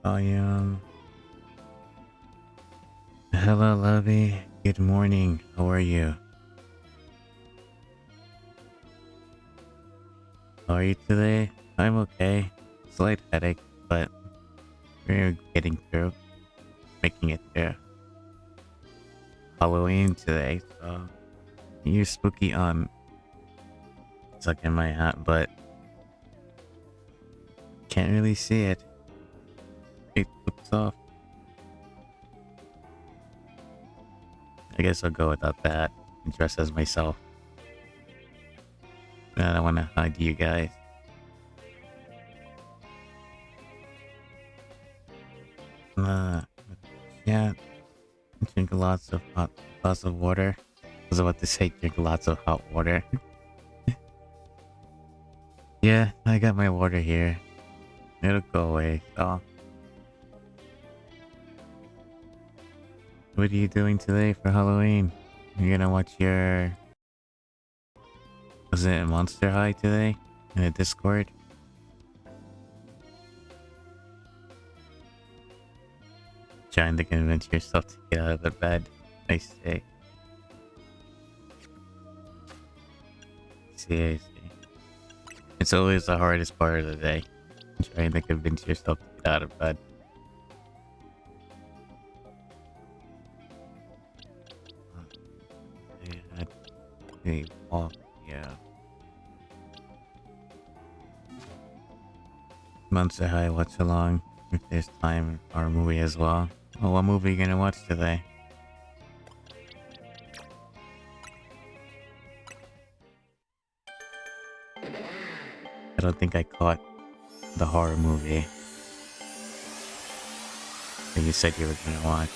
volume. Hello, Lovey. Good morning. How are you? How are you today? I'm okay. Slight headache, but we're getting through. Making it through. Halloween today, so you're spooky stuck in my hat, but can't really see it. It looks off. I guess I'll go without that and dress as myself. I don't want to hide you guys. Uh, yeah, drink lots of water. I was about to say drink lots of hot water. Yeah, I got my water here. It'll go away, so. What are you doing today for Halloween? You're gonna watch your... Was it Monster High today? In a Discord? Trying to convince yourself to get out of the bed. I see. I see. It's always the hardest part of the day. Trying to convince yourself to get out of bed. Yeah. Monster High watch along if there's time, or movie as well. Oh, what movie are you gonna watch today? I don't think I caught the horror movie that you said you were gonna watch.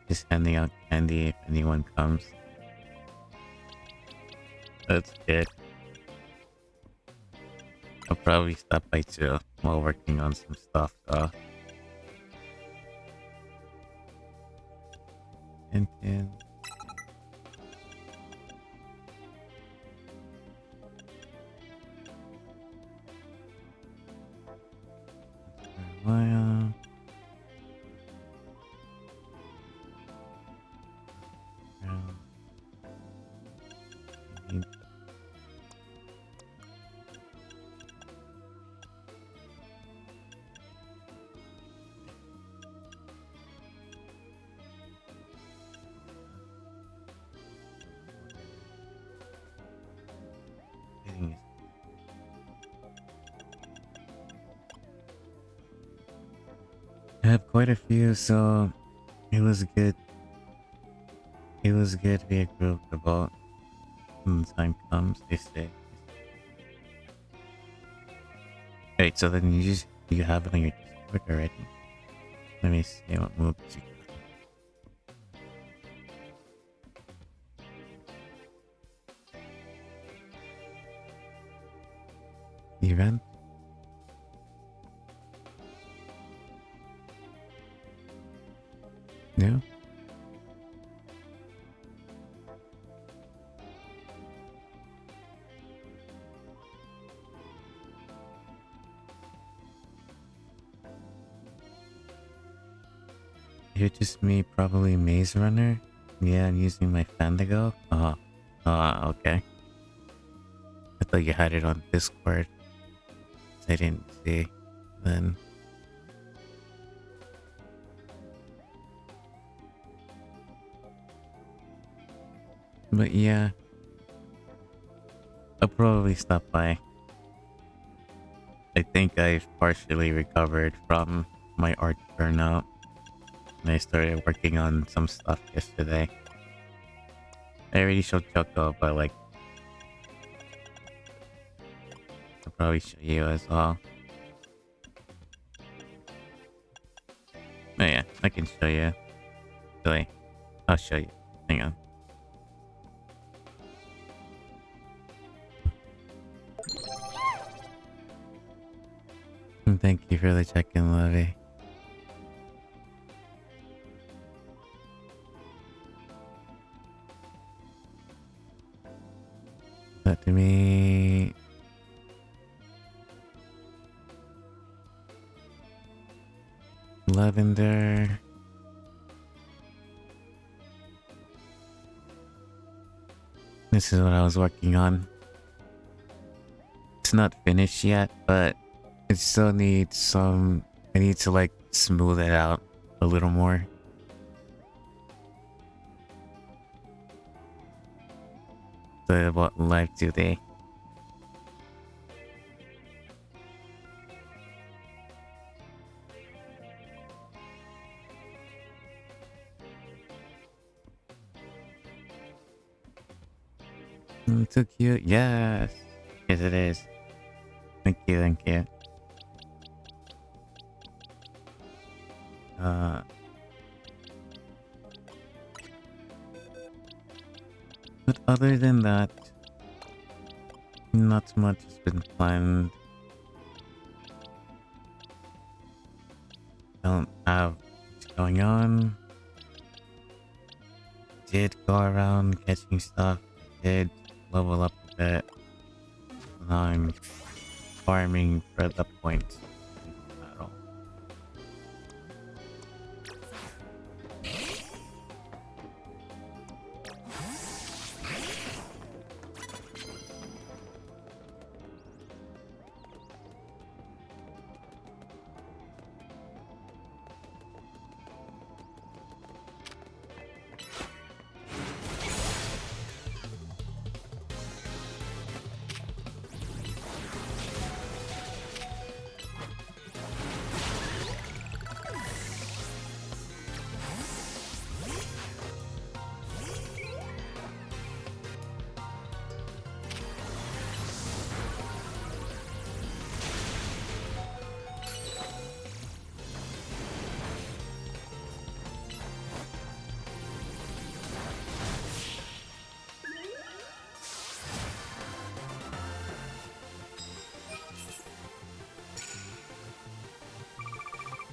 Just handing out candy if anyone comes. That's good. I'll probably stop by too while working on some stuff, so. And while. I have quite a few, so it was good. It was good to be a group about when the time comes, they say. Wait, so then you have it on your Discord already? Let me see what movies you got. Event? No? You're just me, probably Maze Runner? Yeah, I'm using my Fandango. Okay. I thought you had it on Discord. I didn't see. Then. But yeah. I'll probably stop by. I think I've partially recovered from my art burnout. And I started working on some stuff yesterday. I already showed Choco, but like... I'll probably show you as well. Oh yeah, I can show you. Really, I'll show you. Hang on. Thank you for the check-in, Lovey. Let me... Lavender. This is what I was working on. It's not finished yet, but it still needs some... I need to like smooth it out a little more. So what life do they? Too cute. Yes. Yes, it is. Thank you, thank you. But other than that, not much has been planned. Don't have much going on. Did go around catching stuff. Did level up a bit. Now I'm farming for the point. Battle.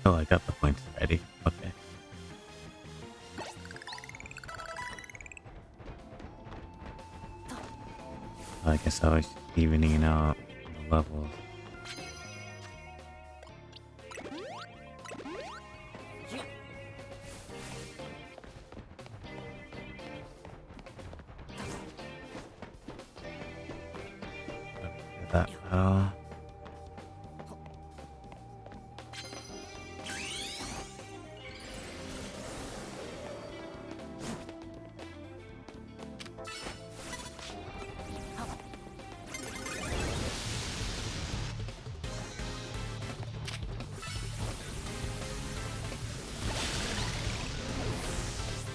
Oh, I got the points already. Okay. I guess I was evening out the levels. That battle.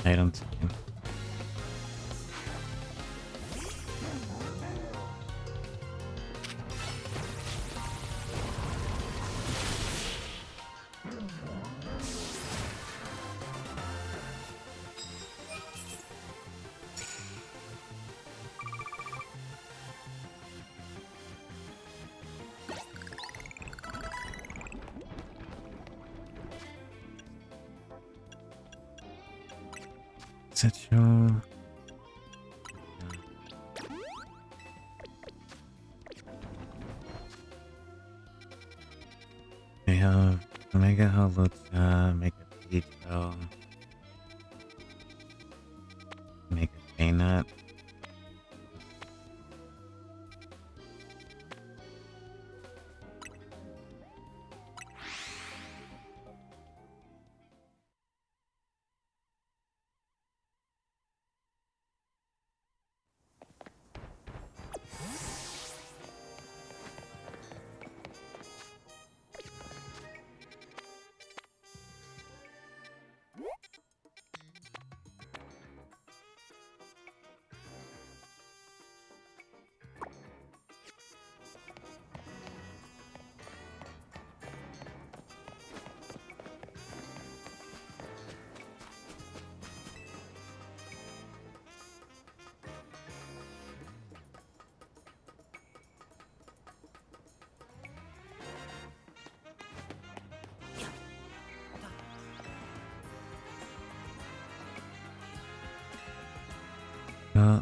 Items. Set your... I have Mega Halucha, Mega Pico, Mega Peanut.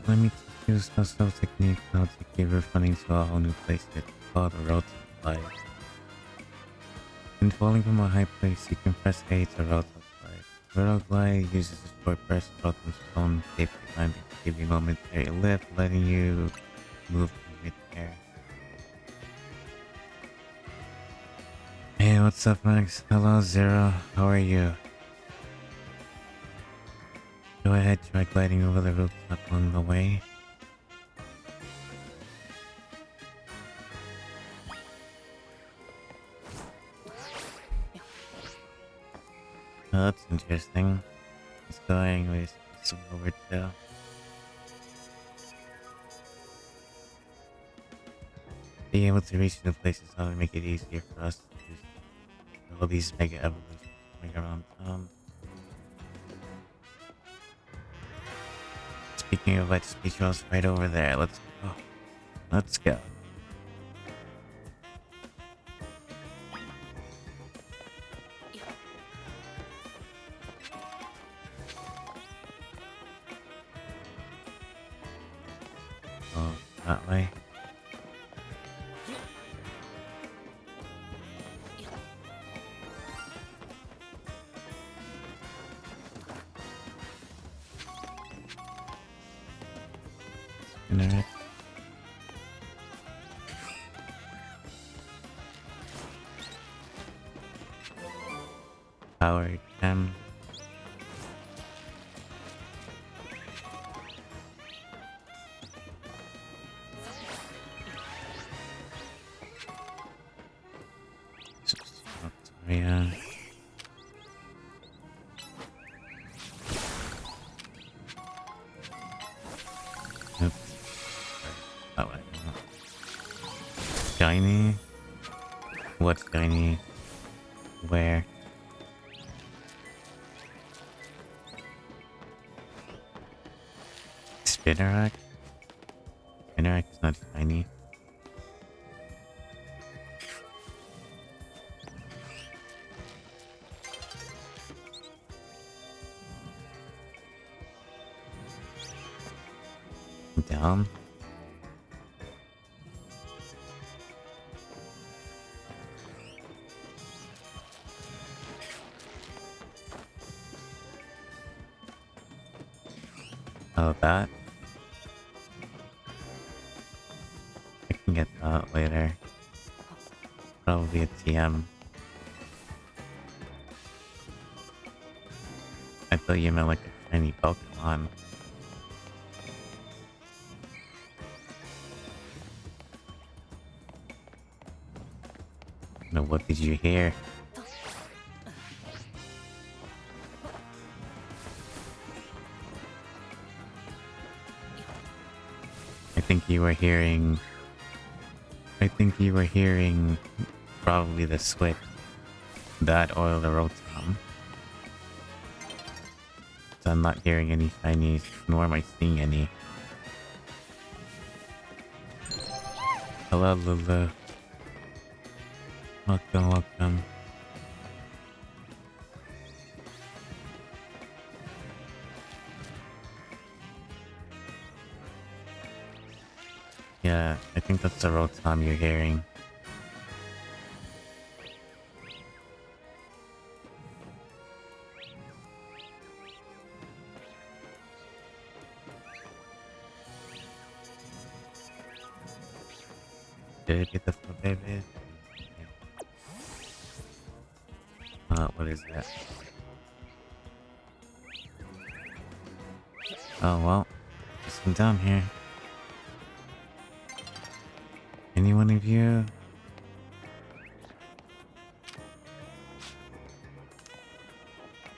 Let me Use special technique now to keep running to a whole new place. It's called a road to fly. When falling from a high place, you can press A to roll to fly. Roll glide uses a short burst of stone tape behind it to give you a momentary lift, letting you move in mid-air. Hey, what's up, Max? Hello, Zero. How are you? Go ahead, try gliding over the rooftop along the way. Oh, that's interesting. Let's go anyways. Swim over to. Being able to reach new places will make it easier for us to use all these mega evolutions going around town. Speaking of which, Switch1's right over there. Let's go. Let's go. Oh, that way. Alright. Power cam. Yeah. Oops. That way. Shiny? What's shiny? Where? Spinnerack? Spinnerack's not shiny. Down? Oh, that? I can get that later. Probably a TM. I thought you meant like a shiny Pokemon. No, what did you hear? I think you were hearing probably the Switch. That or the Rotom. So I'm not hearing any shinies, nor am I seeing any. Hello, Lulu. Welcome, welcome. Yeah, I think that's the Rotom you're hearing. Did I get the full baby? What is that? Oh well, guess I'm down here. Any one of you?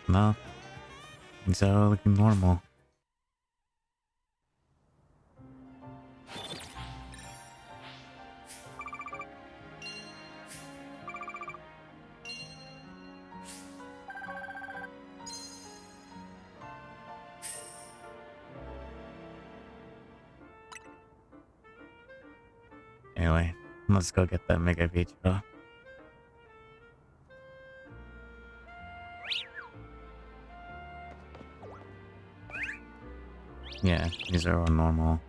No? It's all looking normal. Anyway, let's go get that Mega Beach, bro. Yeah, these are all normal.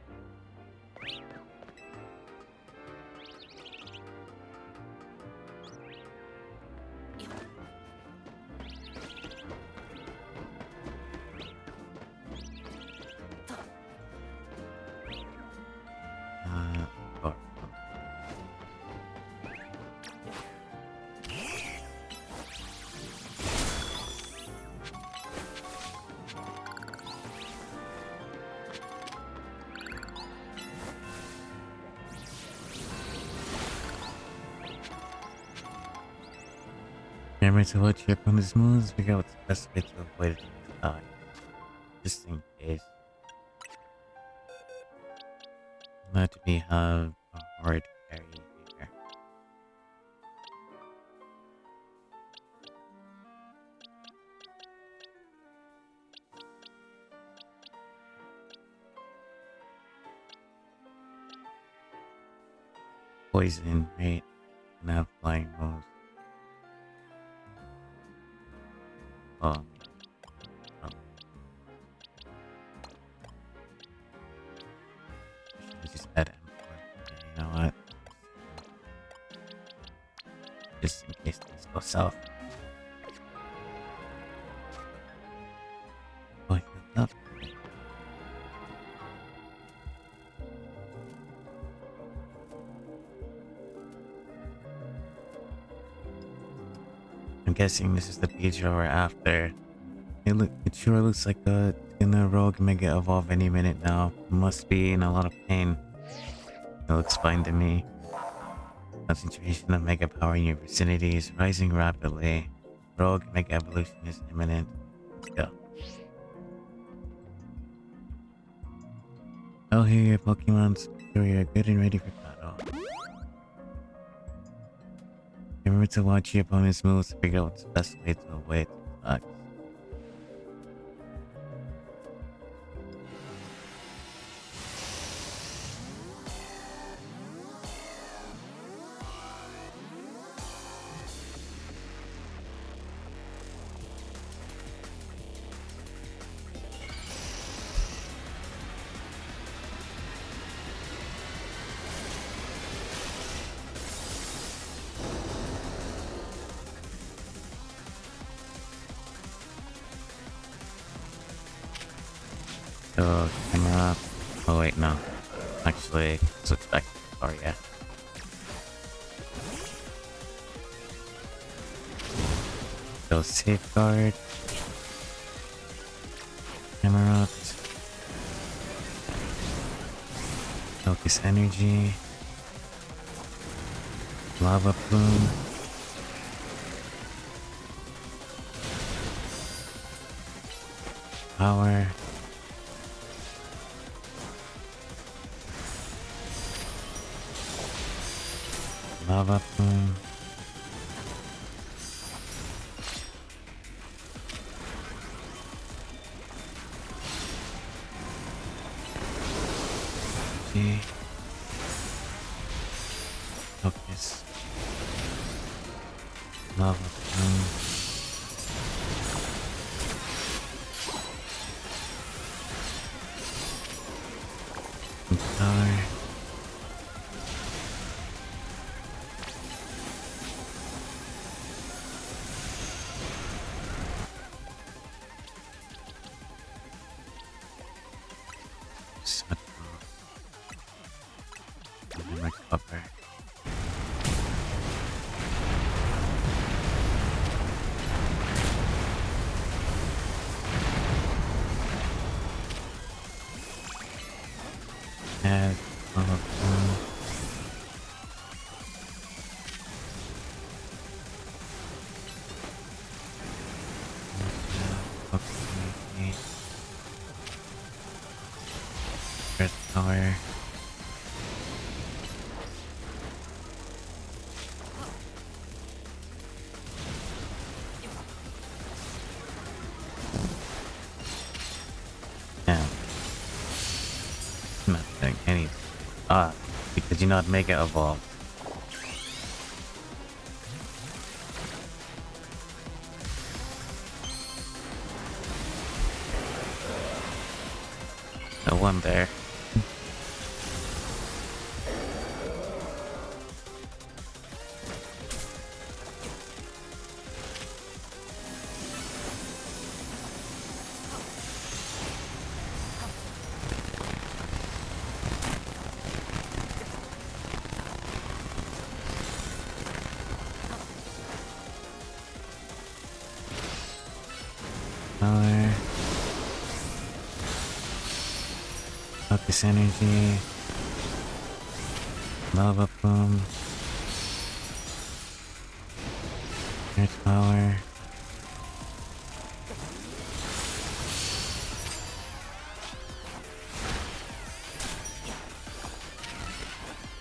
Remember to watch your opponent's moves, figure out what's the best way to avoid it next time. Just in case. Let me have a hard carry here. Poison, right? And have flying moves. Oh. Oh. I should just add M4. Yeah, you know what? Just in case things go south. Oh, I feel up. I'm guessing this is the Pedro we're after. It sure looks like it's gonna rogue mega evolve any minute now. Must be in a lot of pain. It looks fine to me. Concentration of mega power in your vicinity is rising rapidly. Rogue mega evolution is imminent. Let's go. I'll hear your Pokemon's sure you're good and ready for battle. Remember to watch your opponent's moves to figure out what's the best way to avoid attacks. So, camera. Oh, wait, no. Actually, switch back to Victoria. So, safeguard. Camera up. Focus energy. Lava plume. Power. Lava plume. G. Focus. Lava plume. Power. Recover. Add lava plume. Red power. Yeah. I'm not doing anything. Because you're not Mega Evolve. No one there. Power. Focus energy. Lava plume. There's power.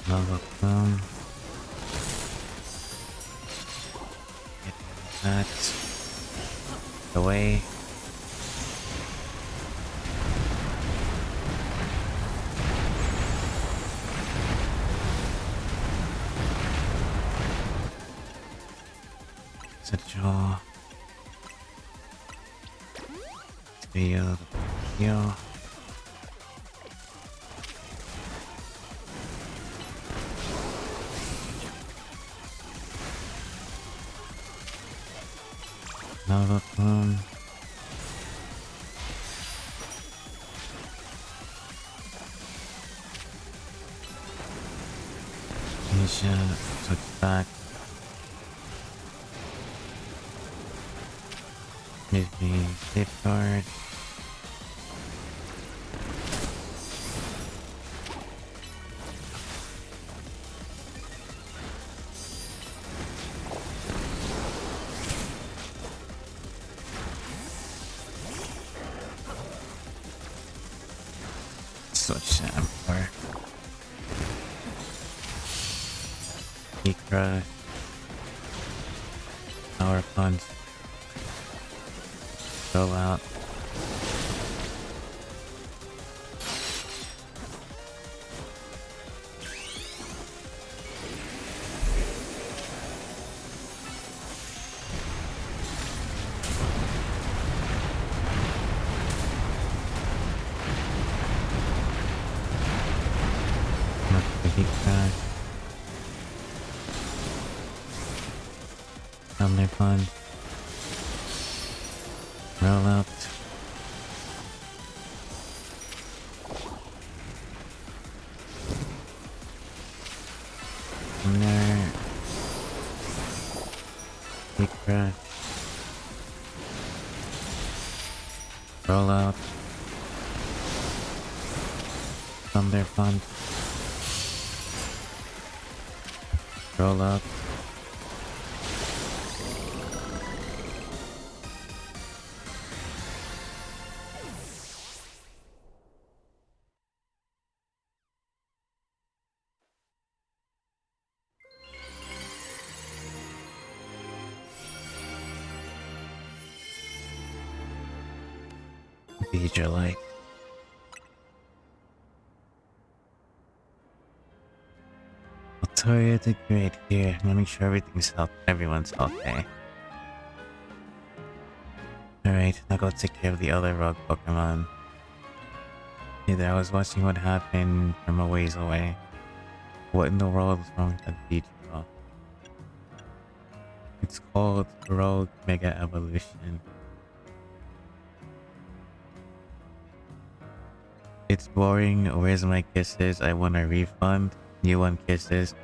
Lava plume. Get that away. Jaw. Feel the feel. Lava plume. Asia, switch back. Give me safeguard. Switch to Emperor. Heat crush. Power punch. Go out. Not the heat crash. Thunder punch. Roll out. Thunder. Heat crash. Roll out. Thunder punch. Roll out. Beat your light. Victoria did great. Here, let me make sure everyone's okay. Alright, now go take care of the other rogue Pokemon. Either I was watching what happened from a ways away. What in the world is wrong with that beach ball? It's called Rogue Mega Evolution. It's boring. Where's my kisses? I want a refund. You want kisses?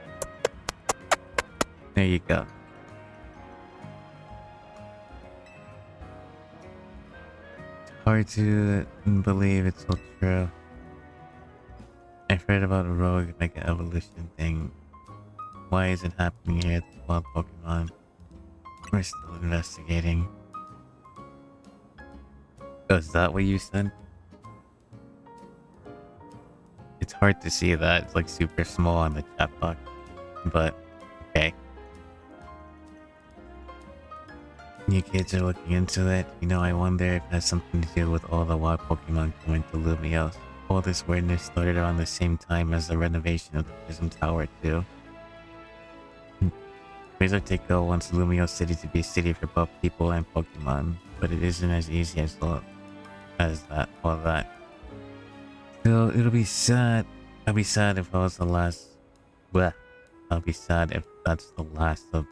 There you go. It's hard to believe it's so true. I've heard about a rogue mega evolution thing. Why is it happening here at the wild Pokemon? We're still investigating. Oh, is that what you said? It's hard to see that. It's like super small on the chat box. But, okay. You kids are looking into it. You know, I wonder if it has something to do with all the wild Pokemon coming to Lumios. All this weirdness started around the same time as the renovation of the Prism Tower, too. Razor wants Lumio City to be a city for both people and Pokemon, but it isn't as easy as all that. Still, it'll be sad. I'll be sad if I was the last. Bleh. I'll be sad if that's the last of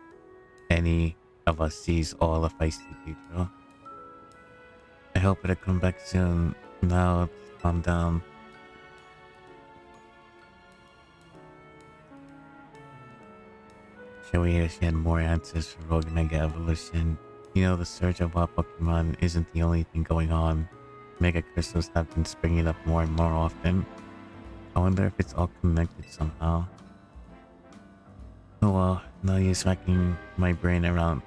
any of us sees all of Feisty Pedro. I hope it'll come back soon. Now, calm down. Shall we get more answers for Rogue Mega Evolution? You know, the surge of wild Pokemon isn't the only thing going on. Mega Crystals have been springing up more and more often. I wonder if it's all connected somehow. Oh well, no use racking my brain around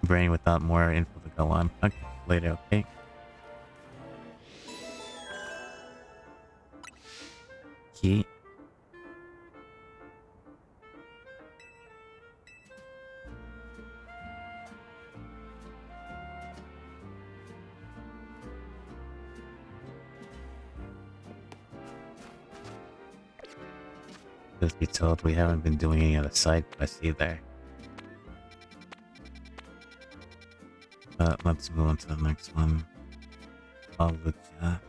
brain without more info to go on. Okay, later, okay? Key. Truth be told, we haven't been doing any of the side quests either. But let's move on to the next one. Lucha.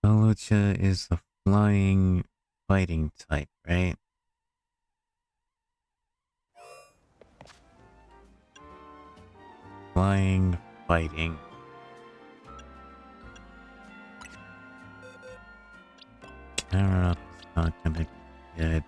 Lucha is a flying fighting type, right? Flying fighting. Power up is not gonna be good.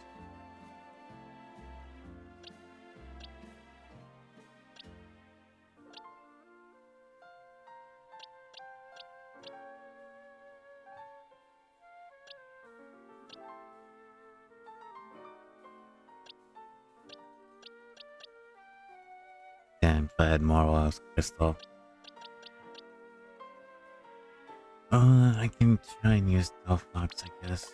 Damn, if I had more while I was crystal. I can try and use Delphox, I guess.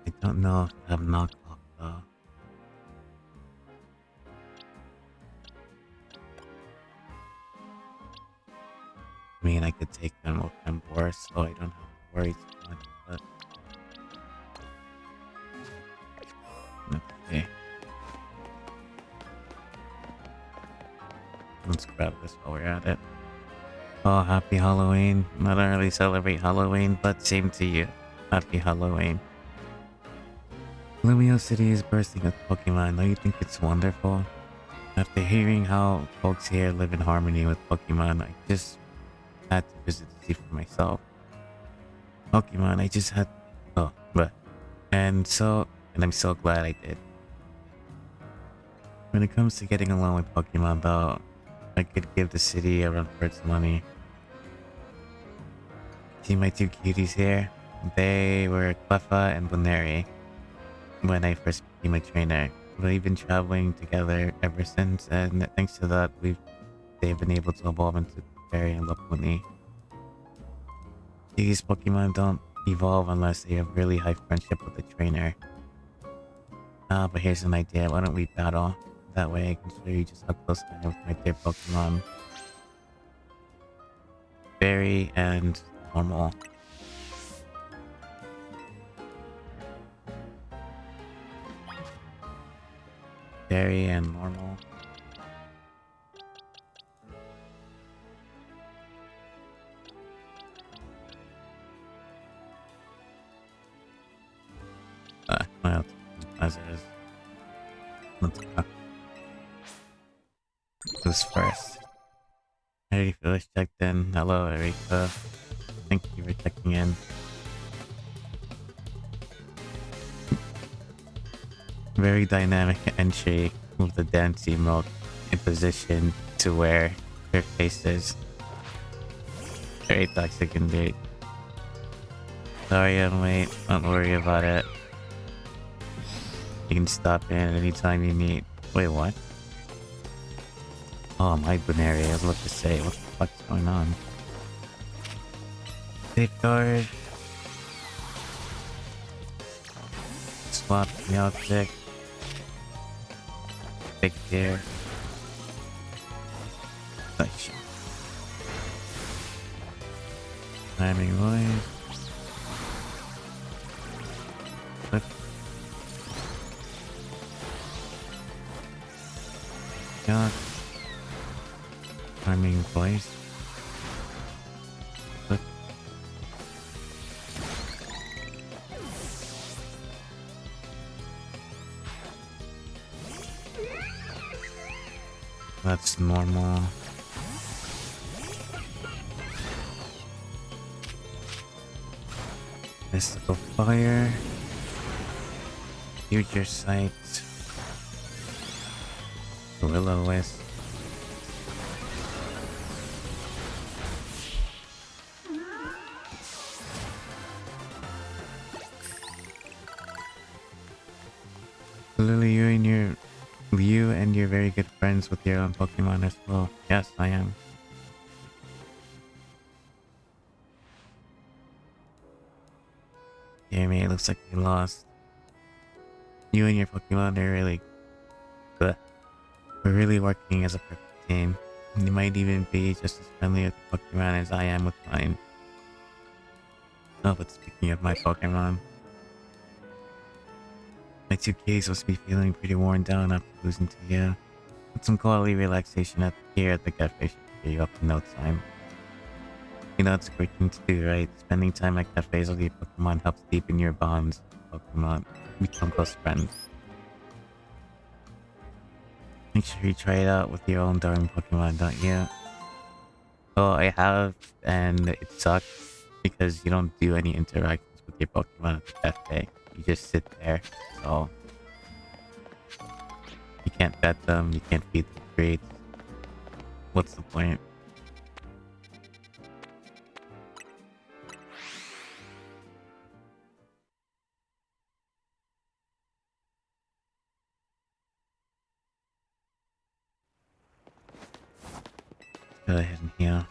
I don't know if I have knockoff though. I mean, I could take them with Embor, so I don't have to worry too much, but... Okay. Let's grab this while we're at it. Oh, happy Halloween. I don't really celebrate Halloween, but same to you. Happy Halloween. Lumio City is bursting with Pokemon. Don't you think it's wonderful? After hearing how folks here live in harmony with Pokemon, I just had to visit to see for myself. Pokemon, I just had... Oh, but... And I'm so glad I did. When it comes to getting along with Pokemon though, I could give the city a run for its money. See my two cuties here? They were Cleffa and Lunari when I first became a trainer. We've been traveling together ever since, and thanks to that, they've been able to evolve into Fairy and Lopunny. These Pokemon don't evolve unless they have really high friendship with the trainer. But here's an idea. Why don't we battle? That way I can show you just how close I am with my dear Pokemon. Fairy and normal. Fairy and normal. Well, as it is. Let's go. Who's first? I already finished checked in. Hello, Erika. Thank you for checking in. Very dynamic entry with the dance emote in position to where their faces. Very toxic indeed. Sorry I'm late. Don't worry about it. You can stop in anytime you need. Wait, what? Oh, my Bunary. I was about to say, what the fuck's going on? Safeguard. Swap Meowstic. Big deer. Nice. Timing voice. Flip. Got. Timing voice. Flip. That's normal. Mystical Fire. Future Sight. Will-O-Wisp. Lily, you and your very good friends with your own Pokemon as well. Yes, I am. Yeah, man, it looks like we lost. You and your Pokemon are really good. We're really working as a perfect team. You might even be just as friendly with your Pokemon as I am with mine. Oh, but speaking of my Pokemon, my 2Ks must be feeling pretty worn down after losing to you. But some quality relaxation here at the cafe should cheer you up in no time. You know, it's a great thing to do, right? Spending time at cafes with your Pokemon helps deepen your bonds with Pokemon. Become close friends. Make sure you try it out with your own darling Pokemon, don't you? Oh, I have, and it sucks because you don't do any interactions with your Pokemon at the cafe. You just sit there, so you can't pet them, you can't feed them treats. What's the point? Let's go ahead and heal.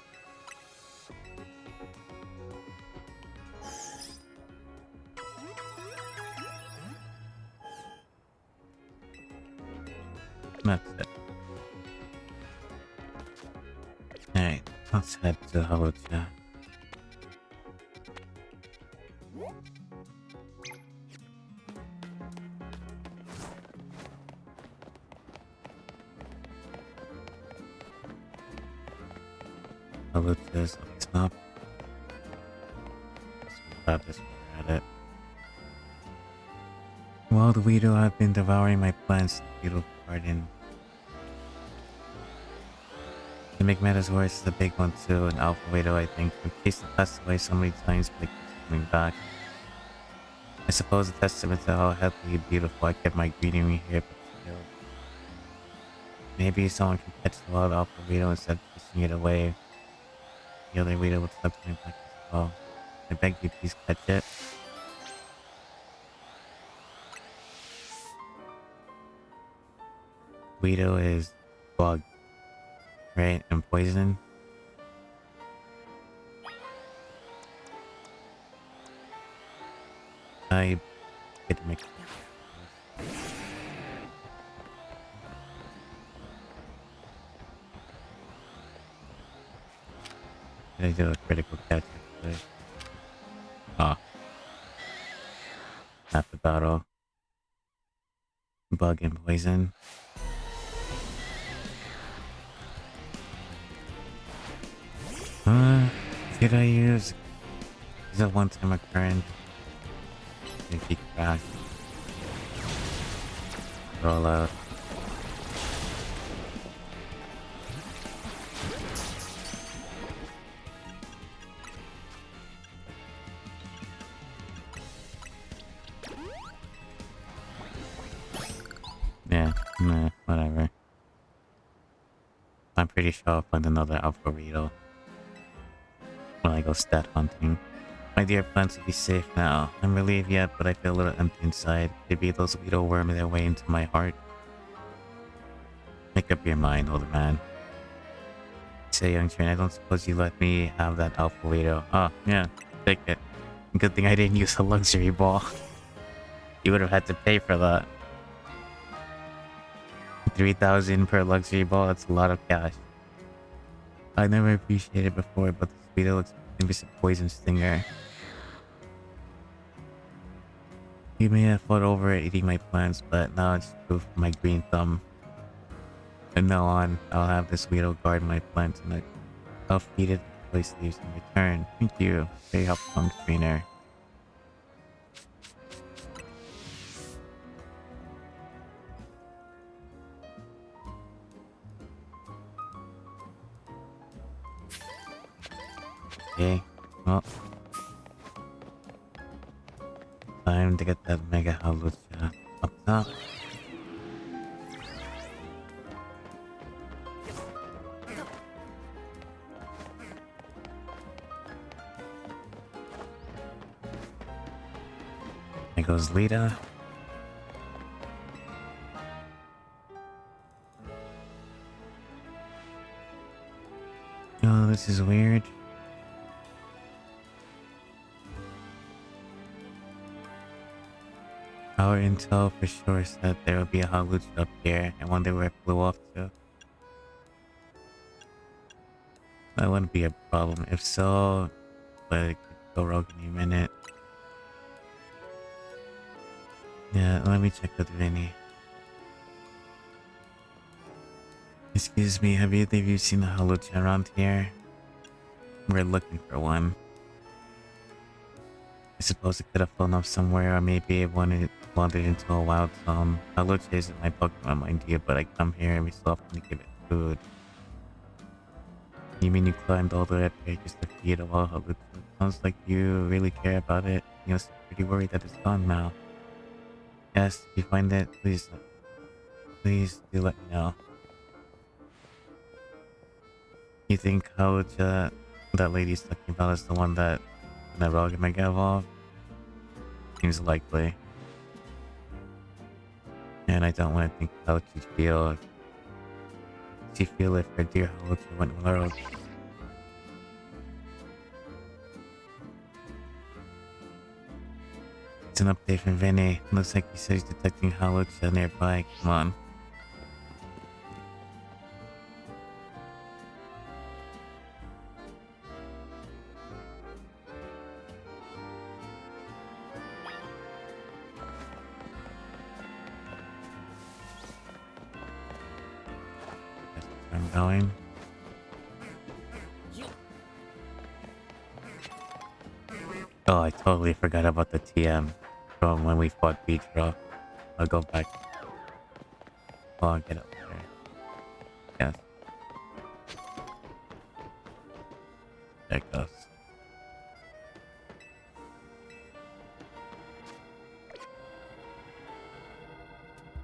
That's it. Alright, let's head to Hollow Chat. Hollow Chat, stop. Let's grab this while we're at it. While the Weedle have been devouring my plants in the beautiful garden. The Megmetasaurus is a big one too, an Alpha Weedle I think. We've chased the pest away so many times but it keeps coming back. I suppose a testament to how healthy and beautiful I kept my greenery here, but still. Maybe someone can catch the wild Alpha Weedle instead of pushing it away. The other Weedle would start coming back as well. I beg you please catch it. Weedle is bug, right? And poison. I could make I do a critical catch actually. Ah, half the battle. Bug and poison. Could I use is a one-time occurrence? If he crashed. Roll out. Yeah, nah, whatever. I'm pretty sure I'll find another Alpha Weedle when I go stat hunting. My dear plants will be safe now. I'm relieved yet, but I feel a little empty inside. Maybe those Weedle worm their way into my heart. Make up your mind, older man. Say, young train, I don't suppose you let me have that Alpha Weedle. Oh, yeah, take it. Good thing I didn't use a luxury ball. You would have had to pay for that. 3,000 per luxury ball, that's a lot of cash. I never appreciated it before, but this Weedle looks like a poison stinger. You may have fought over it eating my plants, but now it's proof of my green thumb. From now on, I'll have this Weedle guard my plants and I'll feed it choice leaves in return. Thank you. Very helpful, trainer. Okay, well, time to get that Mega Halucha up top. There goes Lita. this is weird. Our intel for sure said there would be a Halucha up here. I wonder where it flew off to. That wouldn't be a problem. If so, but it could go rogue any minute. Yeah, let me check with Vinny. Excuse me, have either of you seen a Halucha around here? We're looking for one. I suppose it could have flown off somewhere, or maybe it wandered into a wild zone. Halucha isn't my Pokemon, mind you, but I come here every so often to give it food. You mean you climbed all the way up here just to feed a wild Halucha? Sounds like you really care about it. You're pretty worried that it's gone now. Yes, if you find it, please do let me know. You think Halucha that lady's talking about is the one that rogue Mega evolved? Seems likely. And I don't want to think how she'd feel. She'd feel if her dear Halucha went rogue. It's an update from Vinny. Looks like he says he's detecting Halucha nearby. Come on. I'm going. Oh, I totally forgot about the TM from when we fought Beach Rock. I'll go back. Oh, I'll get up there. Yes. There it goes.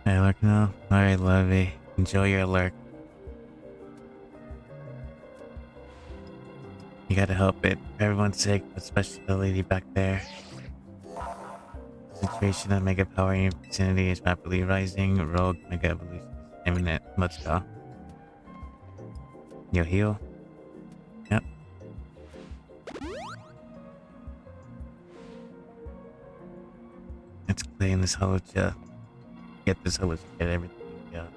Hey, lurk now? Alright, Levy. Enjoy your lurk. You gotta help it. Everyone's sick, but especially the lady back there. The situation of Mega Power in your vicinity is rapidly rising. Rogue Mega Evolution is imminent. Let's go. You heal? Yep. Let's claim this Halucha. Get this Halucha, get everything we got.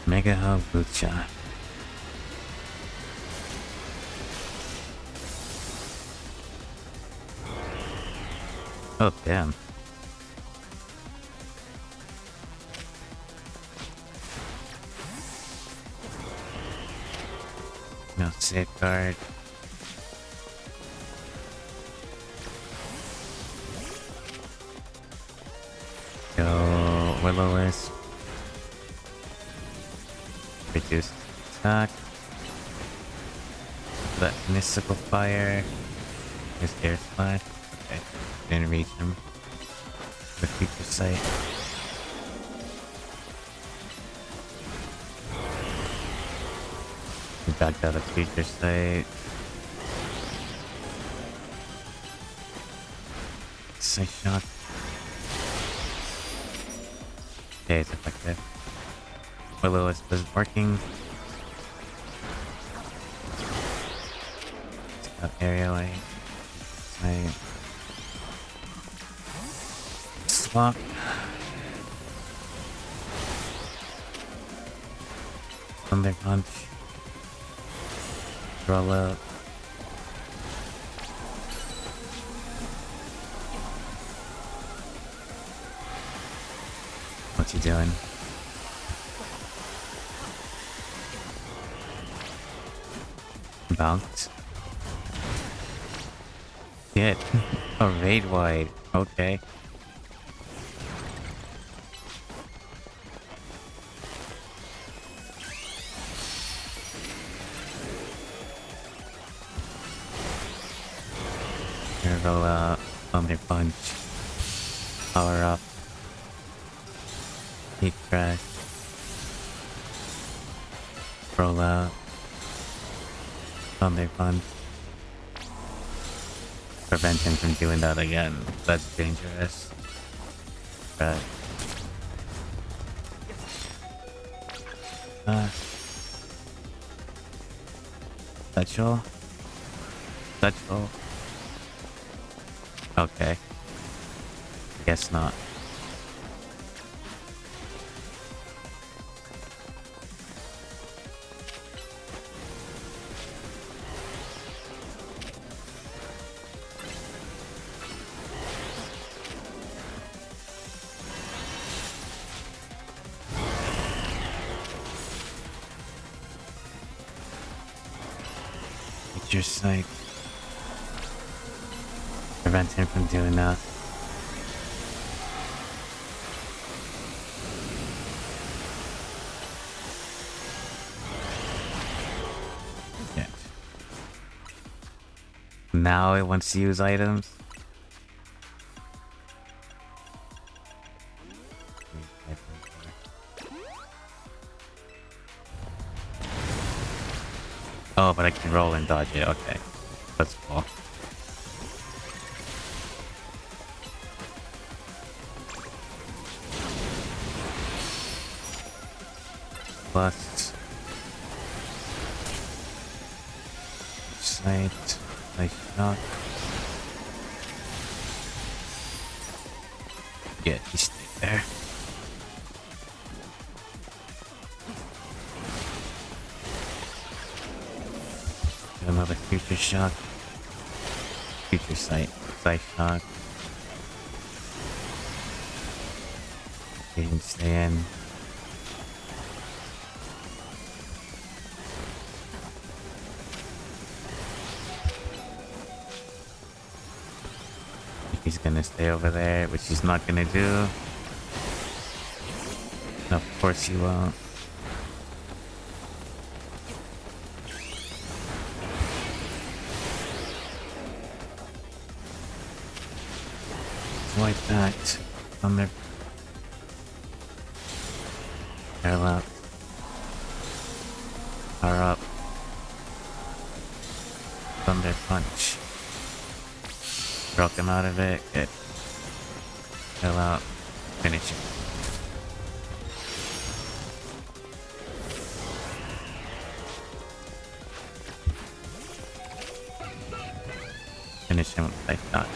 Mega Halucha. Oh, damn. No safeguard. Go Will-O-Wisp. Reduce attack. That mystical fire. Here's air slash. Okay. Didn't reach him. The future sight. We backed out of future sight. Sight shock. Okay, it's effective. Will-O-Wisp isn't working. It's got aerial aid. Swap. Thunder punch. Roll up. What's he doing? Bounce. Shit. A raid wide. Okay. Here, roll out. Thunder punch. Power up. Heat crash. Roll out. Thunder Punch. Prevent him from doing that again. That's dangerous. Right. Satchel? Satchel? Okay. Guess not. Your sight. Prevent him from doing that. Yeah. Now it wants to use items. Oh, but I can roll and dodge it. Okay. That's cool. Plus. Sight. Nice shot. Yeah, he stayed there. Another future shock. Future sight. Sight shock. He can stay in. He's gonna stay over there, which he's not gonna do. Of course he won't. Wipe that. Thunder. Barrel up. Power up. Thunder punch. Broke him out of it. Good. Barrel out. Finish him. Finish him with life dodge.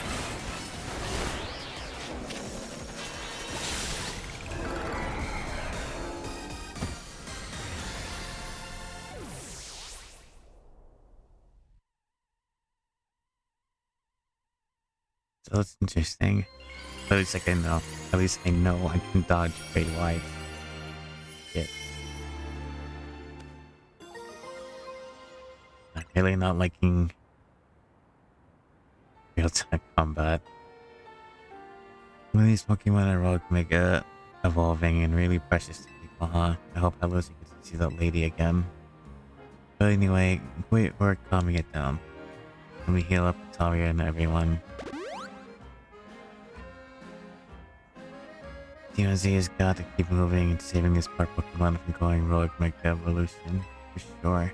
So that's interesting. At least like I know. At least I know I can dodge very wide. Yeah. I'm really not liking real-time combat. Some of these Pokemon are rogue mega evolving and really precious to people, huh? I hope Lucy gets to see that lady again. But anyway, we're calming it down. Let me heal up Talia and everyone. DMZ has got to keep moving and saving his part Pokemon from going rogue mega evolution, for sure.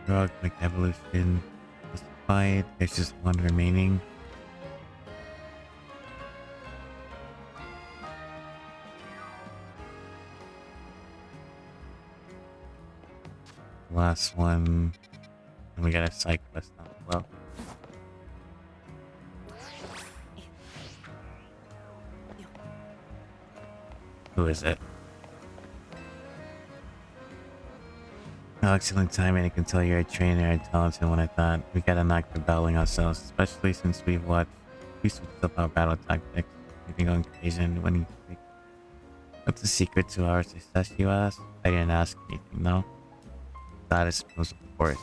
Rogue mega evolution was fight. There's just one remaining. Last one. And we got a side quest now as well. Who is it? Oh, excellent timing. I can tell you're a trainer and talented when I thought we gotta knock the battling ourselves, especially since we switched up our battle tactics. We've been going crazy and winning. What's the secret to our success, you ask? I didn't ask anything, no. Status moves, of course.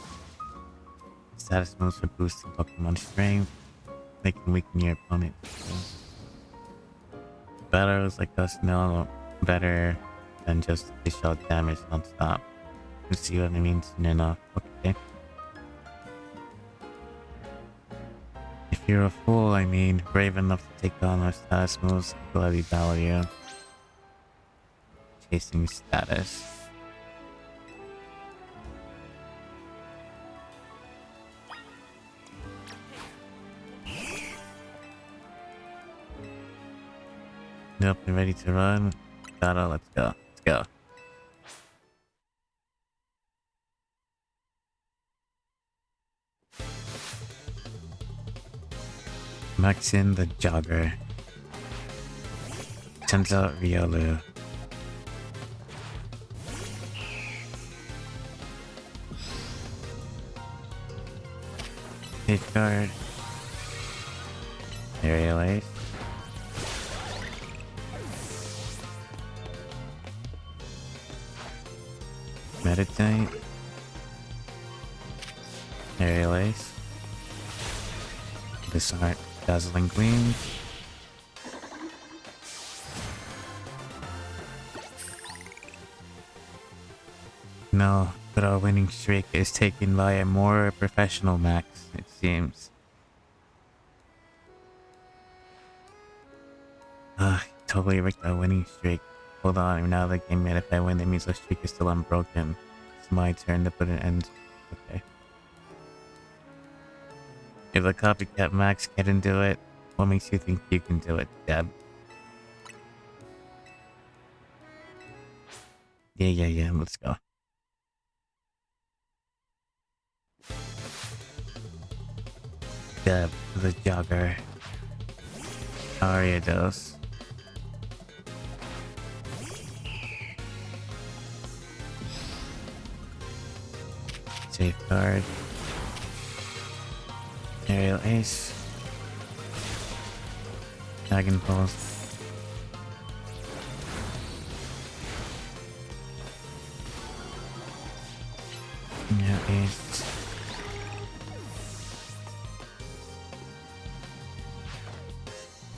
Status moves for boosting Pokemon strength. They can weaken your opponent. Battlers like us know better than just dish out damage non-stop. You see what I mean soon enough. Okay. If you're a fool, I mean, brave enough to take on our status moves, I'll gladly battle you. chasing status. Nope, you ready to run? Gotta, let's go. Let's go. Maxin the Jogger. Turns out Riolu. Safeguard. Aerial Ace. Meditate. Aerial Ace. Disheart. Dazzling Gleam. No, but our winning streak is taken by a more professional Max, it seems. Totally rigged our winning streak. Hold on, now the game made if I win, that means our streak is still unbroken. It's my turn to put an end. Okay. If the copycat Max can't do it, what makes you think you can do it, Deb? Yeah, let's go. Deb, the Jogger. Ariados. Safeguard. Aerial Ace. Dragon Pulse. Yeah, Ace.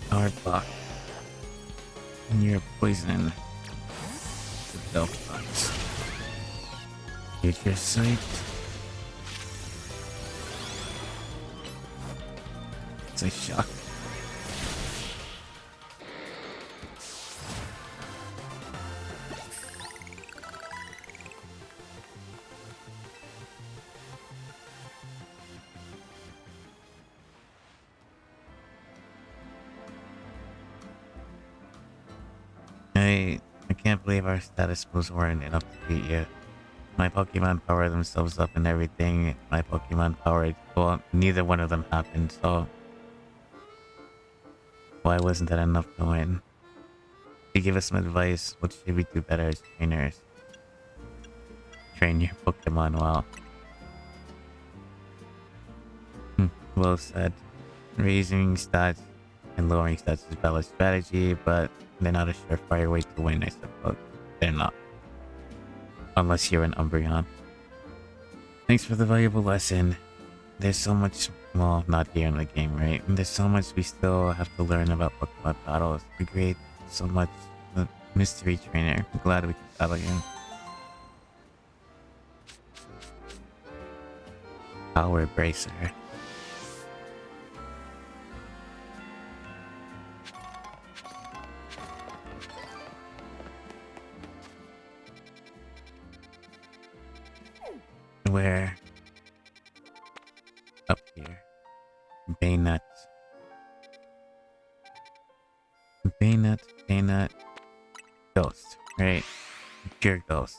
Hard block. And you're poison. The Delph box. Future Sight. It's a shock. I can't believe our status moves weren't enough to beat you. My Pokemon power themselves up and everything. My Pokemon powered. Well, neither one of them happened, so why wasn't that enough to win? To give us some advice, what should we do better as trainers? Train your Pokemon well. Well said. Raising stats and lowering stats is a valid strategy, but they're not a surefire way to win, I suppose. They're not. Unless you're an Umbreon. Thanks for the valuable lesson. There's so much, well, not here in the game, right? There's so much we still have to learn about Pokemon battles. You create so much mystery trainer. I'm glad we could battle you. Power Bracer. Where? Up here. Bayonet. Bayonet. Ghost, right? Pure Ghost.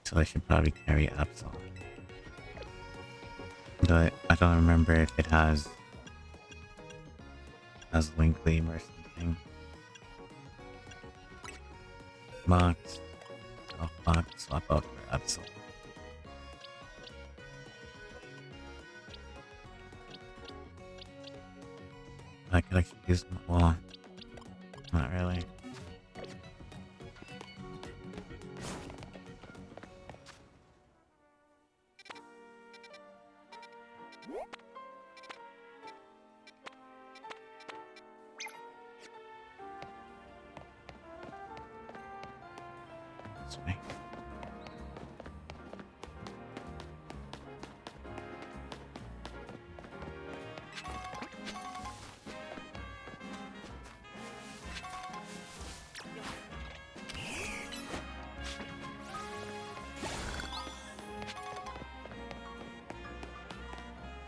So I should probably carry Absol. But I don't remember if it has Link Gleam or something. Box. Oh, box. Swap out for Absol. I could actually use them. Well, not really. this way.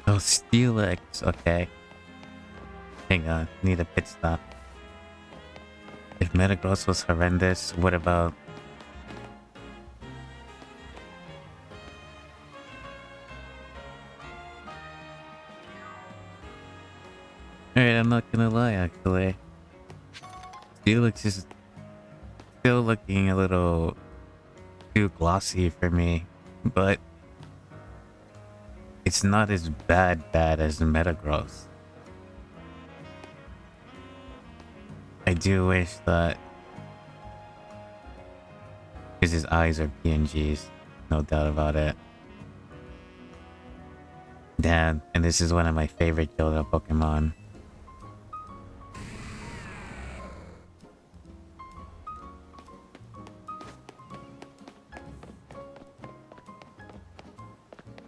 Oh, Steelix. Okay. Hang on. Need a pit stop. If Metagross was horrendous, what about... Alright, I'm not gonna lie, actually. Steelix is still looking a little too glossy for me, but it's not as bad as Metagross. I do wish that... because his eyes are PNGs, no doubt about it. Damn, and this is one of my favorite Johto Pokemon.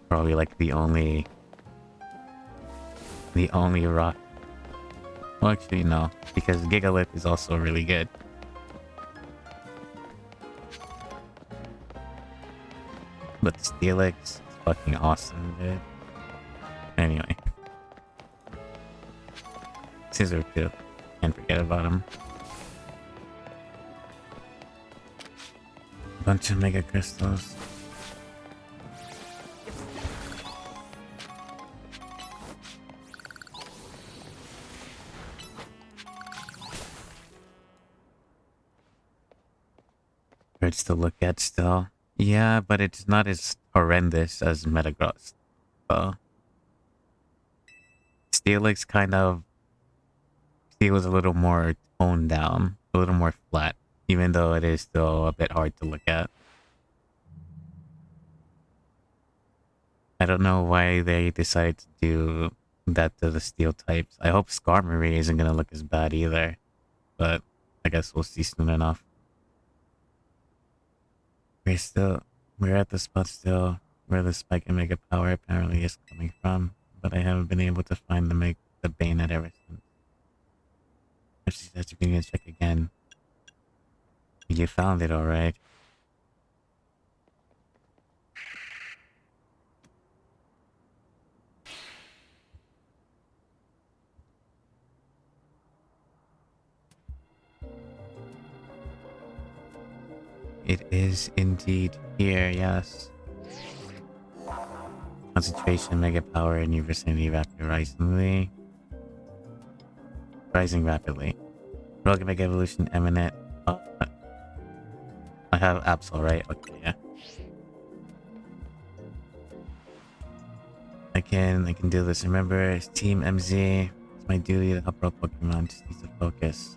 Probably like the only rock. Well, actually no, because Gigalith is also really good. But Steelix is fucking awesome, dude. Anyway. Scissor too. Can't forget about him. Bunch of Mega Crystals. Birds to look at still. Yeah, but it's not as horrendous as Metagross. So Steelix kind of feels a little more toned down, a little more flat, even though it is still a bit hard to look at. I don't know why they decided to do that to the steel types. I hope Skarmory isn't gonna look as bad either, but I guess we'll see soon enough. We're at the spot still where the spike in Mega Power apparently is coming from, but I haven't been able to find the Bayonet ever since. She said you're gonna check again. You found it, alright. It is indeed here, yes. Concentration, Mega Power, and your vicinity rising rapidly. Rogue Mega Evolution, Eminent. Oh, I have Absol, right? Okay, yeah. I can do this. Remember, it's Team MZ. It's my duty to help pro Pokemon. Just needs to focus.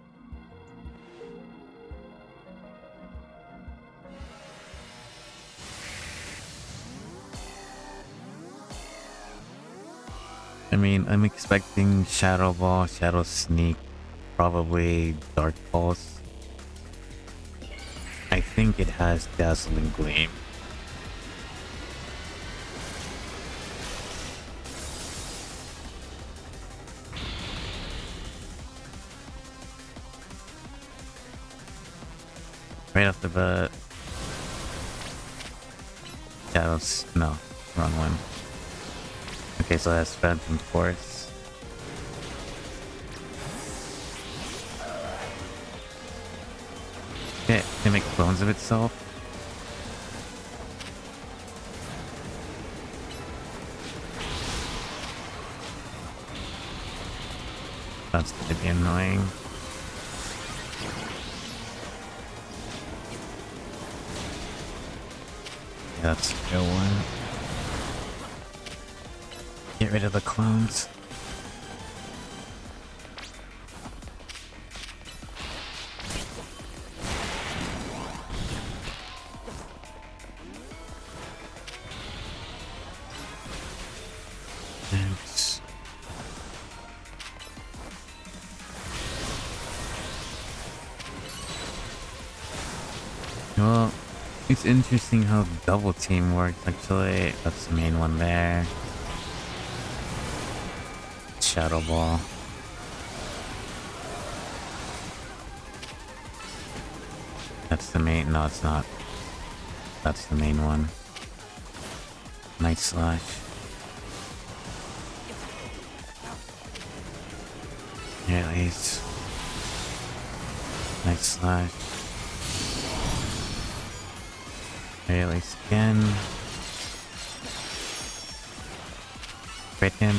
I mean, I'm expecting Shadow Ball, Shadow Sneak, probably Dark Pulse. I think it has Dazzling Gleam. Right off the bat. Shadows, no, wrong one. Okay, so that's Phantom Force. Okay, can it make clones of itself? That's gonna be annoying. Yeah, that's a real one. Get rid of the clones. Thanks. Well, It's interesting how double team works, actually. That's the main one there. Shadow Ball. That's the main... No, it's not. That's the main one. Night Slash. Release. Night Slash. Release again. Crit him.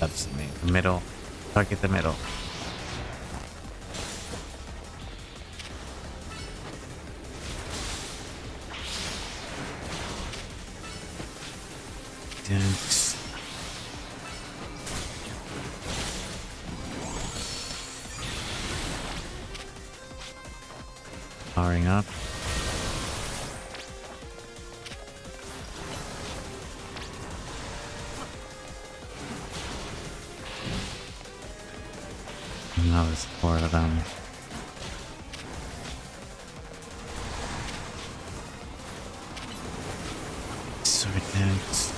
That's the main. The middle. Target the middle. Dance. Powering up. Now there's 4 of them. Sword dance.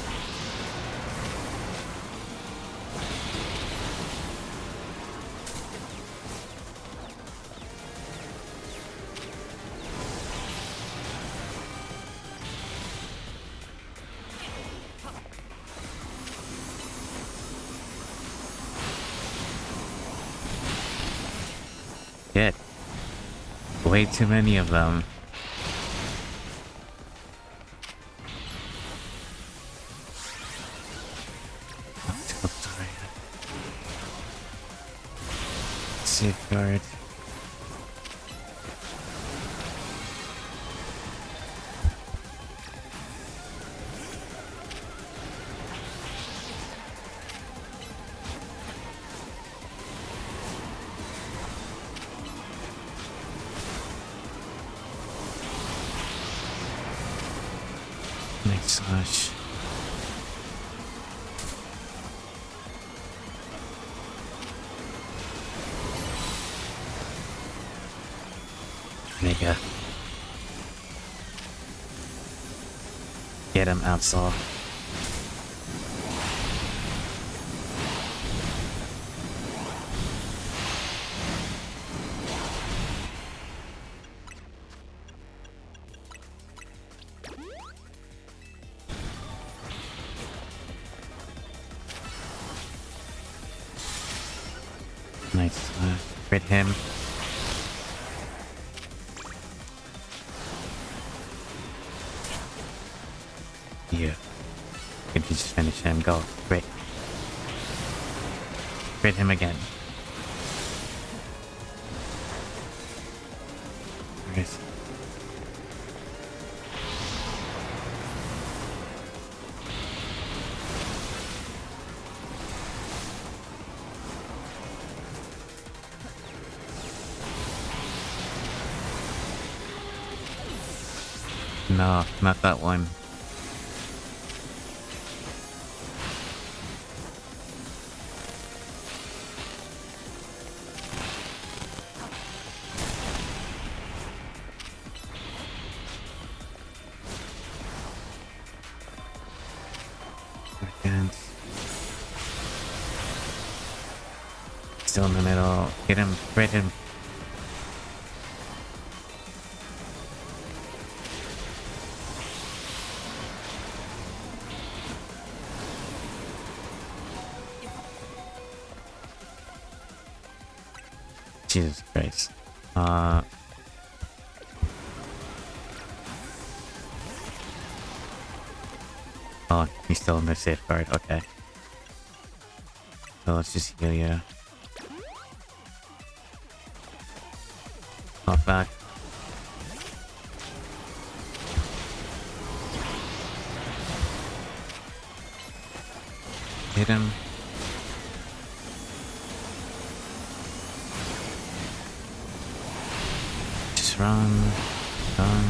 Shit. Way too many of them. Safeguard. Night Slash. Mega. Get him, Absol. Nice. Crit him. Yeah. Could you just finish him? Go. Crit. Crit him again. Where is he? No, not that one. Still in the middle. Get him. Crit him. Jesus Christ. Oh, he's still in the safeguard. Okay. So let's just heal you. Knock back. Hit him. Just Just run. Run.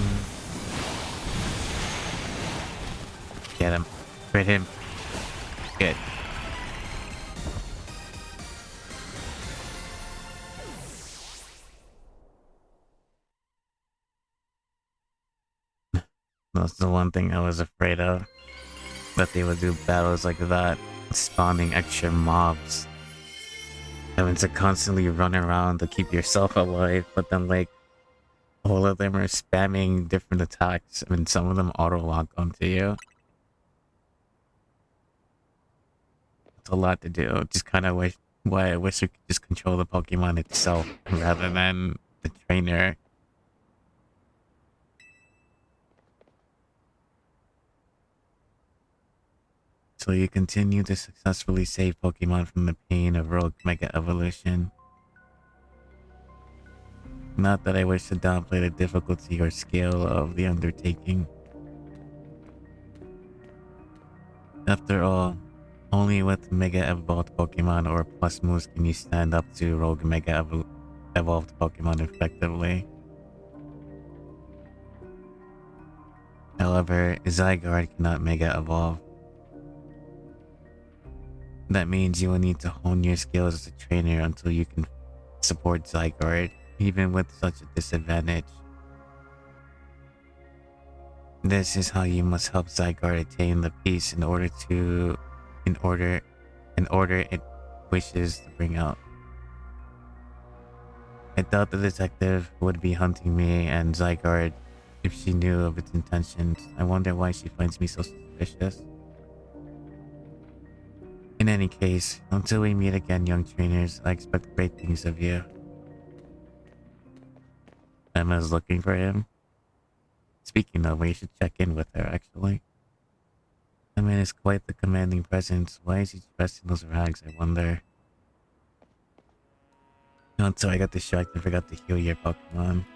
Get him. Crit him. Good. That's the one thing I was afraid of. That they would do battles like that, spawning extra mobs. Having to constantly run around to keep yourself alive, but then like all of them are spamming different attacks. I mean, some of them auto-lock onto you. It's a lot to do. Just kind of wish why I wish we could just control the Pokemon itself rather than the trainer. So you continue to successfully save Pokemon from the pain of Rogue Mega Evolution. Not that I wish to downplay the difficulty or scale of the undertaking. After all, only with Mega Evolved Pokemon or Plus moves can you stand up to Rogue Mega Evolved Pokemon effectively. However, Zygarde cannot Mega Evolve. That means you will need to hone your skills as a trainer until you can support Zygarde, even with such a disadvantage. This is how you must help Zygarde attain the peace in order it wishes to bring out. I doubt the detective would be hunting me and Zygarde if she knew of its intentions. I wonder why she finds me so suspicious. In any case, until we meet again, young trainers, I expect great things of you. Emma's looking for him. Speaking of, we should check in with her, actually. Emma is quite the commanding presence. Why is he dressed in those rags, I wonder? Until I got distracted and forgot to heal your Pokemon.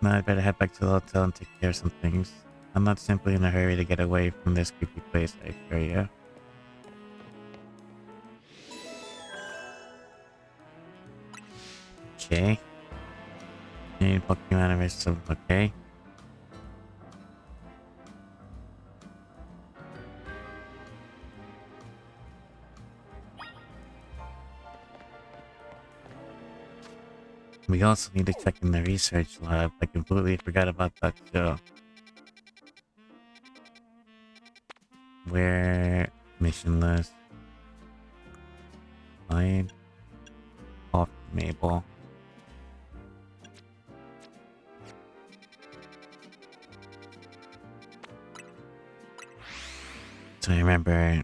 Now I better head back to the hotel and take care of some things. I'm not simply in a hurry to get away from this creepy place, I assure you. Okay. Any Pokemon are still okay. We also need to check in the research lab. I completely forgot about that too. Where mission list? Fine. Off Mabel. So I remember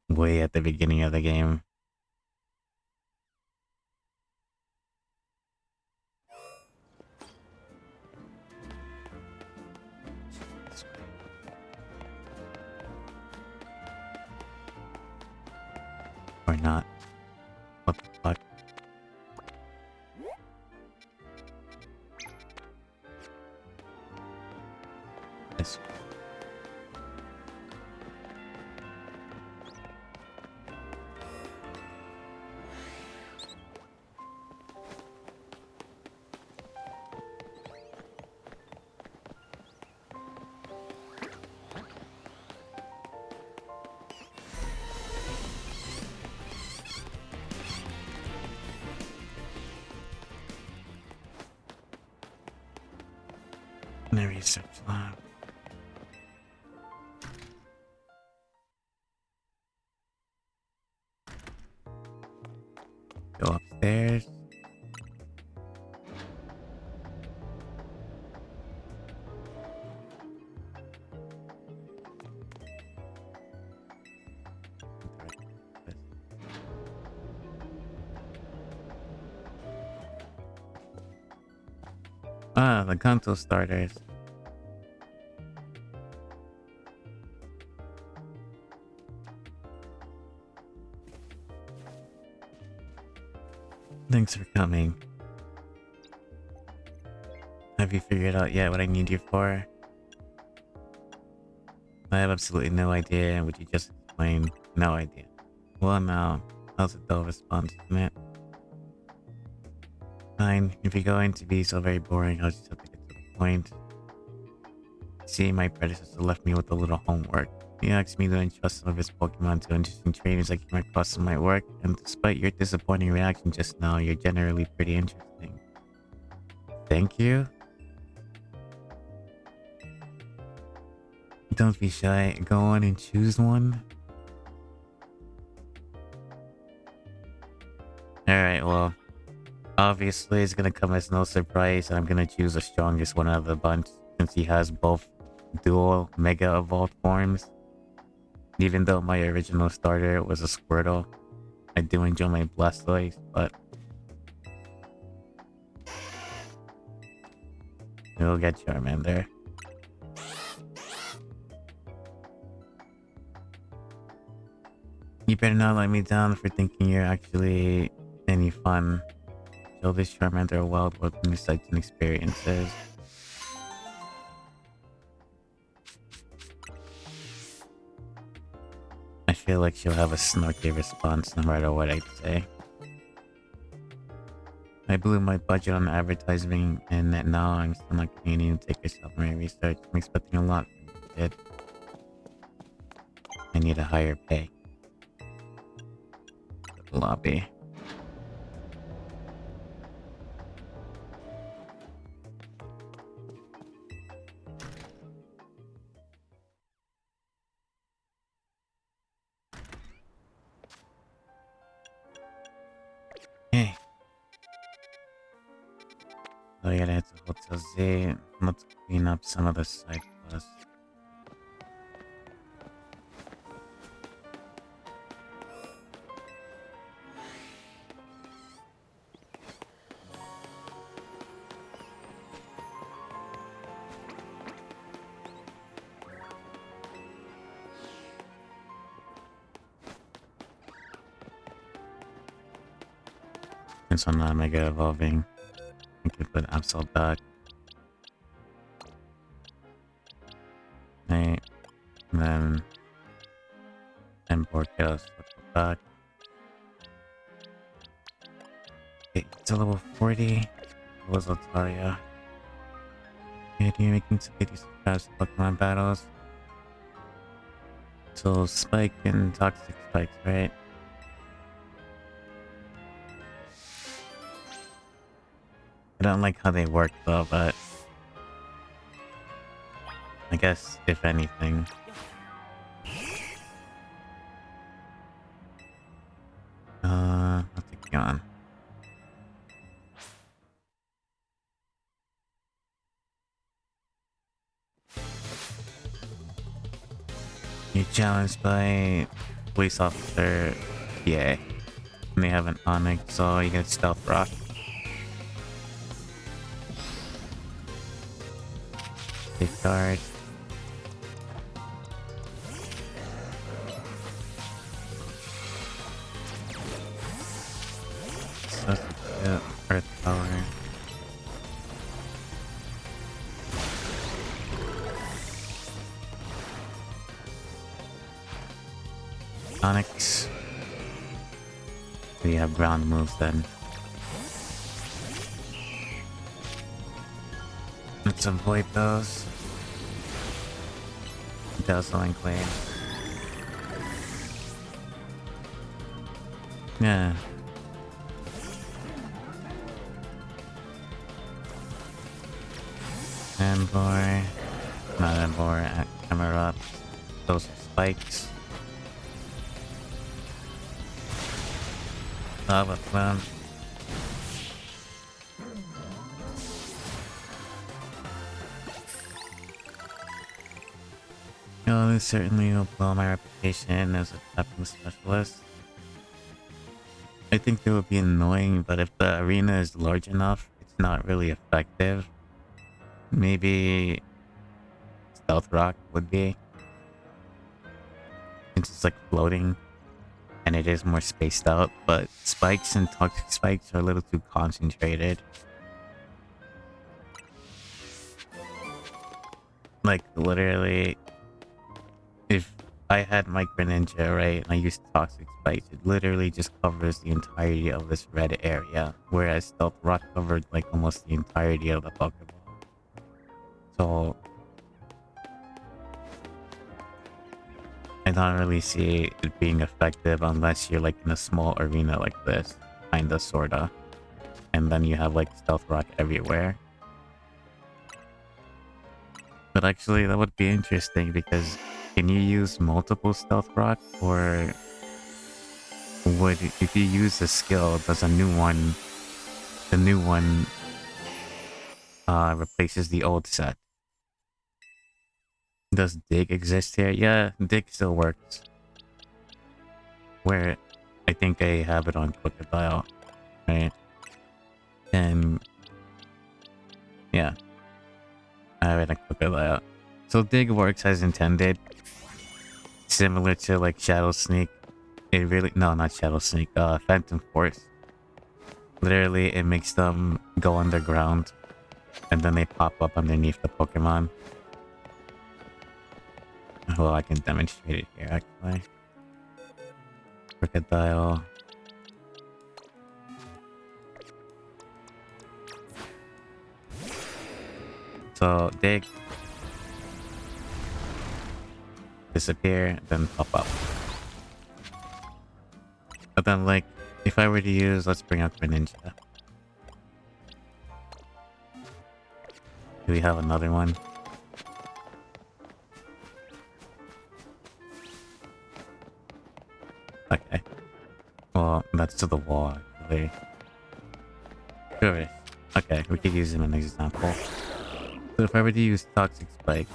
way at the beginning of the game. Or not. What the fuck? This. In the research lab. Go upstairs. Ah, the Kanto starters. Thanks for coming. Have you figured out yet what I need you for? I have absolutely no idea. Would you just explain? No idea. Well, now, how's a dull response, isn't it? Fine, if you're going to be so very boring, I'll just have to get to the point. See, my predecessor left me with a little homework. He asked me to entrust some of his Pokemon to interesting trainers I came across in my work, and despite your disappointing reaction just now, you're generally pretty interesting. Thank you? Don't be shy. Go on and choose one. Alright, well, obviously it's gonna come as no surprise, and I'm gonna choose the strongest one out of the bunch, since he has both dual Mega Evolved forms. Even though my original starter was a Squirtle, I do enjoy my Blastoise, but we'll get Charmander. You better not let me down for thinking you're actually any fun. Show this Charmander a wild world of new sights and experiences. I feel like she'll have a snarky response no matter what I say. I blew my budget on advertising, and now I'm still not getting any tickets of my research. I'm expecting a lot from you, kid. I need a higher pay. Lobby. Hey. So I gotta head to Hotel Z. Let's clean up some of the side quests. Since I'm not Mega Evolving, I can put Absol back. Right. And then Emborgeos back. Okay, it's a level 40. Was Altaria. Okay, do you making some videos fast Pokemon battles? So Spike and Toxic Spikes, right? I don't like how they work though, but I guess if anything. I'll take you on. You're challenged by police officer PA. And they have an Onyx, so you get Stealth Rock. Safeguard. Substitute Earth Power. Onyx. We have ground moves then. Let's avoid those. Dazzling Claim. Yeah. Ambor. Not Ambor. Camera. Those spikes. Lava Clown. No, this certainly will blow my reputation as a tapping specialist. I think it would be annoying, but if the arena is large enough, it's not really effective. Maybe Stealth Rock would be. Since it's like floating and it is more spaced out, but Spikes and Toxic Spikes are a little too concentrated. Like literally, if I had Micro Ninja, right? And I used Toxic Spikes. It literally just covers the entirety of this red area, whereas Stealth Rock covered like almost the entirety of the Pokeball. So I don't really see it being effective unless you're like in a small arena like this, kinda, sorta. And then you have like Stealth Rock everywhere. But actually that would be interesting because can you use multiple Stealth Rock, or would, if you use a skill, does the new one replaces the old set? Does Dig exist here? Yeah, Dig still works. Where I think I have it on Crocodile, right? And yeah, I have it on Crocodile. So Dig works as intended. Similar to like Shadow Sneak. It really, no, not Shadow Sneak, Phantom Force. Literally, it makes them go underground and then they pop up underneath the Pokemon. Well, I can demonstrate it here actually. Crocodile. So Dig, disappear, then pop up. But then, like, if I were to use, let's bring up Greninja. Do we have another one? Okay. Well, that's to the wall, actually. Sure. Okay, we could use him as an example. So if I were to use Toxic Spike,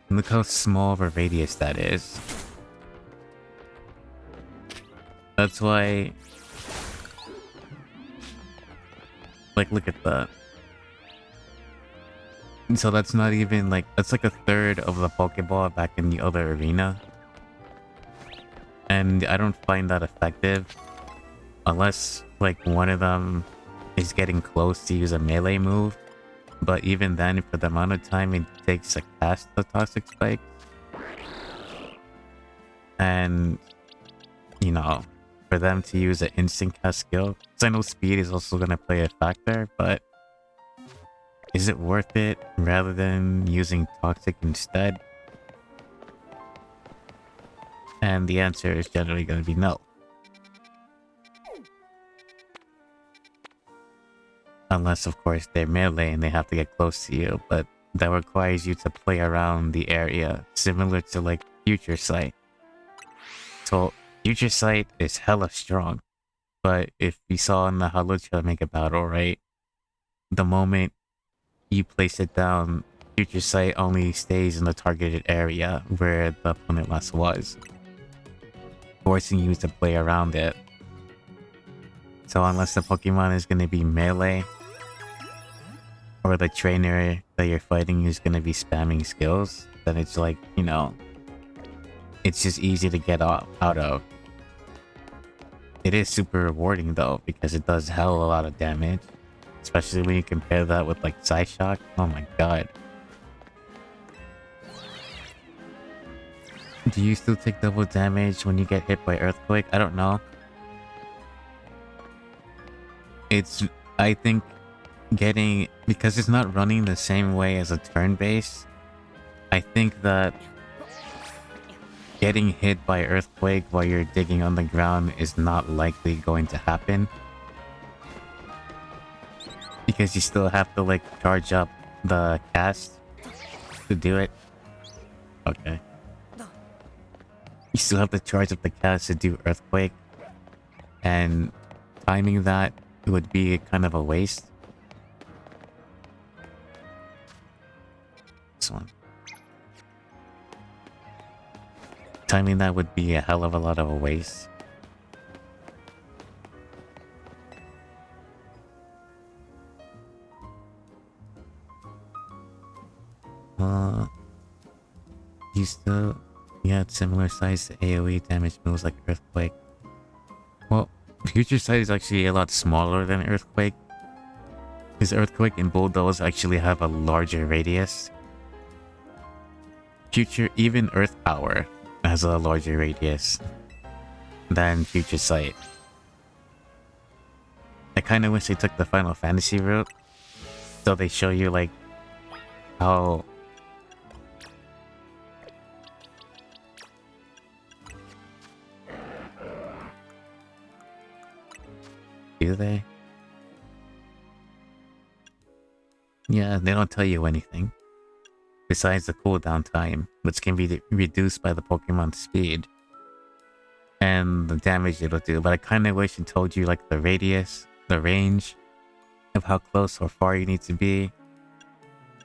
look how small of a radius that is. That's why... Like, look at that. So that's not even, like... That's like a third of the Pokeball back in the other arena. And I don't find that effective. Unless, like, one of them is getting close to use a melee move. But even then, for the amount of time it takes to cast the Toxic Spike, and, you know, for them to use an instant cast skill, because I know speed is also going to play a factor, but is it worth it rather than using Toxic instead? And the answer is generally going to be no. Unless, of course, they're melee and they have to get close to you, but that requires you to play around the area, similar to, like, Future Sight. So, Future Sight is hella strong, but if you saw in the Halocha Mega Battle, right, the moment you place it down, Future Sight only stays in the targeted area where the opponent last was, forcing you to play around it. So unless the Pokemon is going to be melee, or the trainer that you're fighting is going to be spamming skills, then it's like, you know, it's just easy to get out of. It is super rewarding though, because it does hell a lot of damage. Especially when you compare that with like Psyshock. Oh my god. Do you still take double damage when you get hit by Earthquake? I don't know. It's, I think, getting, because it's not running the same way as a turn-based, I think that getting hit by Earthquake while you're digging on the ground is not likely going to happen. Because you still have to, like, charge up the cast to do it. Okay. You still have to charge up the cast to do Earthquake. And timing that would be kind of a waste. This one. Timing that would be a hell of a lot of a waste. You still... Yeah, it's similar size to AoE damage moves like Earthquake. Well, Future Sight is actually a lot smaller than Earthquake. Because Earthquake and Bulldoze actually have a larger radius. Future, even Earth power has a larger radius than Future Sight. I kind of wish they took the Final Fantasy route, so they show you like how do they? Yeah, they don't tell you anything besides the cooldown time, which can be reduced by the Pokemon's speed and the damage it'll do. But I kind of wish it told you like the radius, the range of how close or far you need to be.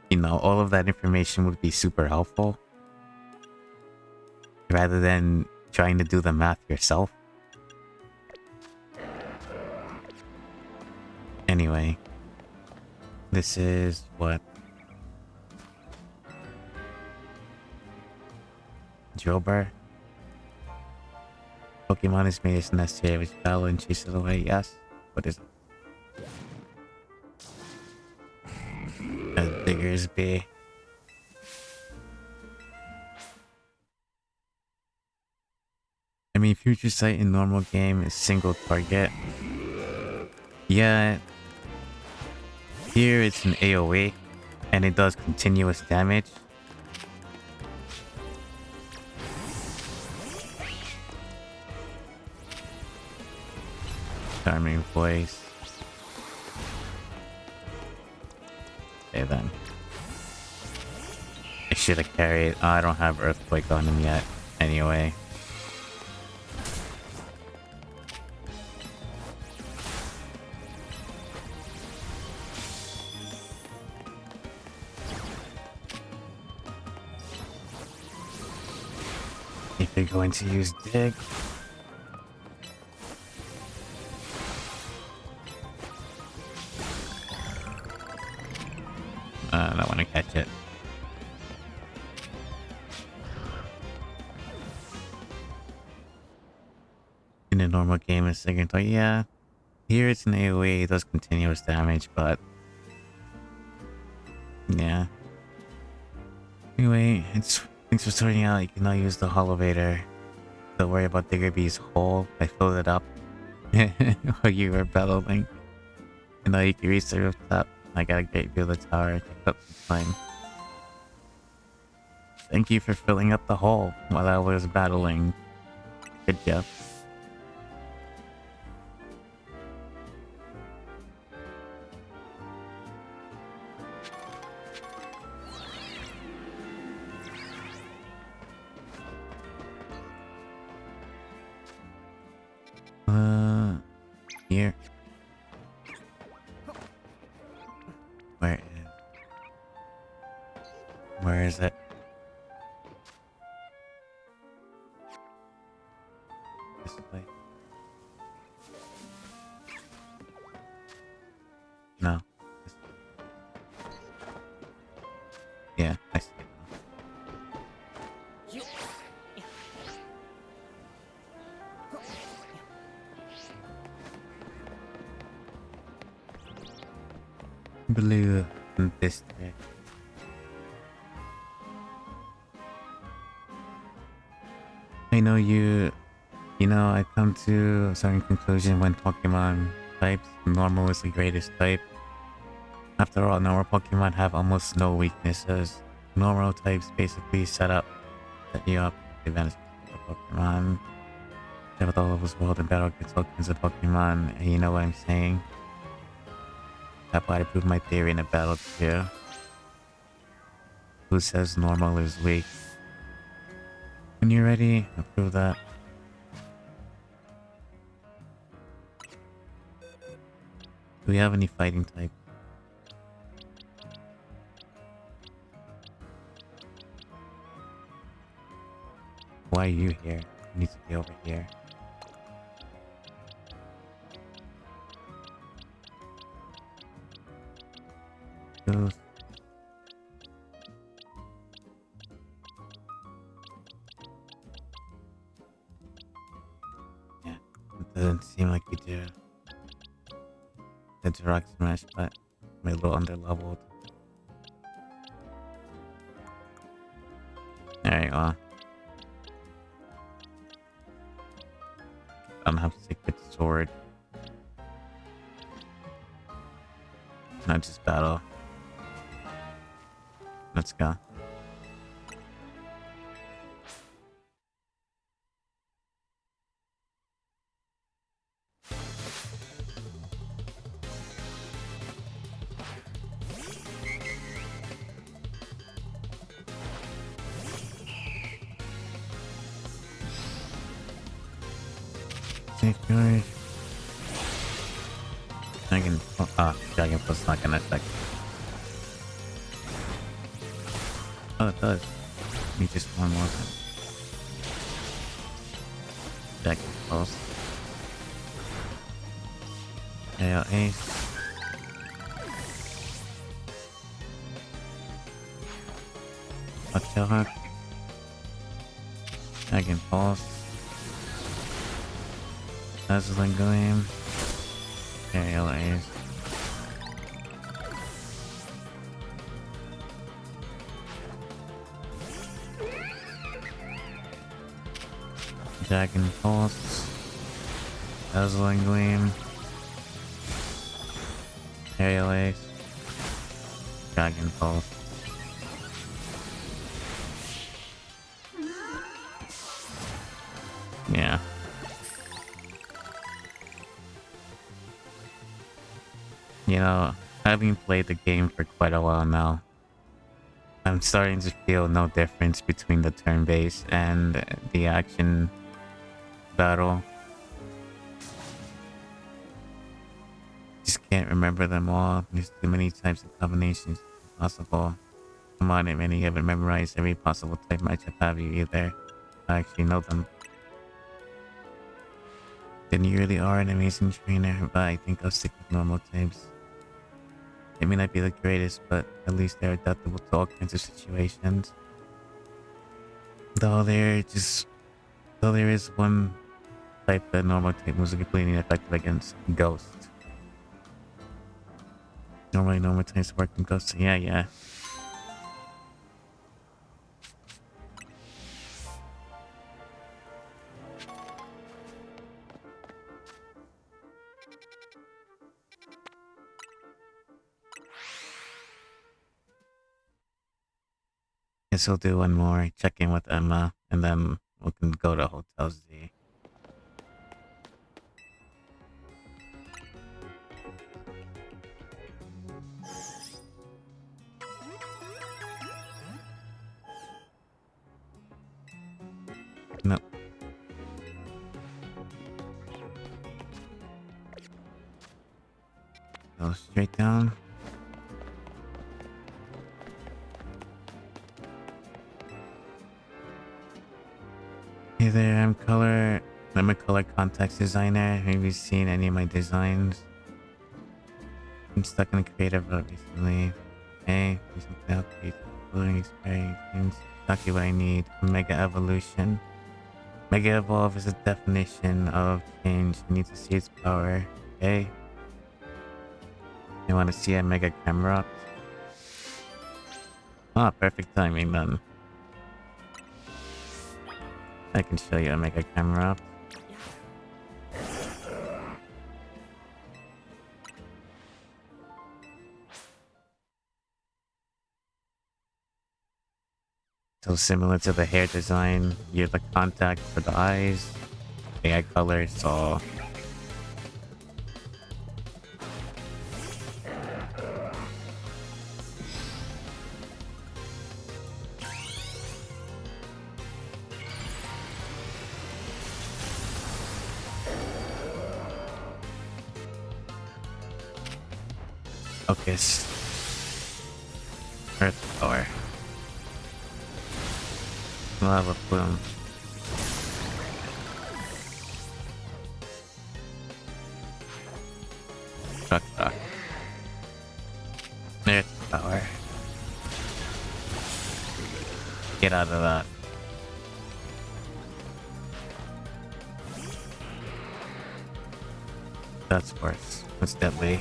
You know, all of that information would be super helpful rather than trying to do the math yourself. Anyway, this is what? Jober? Pokemon is made its nest here, which battle and chases away. Yes. What is it? A Digger's Bee. I mean, Future Sight in normal game is single target. Yeah. Here it's an AoE, and it does continuous damage. Charming voice. Okay then. I should have carried. Oh, I don't have Earthquake on him yet. Anyway. If you're going to use Dig. I don't want to catch it. In a normal game, it's second thought, yeah. Here it's an AoE, it does continuous damage, but yeah. Anyway, thanks for sorting out. You can now use the Holovator. Don't worry about Diggerby's hole. I filled it up while you were battling. And now you can reach the rooftop. I got a great view of the tower. I took up some time. Thank you for filling up the hole while I was battling. Good job. Here. Where is it? This way. No. This way. Yeah, I see it now. Blue district. I know I come to a certain conclusion when Pokemon types. Normal is the greatest type. After all, normal Pokemon have almost no weaknesses. Normal types basically set you up to advantage of Pokemon. With all of this world and battle against all kinds of Pokemon, and you know what I'm saying? That's why I proved my theory in a battle too. Who says normal is weak? When you're ready, I'll prove that. Do we have any fighting type? Why are you here? You need to be over here. Those. Yeah, it doesn't seem like you do. It's rock smash, but I'm a little underleveled. well. I don't have Sacred Sword. Not just battle. Let's go. Safeguard. Dragon Pulse not gonna affect. Oh, it does. Me just one more. Dragon Pulse. AO Ace. Tail Hook. Dragon Pulse. Dazzling Gleam. AO Ace. Dragon Pulse, Dazzling Gleam, Aerial Ace, Dragon Pulse. Yeah. You know, having played the game for quite a while now, I'm starting to feel no difference between the turn-based and the action battle. Just can't remember them all. There's too many types of combinations possible. Come on, it many haven't memorized every possible type matchup have you either. I actually know them. Then you really are an amazing trainer, but I think I'll stick with normal types. They may not be the greatest, but at least they're adaptable to all kinds of situations. Though there is one type that normal type moves are completely ineffective against Ghost. Normally normal types work in Ghost. Yeah. Guess we'll do one more, check in with Emma, and then we can go to Hotel Z. Nope. Go straight down. Hey there, I'm a color context designer. Have you seen any of my designs? I'm stuck in a creative mode recently. Hey, do something else, create coloring experience. Exactly what I need. Mega Evolution. Mega Evolve is a definition of change. You need to see its power. Okay? You want to see a Mega Camera? Ah, perfect timing then. I can show you a Mega Camera. So similar to the hair design, you have the contact for the eyes, the eye color, so focus. Earth power. Lava plume. Truck rock. Earth power. Get out of that. That's worse. That's deadly.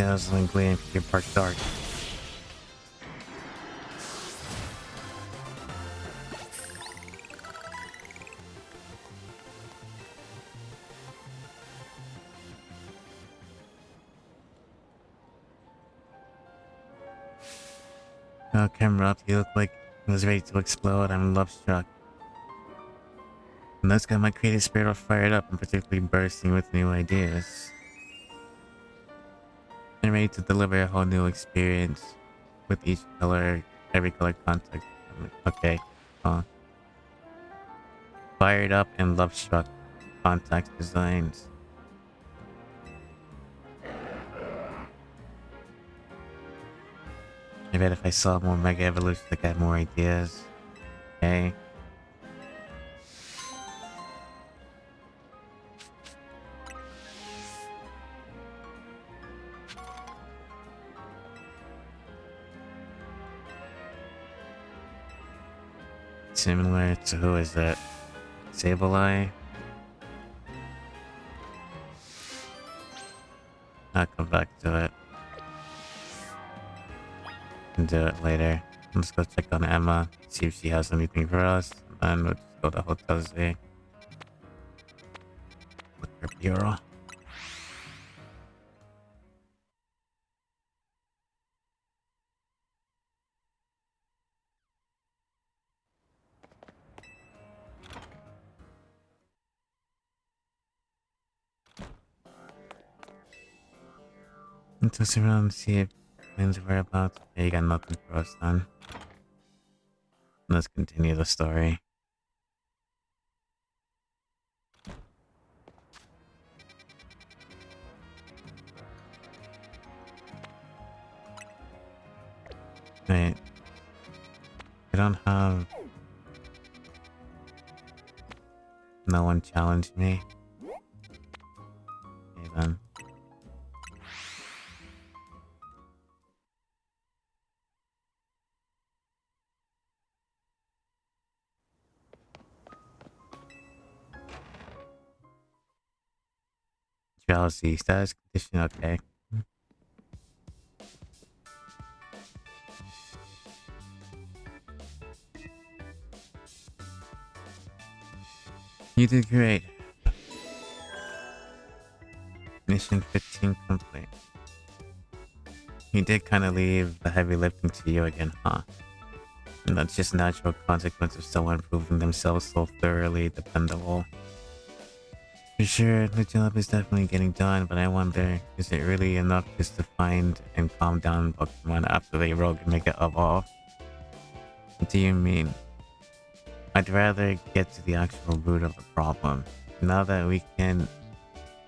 dazzling gleam from your park dark. Oh, camera up, you look like it was ready to explode. I'm love struck. And that's got my creative spirit all fired up and particularly bursting with new ideas. I'm ready to deliver a whole new experience with each color, every color contact. Okay. Fired up and love struck contact designs. I bet if I saw more Mega Evolutions, I'd get more ideas. Okay. Similar to who is that? Sableye? I'll come back to it. Can do it later. Let's go check on Emma, see if she has anything for us, and we'll just go to Hotel Z. Look her bureau. And toss around and see if plans whereabouts. Okay, you got nothing for us then. Let's continue the story. Wait. I don't have... No one challenged me. Okay then. Drowsy. Status condition, okay. You did great. Mission 15 complete. You did kind of leave the heavy lifting to you again, huh? And that's just natural consequence of someone proving themselves so thoroughly dependable. For sure, the job is definitely getting done, but I wonder, is it really enough just to find and calm down Pokemon after they rogue and make it evolve? What do you mean? I'd rather get to the actual root of the problem. Now that we can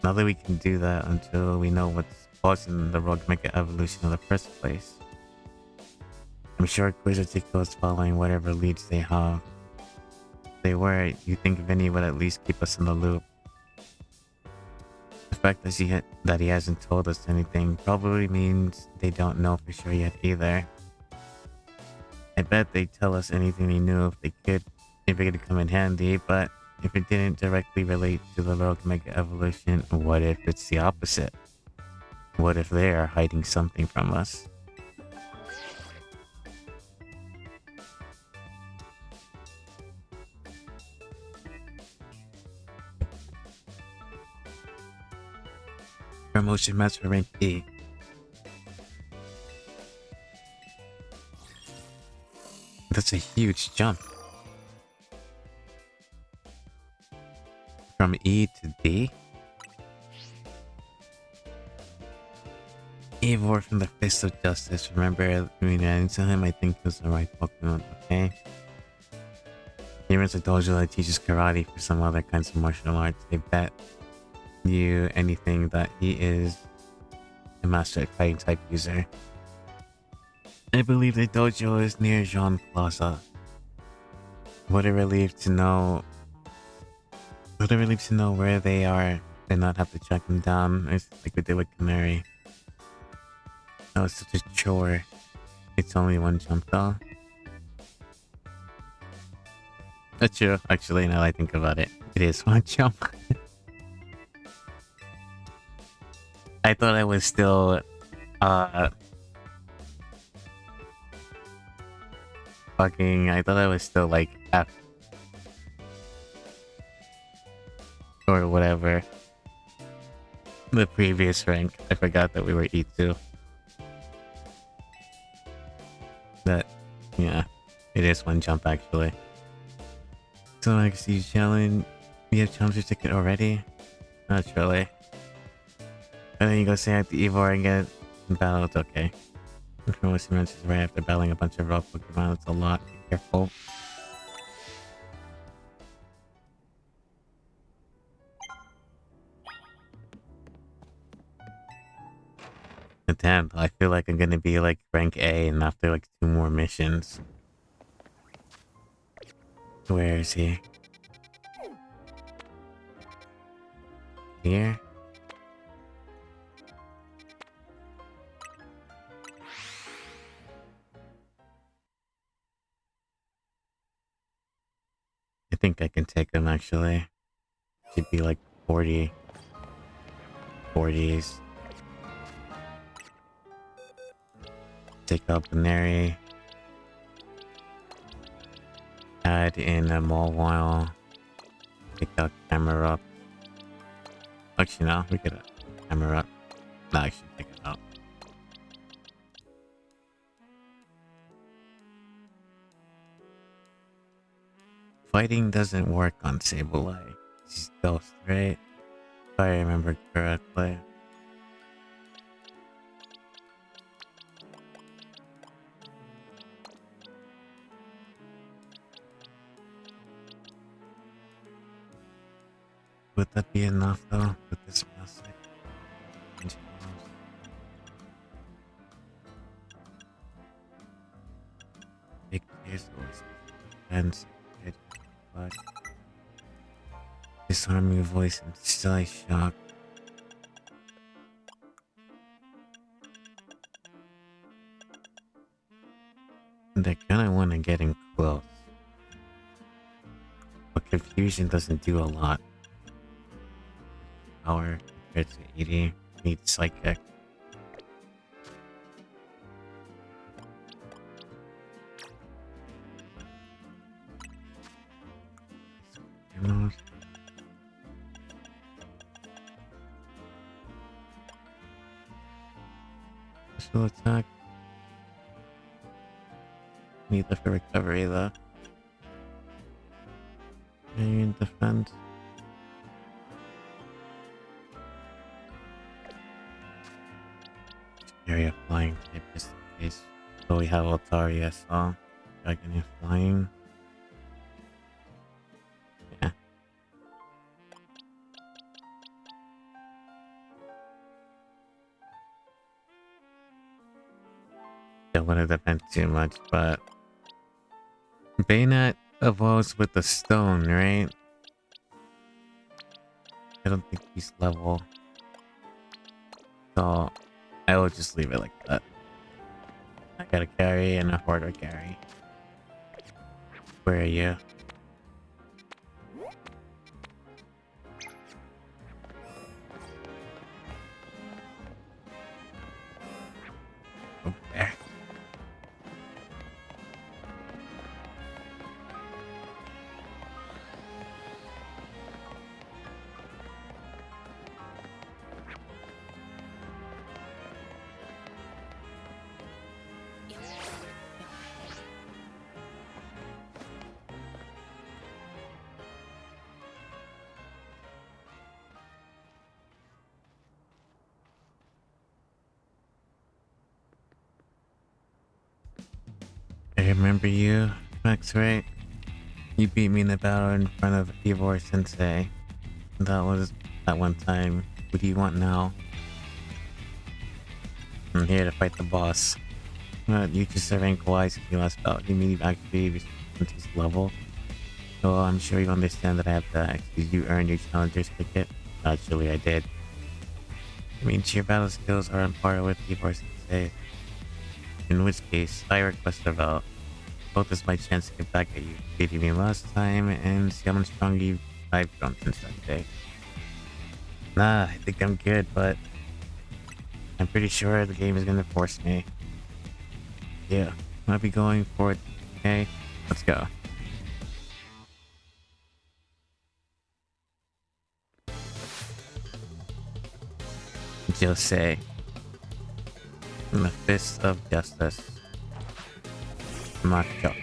do that until we know what's causing the rogue mega evolution in the first place. I'm sure Quizzical is following whatever leads they have. If they were, you think Vinny would at least keep us in the loop. The fact that he hasn't told us anything probably means they don't know for sure yet either. I bet they'd tell us anything they knew if it could come in handy, but if it didn't directly relate to the rogue mega evolution, what if it's the opposite? What if they are hiding something from us? Promotion match for rank E. That's a huge jump. From E to D? Eivor from the Fist of Justice. Remember when I ran into him? I think he was the right Pokemon, okay? He runs a dojo that teaches karate for some other kinds of martial arts. I bet you anything that he is a master at fighting type user. I believe the dojo is near Jean Plaza. What a relief to know where they are and not have to track them down. It's like we did with Canary. That was such a chore. It's only one jump though. That's true. Actually, now that I think about it, it is one jump. I thought I was still Uh, fucking, I thought I was still like F or whatever. The previous rank. I forgot that we were E2. That, yeah, it is one jump actually. So I see challenge. You have challenger ticket already? Not really. And then you go say at the Evo and get battled. Okay. Information mentions right after battling a bunch of raw Pokemon. It's a lot. Be careful. Damn, I feel like I'm gonna be like rank A and after like 2 more missions. Where is he? Here? I think I can take him actually. Should be like 40. 40s. Take out Baneri. Add in a Mawile. Take out Camera Up. Actually, no, we get a Camera Up. No, actually, take it out. Fighting doesn't work on Sableye. She's Ghost, right? If I remember correctly. Would that be enough though with this message? Big case always depends. Disarming voice and silly shock. They kinda wanna get in close. But confusion doesn't do a lot. Power compared to 80. Need psychic. Special attack. Need the for recovery though. And defense. Area flying type just in case. So we have Altaria, so Dragon is flying. Yeah. Don't want to defend too much, but Bayonet evolves with the stone, right? I don't think he's level. So I will just leave it like that. I got a carry and a harder carry. Where are you? Over there. I remember you, Max, right? You beat me in the battle in front of Ivor Sensei. That was that one time. What do you want now? I'm here to fight the boss. You just rank wise if you last bout. You mean you've actually reached his level? So I'm sure you understand that I have to actually you earned your challenger's ticket. Actually, I did. It means your battle skills are on par with Ivor Sensei. In which case, I request a vote. Vote is my chance to get back at you. Beat me last time and see how much stronger I've grown since that day. Nah, I think I'm good, but I'm pretty sure the game is gonna force me. Yeah, I'll be going for it. Okay, let's go. Just say, in the fist of justice, not joke.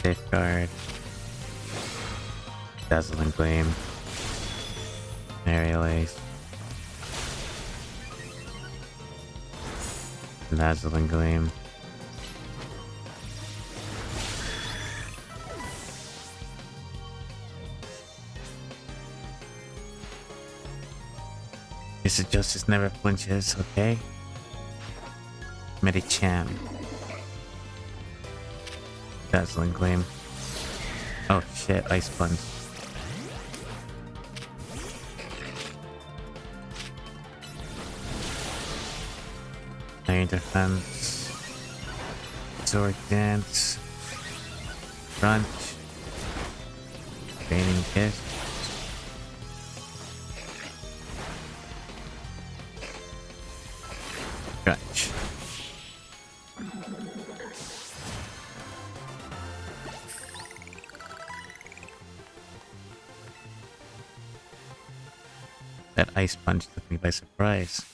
Safeguard, dazzling gleam, aerial ace, dazzling gleam. Fist of justice never flinches, okay? Medichan. Dazzling gleam. Oh shit, ice punch. Iron defense. Sword dance. Crunch. Training kiss. Crunch. That ice punch took me by surprise.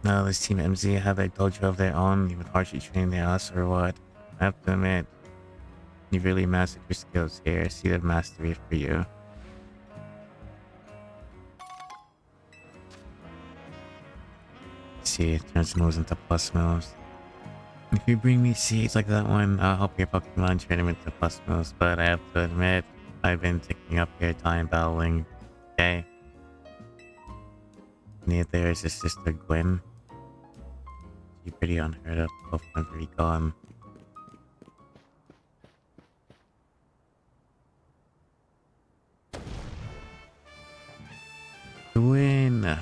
Now this team MZ have their dojo of their own, even harshly train their ass or what? I have to admit, you really mastered your skills here. See the mastery for you. See, it turns moves into plus moves. If you bring me seeds like that one, I'll help your Pokemon turn them into plus moves, but I have to admit, I've been taking up your time battling, okay? Neither is his sister Gwen. She's pretty unheard of, both never be gone. Gwen!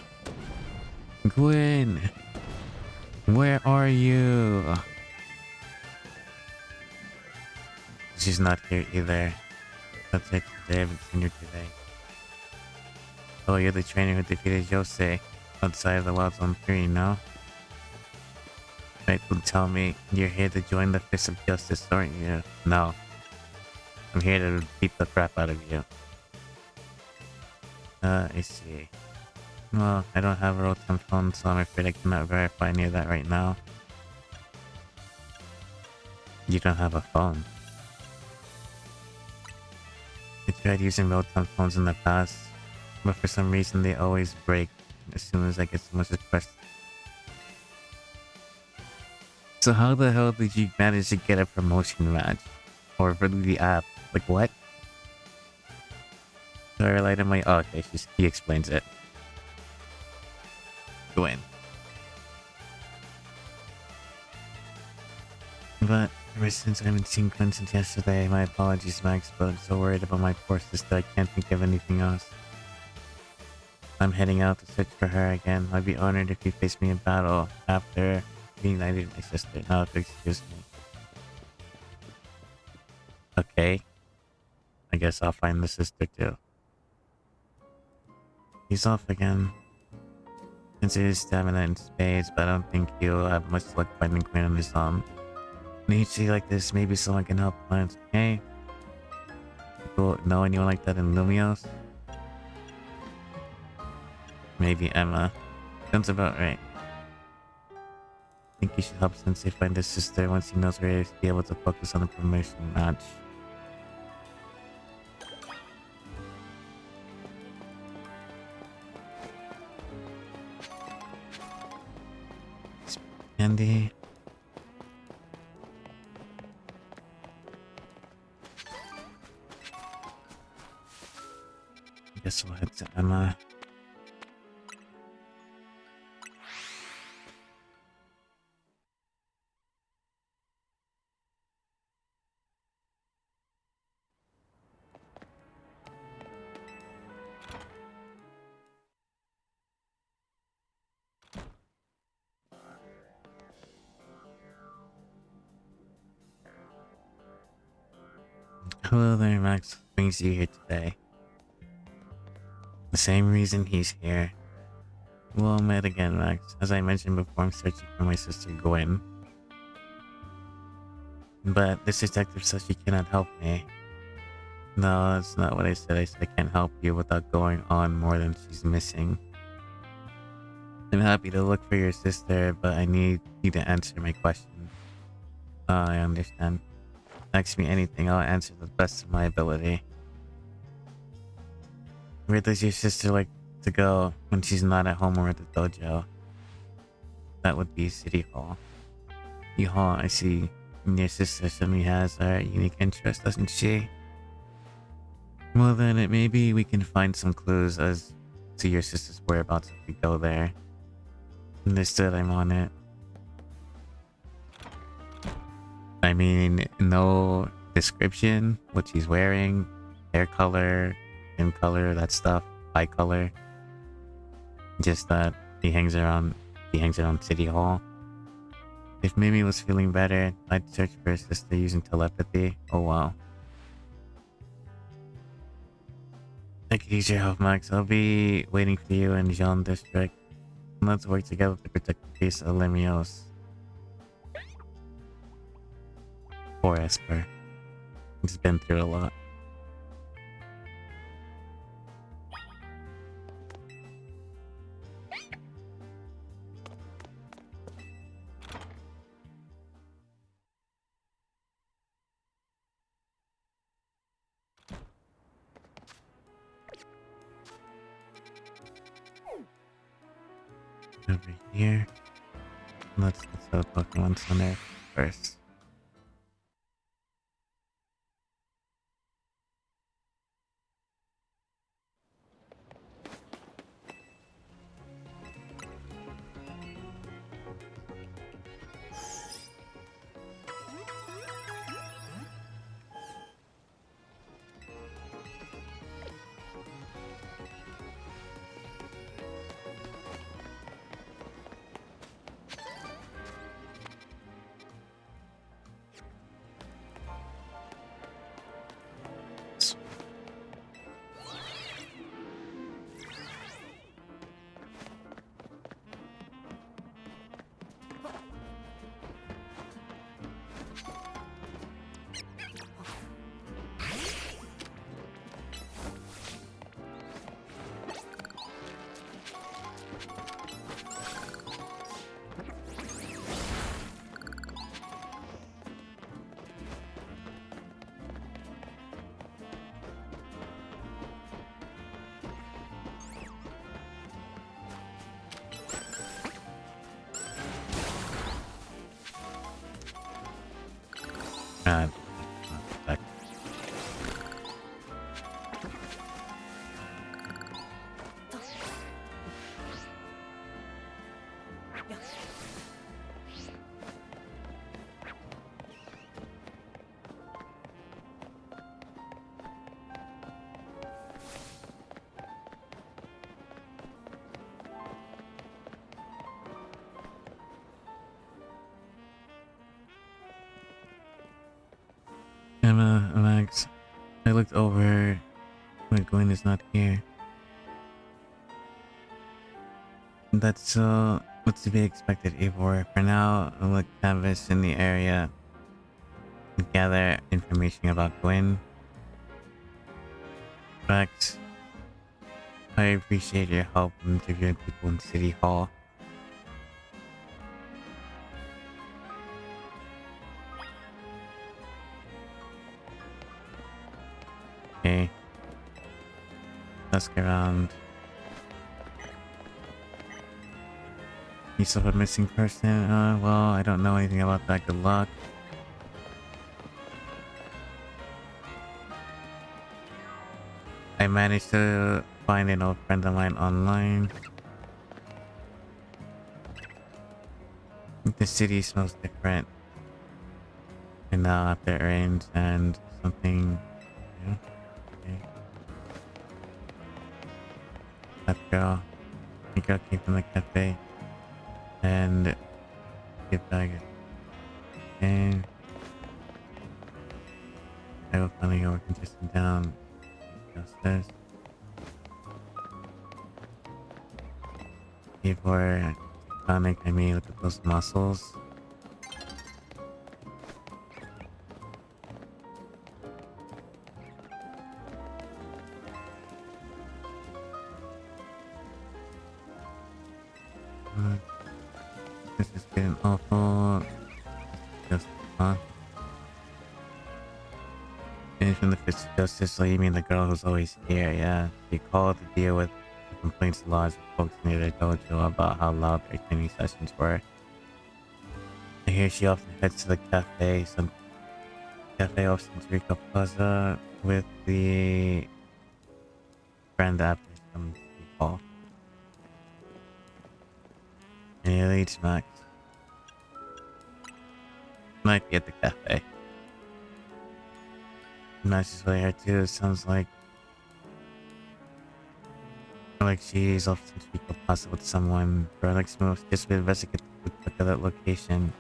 Gwen! Where are you? She's not here either. That's it, I haven't seen her today. Oh, you're the trainer who defeated Yosei outside of the Wild Zone 3, no? Right, don't tell me you're here to join the Fist of Justice, aren't you? No. I'm here to beat the crap out of you. I see. Well, I don't have a Rotom phone, so I'm afraid I cannot verify any of that right now. You don't have a phone. I tried using Rotom phones in the past, but for some reason they always break as soon as I get so much request. So how the hell did you manage to get a promotion match? Or for the app? Like what? So I relied on my... Oh, okay, he explains it. Gwen. But ever since I haven't seen Gwen since yesterday, my apologies Max, but I'm so worried about my poor sister I can't think of anything else. I'm heading out to search for her again. I'd be honored if you face me in battle after reunited my sister. Now if you excuse me. Okay. I guess I'll find the sister too. He's off again. Consider his stamina in spades, but I don't think he'll have much luck finding Queen on his own. In a HC like this, maybe someone can help plans, okay? People know anyone like that in Lumios? Maybe Emma. Sounds about right. I think he should help Sensei find his sister once he knows where he'll be able to focus on the promotion match. Andy. I guess we'll head to Emma. Hello there, Max. What brings you here today? The same reason he's here. Well met again, Max. As I mentioned before, I'm searching for my sister Gwen. But this detective says she cannot help me. No, that's not what I said. I said I can't help you without going on more than she's missing. I'm happy to look for your sister, but I need you to answer my question. I understand. Ask me anything, I'll answer to the best of my ability. Where does your sister like to go when she's not at home or at the dojo? That would be City Hall. Yeehaw, I see. Your sister certainly has a unique interest, doesn't she? Well then, maybe we can find some clues as to your sister's whereabouts if we go there. Understood, I'm on it. I mean, no description, what she's wearing, hair color, skin color, that stuff, eye color. Just that he hangs around City Hall. If Mimi was feeling better, I'd search for her sister using telepathy. Oh wow. I could use your help, Max. I'll be waiting for you in Jean District. Let's work together to protect the peace of Lemios. Poor Esper. He's been through a lot. Over here. Let's go to the Pokemon Center first. God. Back. Emma, Max, I looked over, but Gwen is not here. That's what's to be expected, Ivor. For now, I'll look canvas in the area and gather information about Gwen. Max, I appreciate your help in interviewing people in City Hall. Okay. Ask around. Piece of a missing person? Well, I don't know anything about that. Good luck. I managed to find an old friend of mine online. The city smells different. And now after it rains and something... Yeah. Okay. That girl. The girl came from the cafe. And... Get back. And... I will finally get working just down. Justice. Before tonic, I mean, look at those muscles. This is getting awful. Just, huh? And from the Fist of Justice, so you mean the girl who's always here, yeah. She called to deal with the complaints lodged with folks near their dojo about how loud their training sessions were. I hear she often heads to the cafe, some cafe off Centurica Plaza, with the friend after some call. And it leads Max. Might be at the cafe. Max is really here too. It sounds like she's off Centurica Plaza with someone. For next move, just investigate look at that location.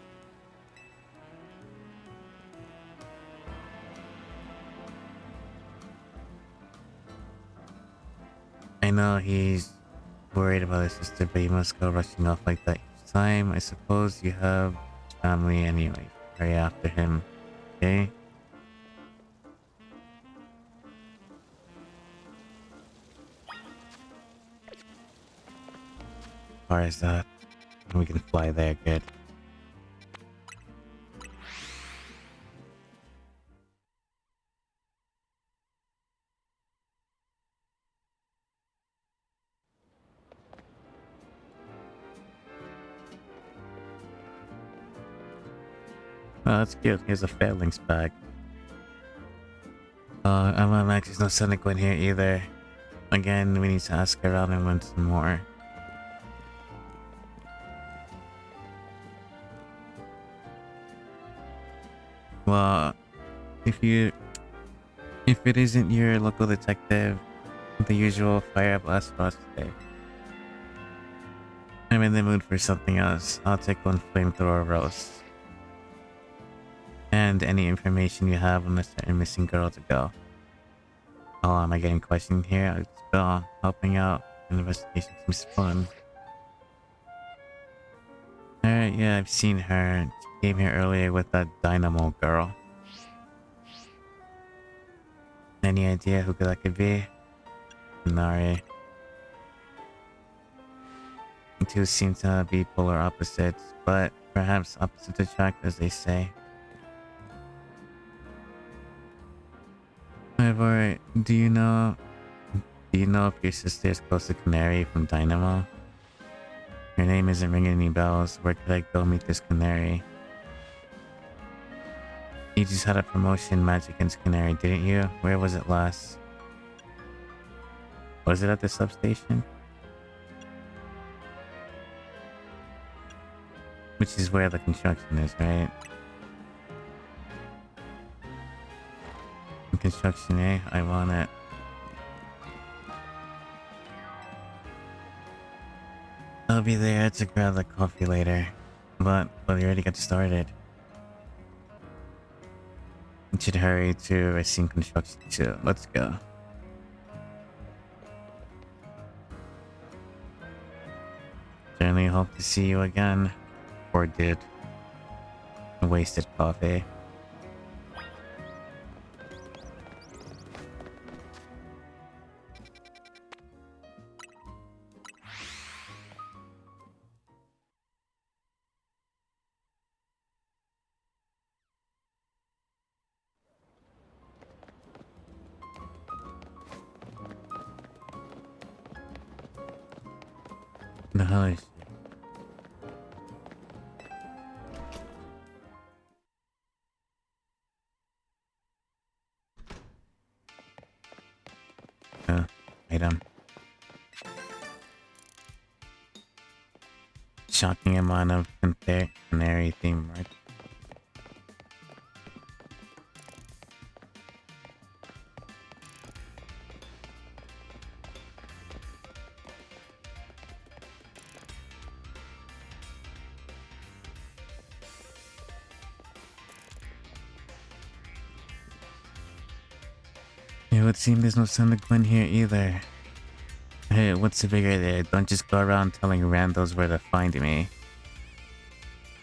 I know he's worried about his sister, but he must go rushing off like that each time. I suppose you have family anyway. Hurry after him, okay? As far as that, we can fly there, good. Oh, that's cute. Here's a Fairlinks bag. Max is no Cynical in here either. Again, we need to ask around and learn some more. Well, if it isn't your local detective, the usual fire blast for us today. I'm in the mood for something else. I'll take one flamethrower roast. And any information you have on the certain missing girl to go. Oh, am I getting questioned here? It's helping out. An investigation seems fun. Alright, yeah, I've seen her. She came here earlier with that Dynamo girl. Any idea who that could be? Nari. The two seem to be polar opposites, but perhaps opposites attract, as they say. However, do you know if your sister is close to Canary from Dynamo? Her name isn't ringing any bells. Where could I go meet this Canary? You just had a promotion match against Canary, didn't you? Where was it last? Was it at the substation? Which is where the construction is, right? Construction, eh? I want it. I'll be there to grab the coffee later. But we already got started. We should hurry to resume construction too. Let's go. Certainly hope to see you again. Or did. Wasted coffee. The hell is she? Item. Shocking amount of canary theme, right? It would seem there's no son of Gwen here either. Hey, what's the big idea? Don't just go around telling randos where to find me.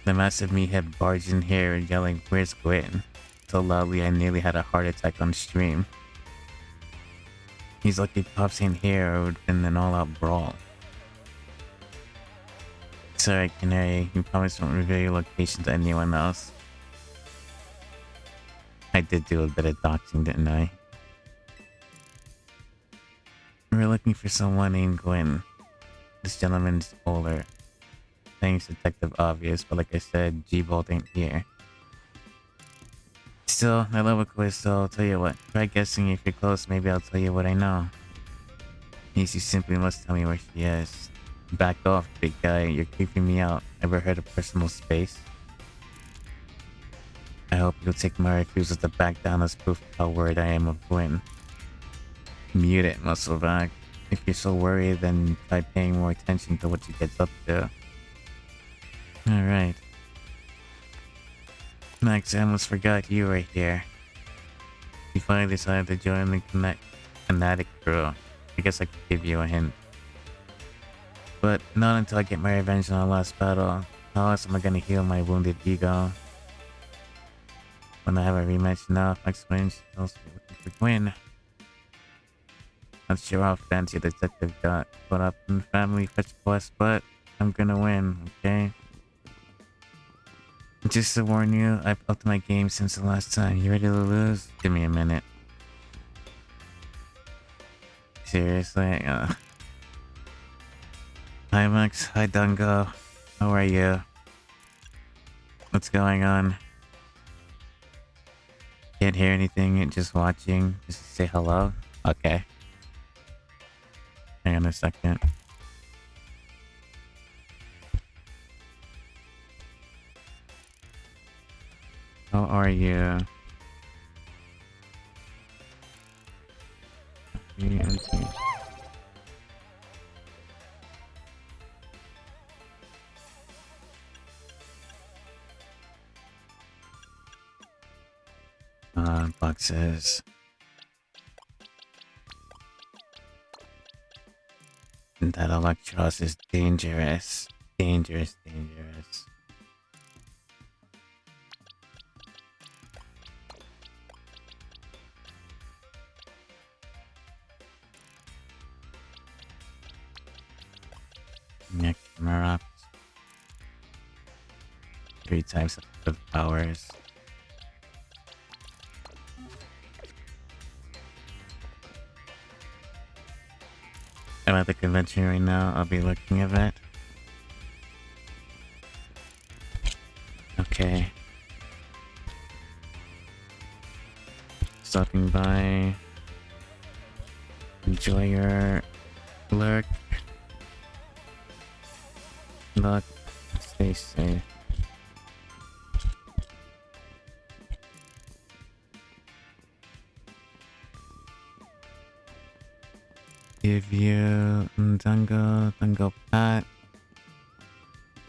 The massive meathead barged in here yelling, "Where's Gwen?" so loudly I nearly had a heart attack on stream. He's lucky Pops ain't here or it would have been an all-out brawl. Sorry, Canary. You promise won't reveal your location to anyone else. I did do a bit of doxing, didn't I? We're looking for someone named Gwen. This gentleman's older. Thanks, Detective Obvious, but like I said, G-Bolt ain't here. Still, I love a quiz, so I'll tell you what. Try guessing. If you're close, maybe I'll tell you what I know. Yes, you simply must tell me where she is. Back off, big guy. You're creeping me out. Ever heard of personal space? I hope you'll take my refusal to back down as proof of how worried I am of Gwen. Mute it, Muscleback. If you're so worried, then try paying more attention to what she gets up to. Alright. Max, I almost forgot you were here. You finally decided to join the Kinetic crew. I guess I could give you a hint. But not until I get my revenge on our last battle. How else am I gonna heal my wounded ego? When I have a rematch now, Max wins, she's also looking for Gwen. Not sure how fancy a detective got caught up in family fetch quest, but I'm gonna win, okay? Just to warn you, I've upped my game since the last time. You ready to lose? Give me a minute. Seriously? Hi Max, hi Dungo. How are you? What's going on? Can't hear anything, just watching. Just say hello? Okay. Hang on a second. How are you? Boxes. That Electros is dangerous. Dangerous. Yeah, camera up. 3 times of powers. I'm at the convention right now. I'll be looking at it. Okay. Stopping by. Enjoy your lurk. Look. Stay safe. Give you Dungo Pat,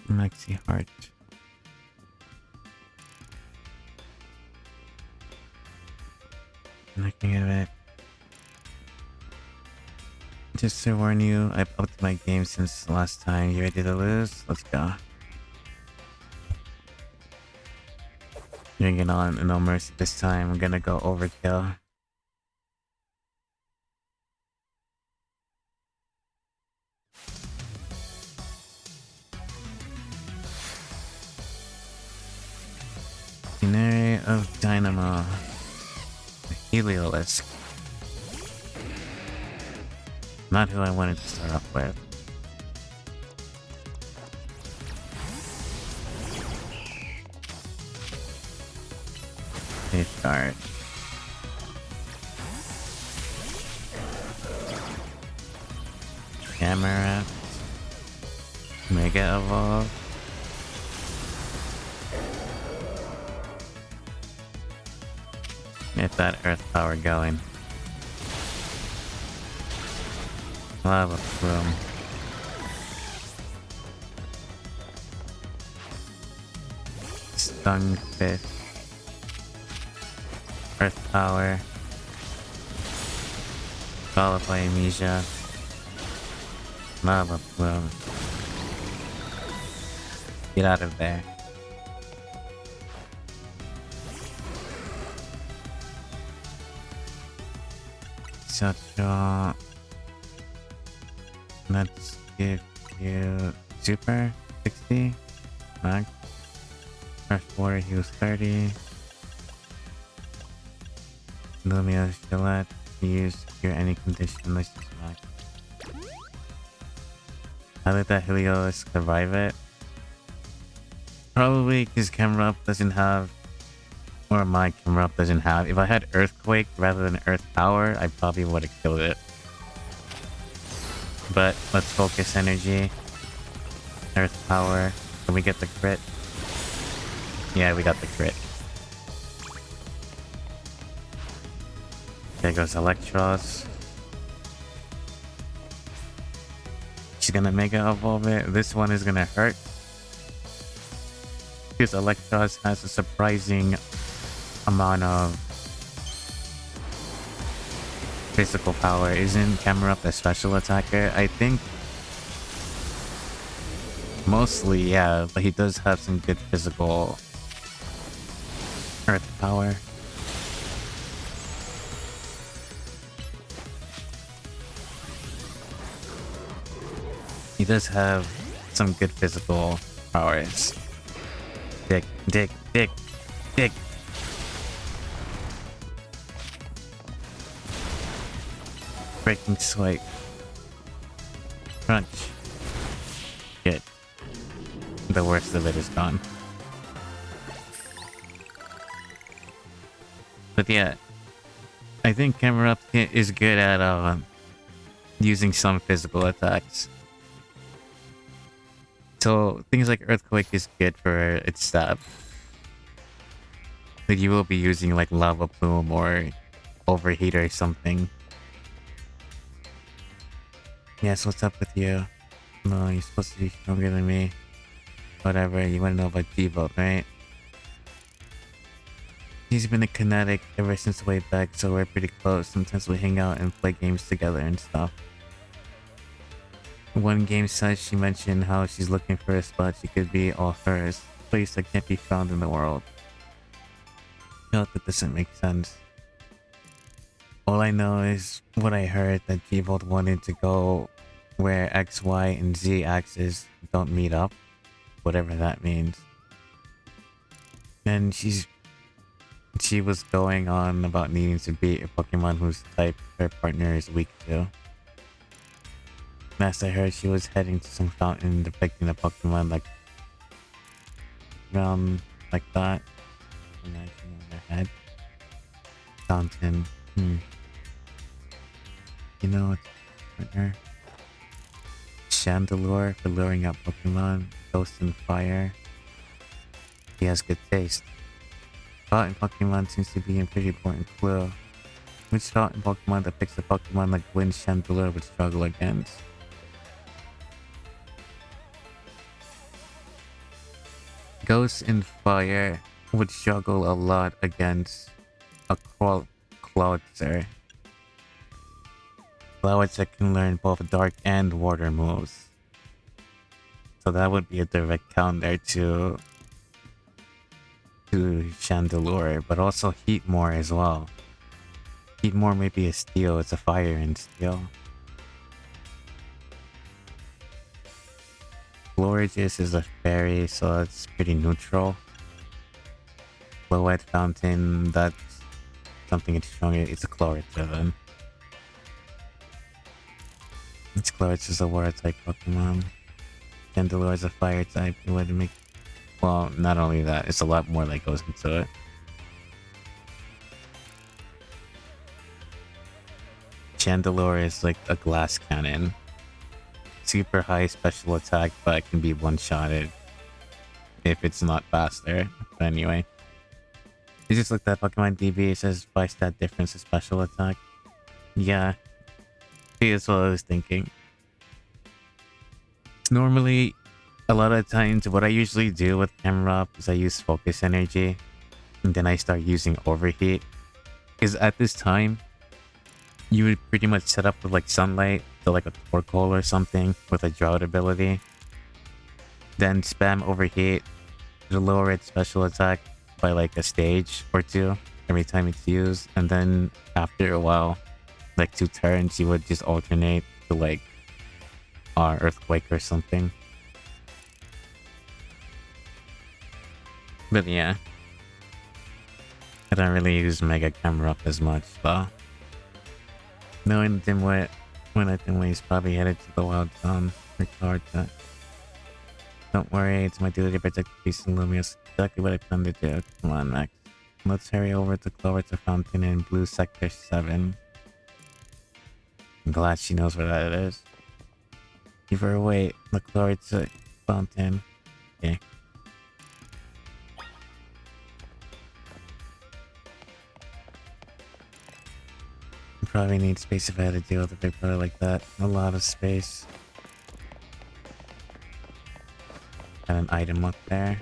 Maxi Heart. Looking at it. Just to warn you, I've upped my game since the last time. You ready to lose? Let's go. Bring it on, no mercy this time. I'm gonna go overkill. Canary of Dynamo. Heliolisk. Not who I wanted to start off with. Safeguard. Camera. Mega Evolve. Get that earth power going. Lava Plume. Stung Fist. Earth power. Followed by Amnesia. Lava Plume. Get out of there. So, let's give you Super 60. Max. Fresh Water heals 30. Lumia Gillette. Use cure any condition. Let's just max. How did that Helios survive it? Probably because camera up doesn't have, or my camera up doesn't have. If I had Earthquake rather than Earth Power, I probably would have killed it. But let's focus energy. Earth Power. Can we get the crit? Yeah, we got the crit. There goes Electros. She's gonna Mega Evolve it. This one is gonna hurt. Because Electros has a surprising amount of physical power. Isn't Camerupt a special attacker? I think mostly, yeah, but he does have some good physical earth power. He does have some good physical powers. Dick. Breaking swipe. Crunch. Good. The worst of it is gone. But yeah, I think Camerupt is good at using some physical attacks. So things like Earthquake is good for its stab. Like you will be using like Lava Plume or Overheat or something. Yes, what's up with you? No, you're supposed to be stronger than me. Whatever, you want to know about G-Bolt, right? He's been a kinetic ever since way back, so we're pretty close. Sometimes we hang out and play games together and stuff. One game says she mentioned how she's looking for a spot she could be all hers. A place that can't be found in the world. No, that doesn't make sense. All I know is what I heard, that G-Bolt wanted to go where X, Y, and Z axes don't meet up. Whatever that means. And she was going on about needing to beat a Pokemon whose type her partner is weak to. Last I heard, she was heading to some fountain depicting a Pokemon like around like that. Imagine in her head. Fountain. You know what's partner? Chandelure for luring out Pokemon. Ghost and Fire. He has good taste. Fountain Pokemon seems to be a pretty important clue. Which fountain Pokemon depicts a Pokemon like Wind Chandelure would struggle against? Ghost and Fire would struggle a lot against a Clawitzer. Clawitzer can learn both dark and water moves. So that would be a direct counter to Chandelure, but also Heatmore as well. Heatmore may be a steel, it's a fire and steel. Florigis is a fairy, so it's pretty neutral. Floette Fountain, that's something it's stronger. It's a Clawitzer then. It's Clawitzer is a water type Pokemon. Chandelure is a fire type. It would make, well, not only that, it's a lot more that goes into it. Chandelure is like a glass cannon. Super high special attack, but it can be one-shotted if it's not faster. But anyway, you just looked at Pokemon DB. It says 5-stat difference in special attack. Yeah, that's what I was thinking. Normally, a lot of times, what I usually do with Camerupt is I use Focus Energy, and then I start using Overheat. Because at this time, you would pretty much set up with like sunlight to like a torque hole or something with a drought ability. Then spam overheat to lower its special attack by like a stage or two every time it's used. And then after a while, like 2 turns, you would just alternate to like earthquake or something. But yeah, I don't really use Mega Camera up as much, though. Knowing Dimwit, when I Dimwit is probably headed to the Wild Zone. Record that. Don't worry, it's my duty to protect the peace and Lumious. Exactly what I plan to do. Come on, Max. Let's hurry over to Cloverton Fountain in Blue Sector 7. I'm glad she knows where that is. Give her away. The Cloverton Fountain. Okay. Probably need space if I had to deal with a big brother like that. A lot of space. Got an item up there.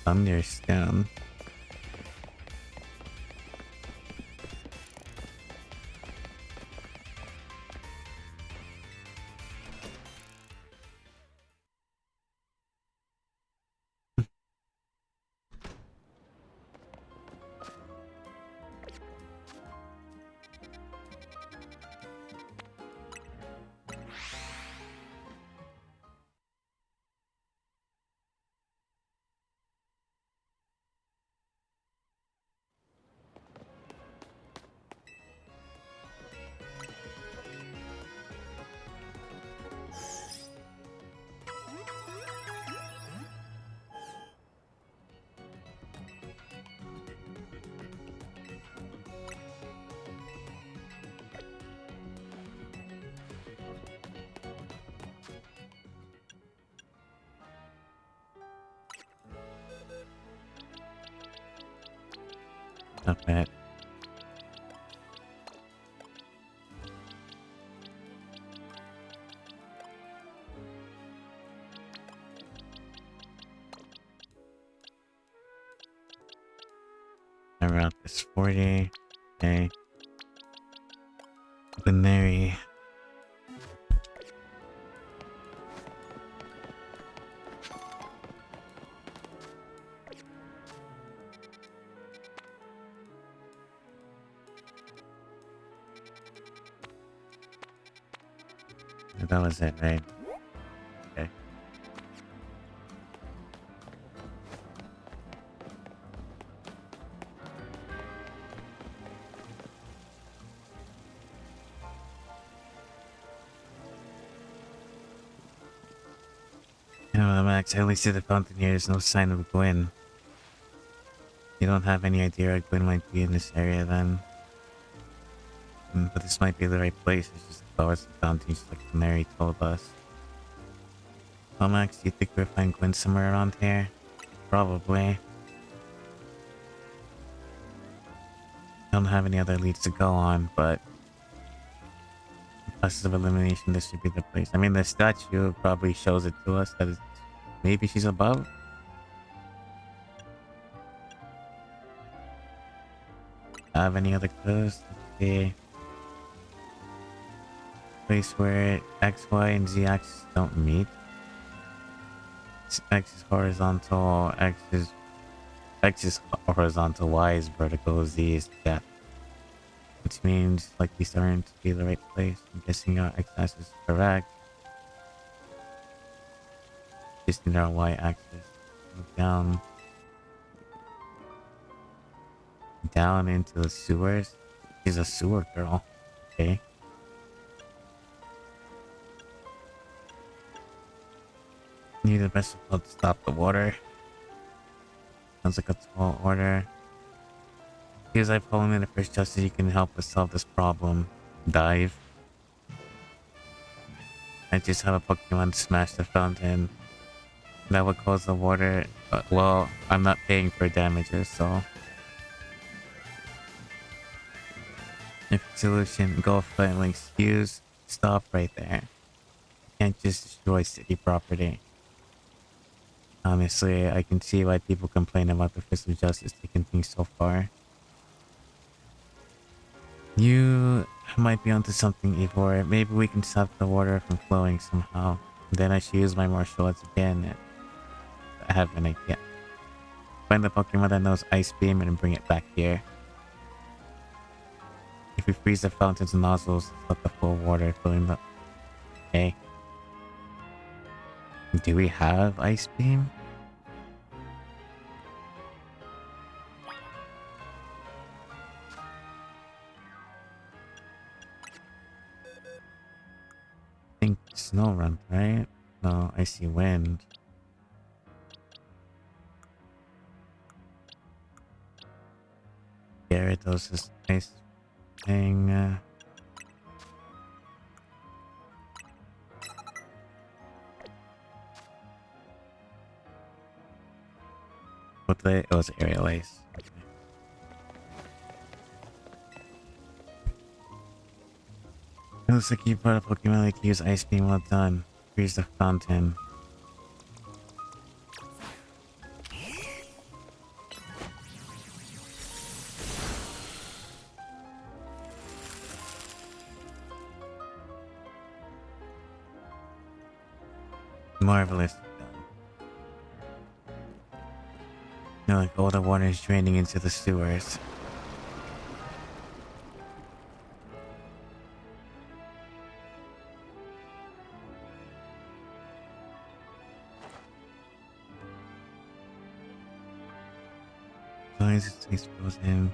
Thunderstone. Not bad. My route is 40. Okay. Binary. That was it, right? Okay. You know, Max, I only see the fountain here. There's no sign of Gwen. You don't have any idea where Gwen might be in this area then. But this might be the right place. It's just towards the fountain, just like Mary told us. Well, Max, do you think we'll find Gwen somewhere around here? Probably. Don't have any other leads to go on, but process of elimination, this should be the place. I mean, the statue probably shows it to us that it's, maybe she's above. Have any other clues? Let's see. Place where X, Y, and Z axes don't meet. X is horizontal, X is horizontal, Y is vertical, Z is depth. Which means like these aren't to be the right place. I'm guessing our x-axis is correct. Just need our y-axis. Down into the sewers. She's a sewer girl. Okay. Need the best of to stop the water. Sounds like a tall order. Because I've fallen in the first justice, you can help us solve this problem. Dive. I just have a Pokemon smash the fountain. That would cause the water. Well, I'm not paying for damages, so. If solution, go find links. Use. Stop right there. You can't just destroy city property. Honestly, I can see why people complain about the fist of justice taking things so far. You might be onto something, Ivor. Maybe we can stop the water from flowing somehow. Then I should use my martial arts again. I have an idea. Find the Pokemon that knows Ice Beam and bring it back here. If we freeze the fountain's nozzles, stop the flow of water filling the... Okay. Do we have Ice Beam? I think Snow Run, right? No, Icy Wind. Gyarados is nice thing. What the... It was Aerial Ace. Okay. It looks like you brought a Pokemon that can use Ice Beam. Well done. Freeze the fountain. Marvelous. You know, like all the water is draining into the sewers. Noise is exposed in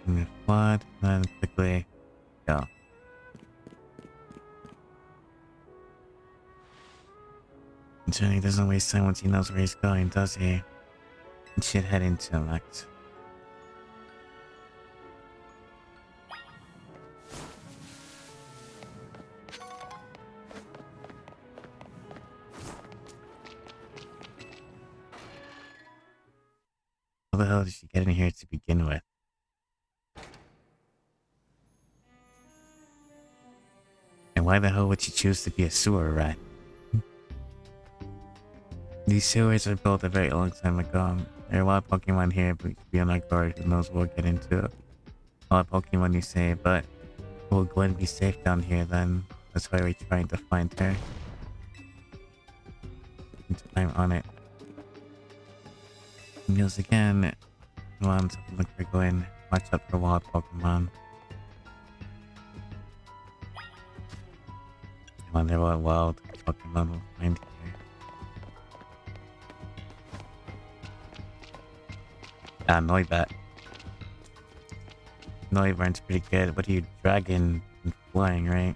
the flood, and then quickly go. Johnny doesn't waste time once he knows where he's going, does he? He should head into Elect. How the hell did she get in here to begin with? And why the hell would she choose to be a sewer rat? These sewers were built a very long time ago. There are wild Pokemon here, but be on our guard. Who knows what we'll get into. Wild Pokemon, you say, but will Gwen be safe down here then? That's why we're trying to find her. Time on it. Meals again. Come on, so look for Gwen. Watch out for wild Pokemon. Come on, there are wild Pokemon we'll find here. Ah, Noibat. Noibat's pretty good. What are you, dragon and flying, right?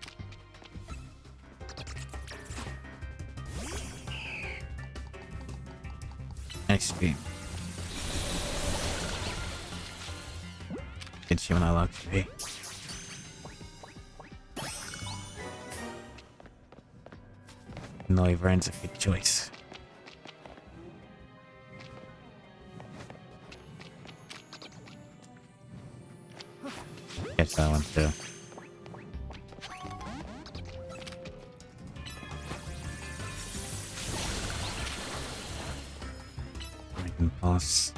Ice Beam. Get you when I lock you. Noibat's a good choice. Catch that one too. Dragon Boss.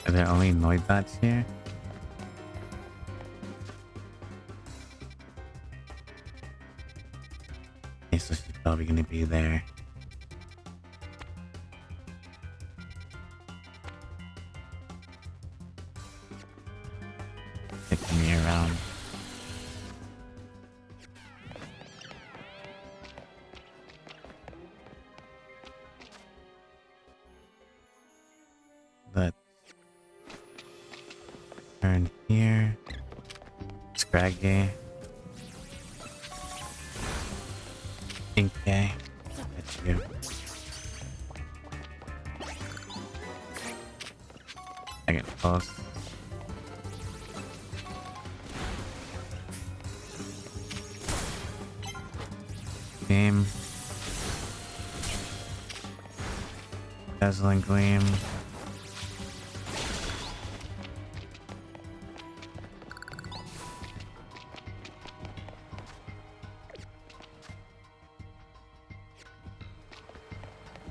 Are there only Noibats here? Okay, so she's probably gonna be there. Taking me around. Let's turn here. Scraggy. Inkay. That's you. Second post. Game. Dazzling Gleam.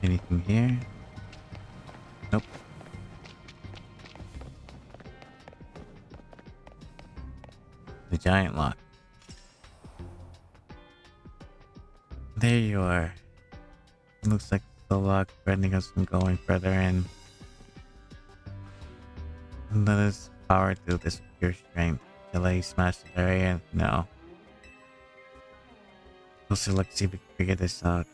Anything here? Nope. The giant lock. There you are. Looks like the lock preventing us from going further in. Let us power through this with your strength. Shall I smash the area? No. Also, let's see if we can figure this out.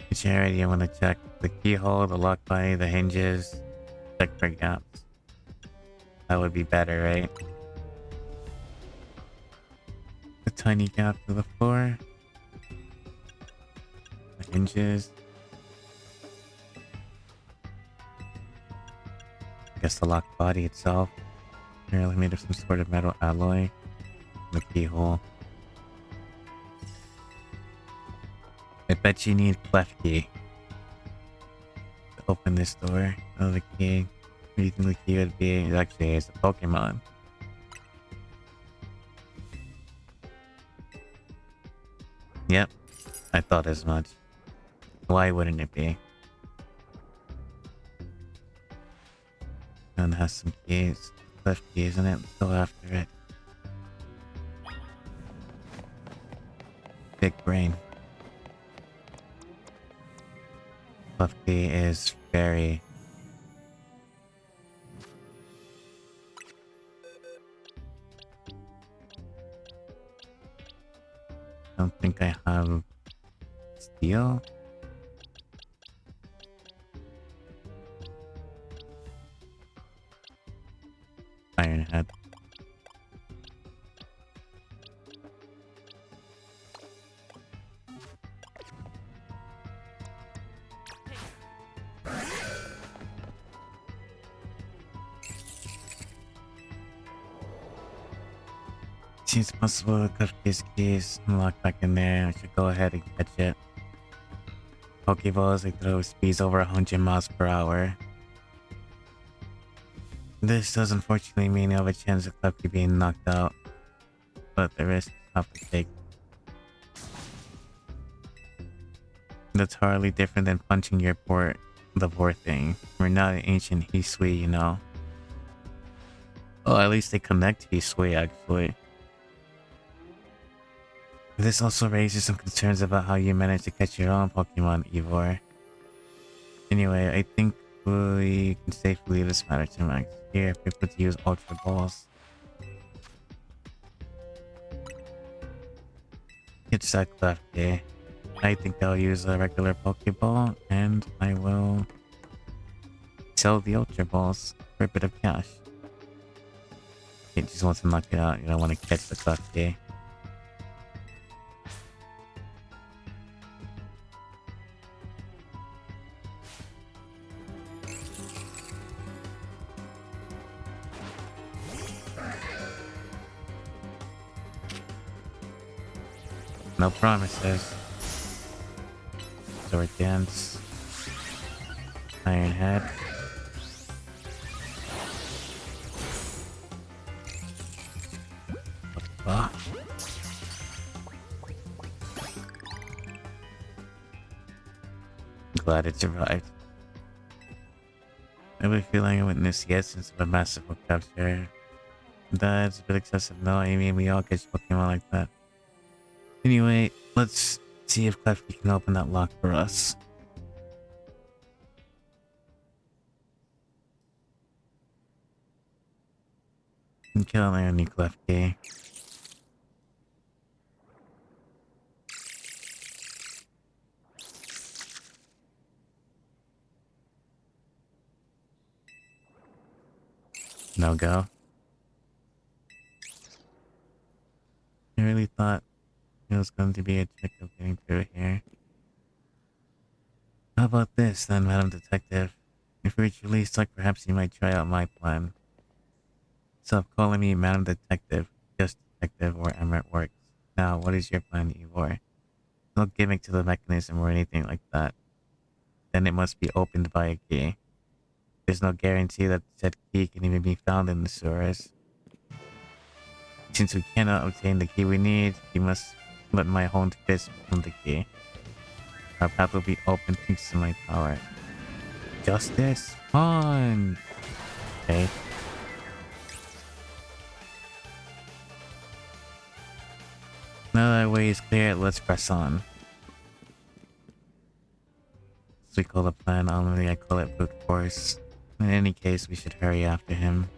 Which area do you want to check? The keyhole, the lock body, the hinges. Check for gaps. That would be better, right? A tiny gap to the floor. The hinges. I guess the lock body itself. Apparently made of some sort of metal alloy. The keyhole. I bet you need clef key to open this door. Oh, the key. What do you think the key would be? It actually is a Pokémon. Yep, I thought as much. Why wouldn't it be? And it has some keys. Clef key, isn't it? Let's go after it. Big brain. Fluffy is very... I don't think I have steel. Iron head. Seems possible to cut these keys and lock back in there. I should go ahead and catch it. Pokeballs, they throw speeds over 100 miles per hour. This does unfortunately mean you have a chance of Clefty being knocked out, but the risk is tough to take. That's hardly different than punching your the poor thing. We're not an ancient Hisui, you know. Oh, at least they connect Hisui, actually. This also raises some concerns about how you managed to catch your own Pokemon, Ivor. Anyway, I think we can safely leave this matter to Max. Here, people to use Ultra Balls. It's that left, eh? I think I'll use a regular Pokeball, and I will sell the Ultra Balls for a bit of cash. You just want to knock it out, you don't want to catch the cleft, eh? No promises. Sword Dance. Iron Head. What the fuck? Glad it survived. I have a feeling I witnessed the essence of a massive capture. That's a bit excessive, no? I mean, we all catch Pokemon like that. Anyway, let's see if Clefty can open that lock for us. Kill any Clefty. No go. I really thought it was going to be a trick of getting through here. How about this then, Madam Detective? If we reach release, like perhaps you might try out my plan. Stop calling me Madam Detective, just Detective, wherever it works. Now, what is your plan, Ivor? No gimmick to the mechanism or anything like that. Then it must be opened by a key. There's no guarantee that said key can even be found in the sewers. Since we cannot obtain the key we need, you must let my honed fist become the key. Our path will be open thanks to my power. Justice? On! Okay. Now that way is clear, let's press on. So we call the plan, only I call it brute force. In any case, we should hurry after him.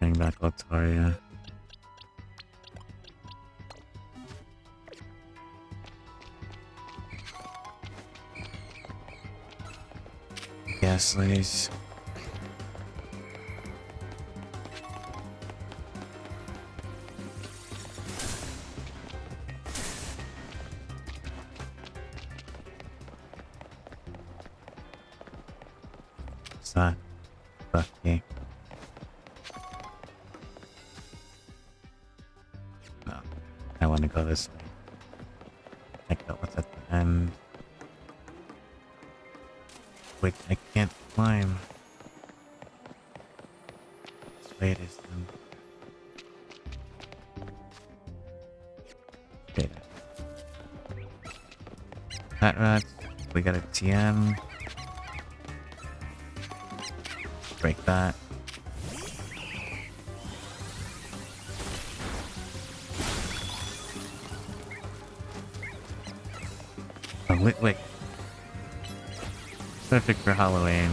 Bring back Altaria. Yes, ladies. What's that? Bucky. No. I want to go this way. Check out what's at the end. Wait, I can't climb. This way it is then. Wait. Fat rats. We got a TM. Break that. Oh, wait. Perfect for Halloween.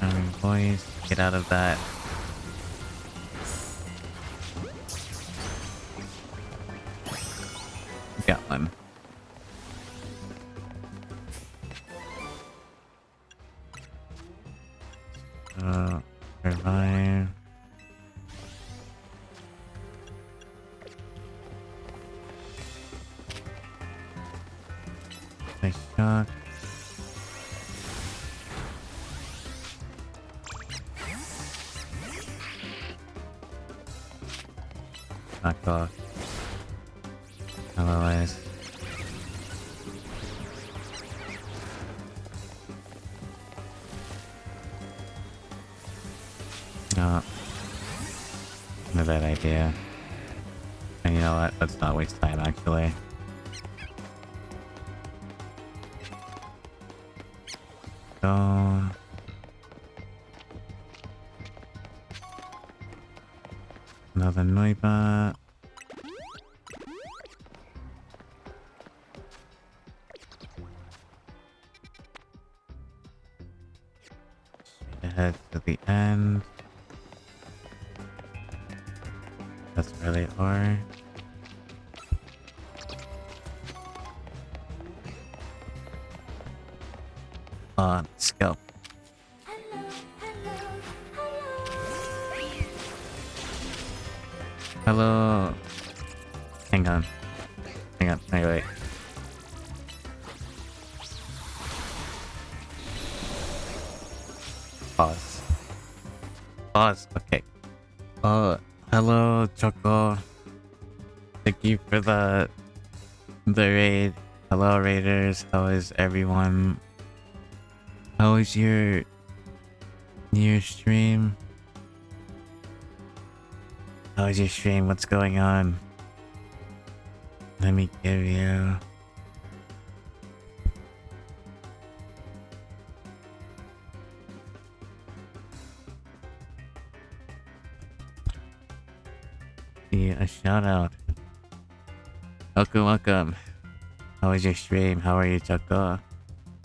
Alright, boys, get out of that. Got one. Revive. Nice shot. Knock off. Otherwise. No. Not a bad idea. And you know what? Let's not waste time actually. Go. Another Noiba. Head to the end. That's where they are. Let's go. Hello. Hang on. Wait. Pause. Okay. Hello, Choco. Thank you for the raid. Hello, raiders. How is everyone? How is your stream? How is your stream? What's going on? Let me give you... a shout out. Welcome, welcome. How was your stream? How are you, Choco?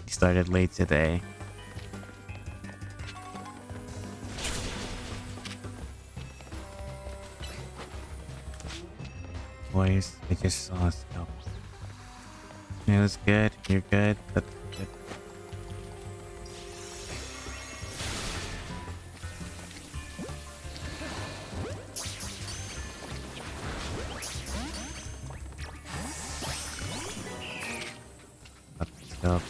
You started late today. Boys, I just saw a scalp. It was good. You're good. That's good. Let's go.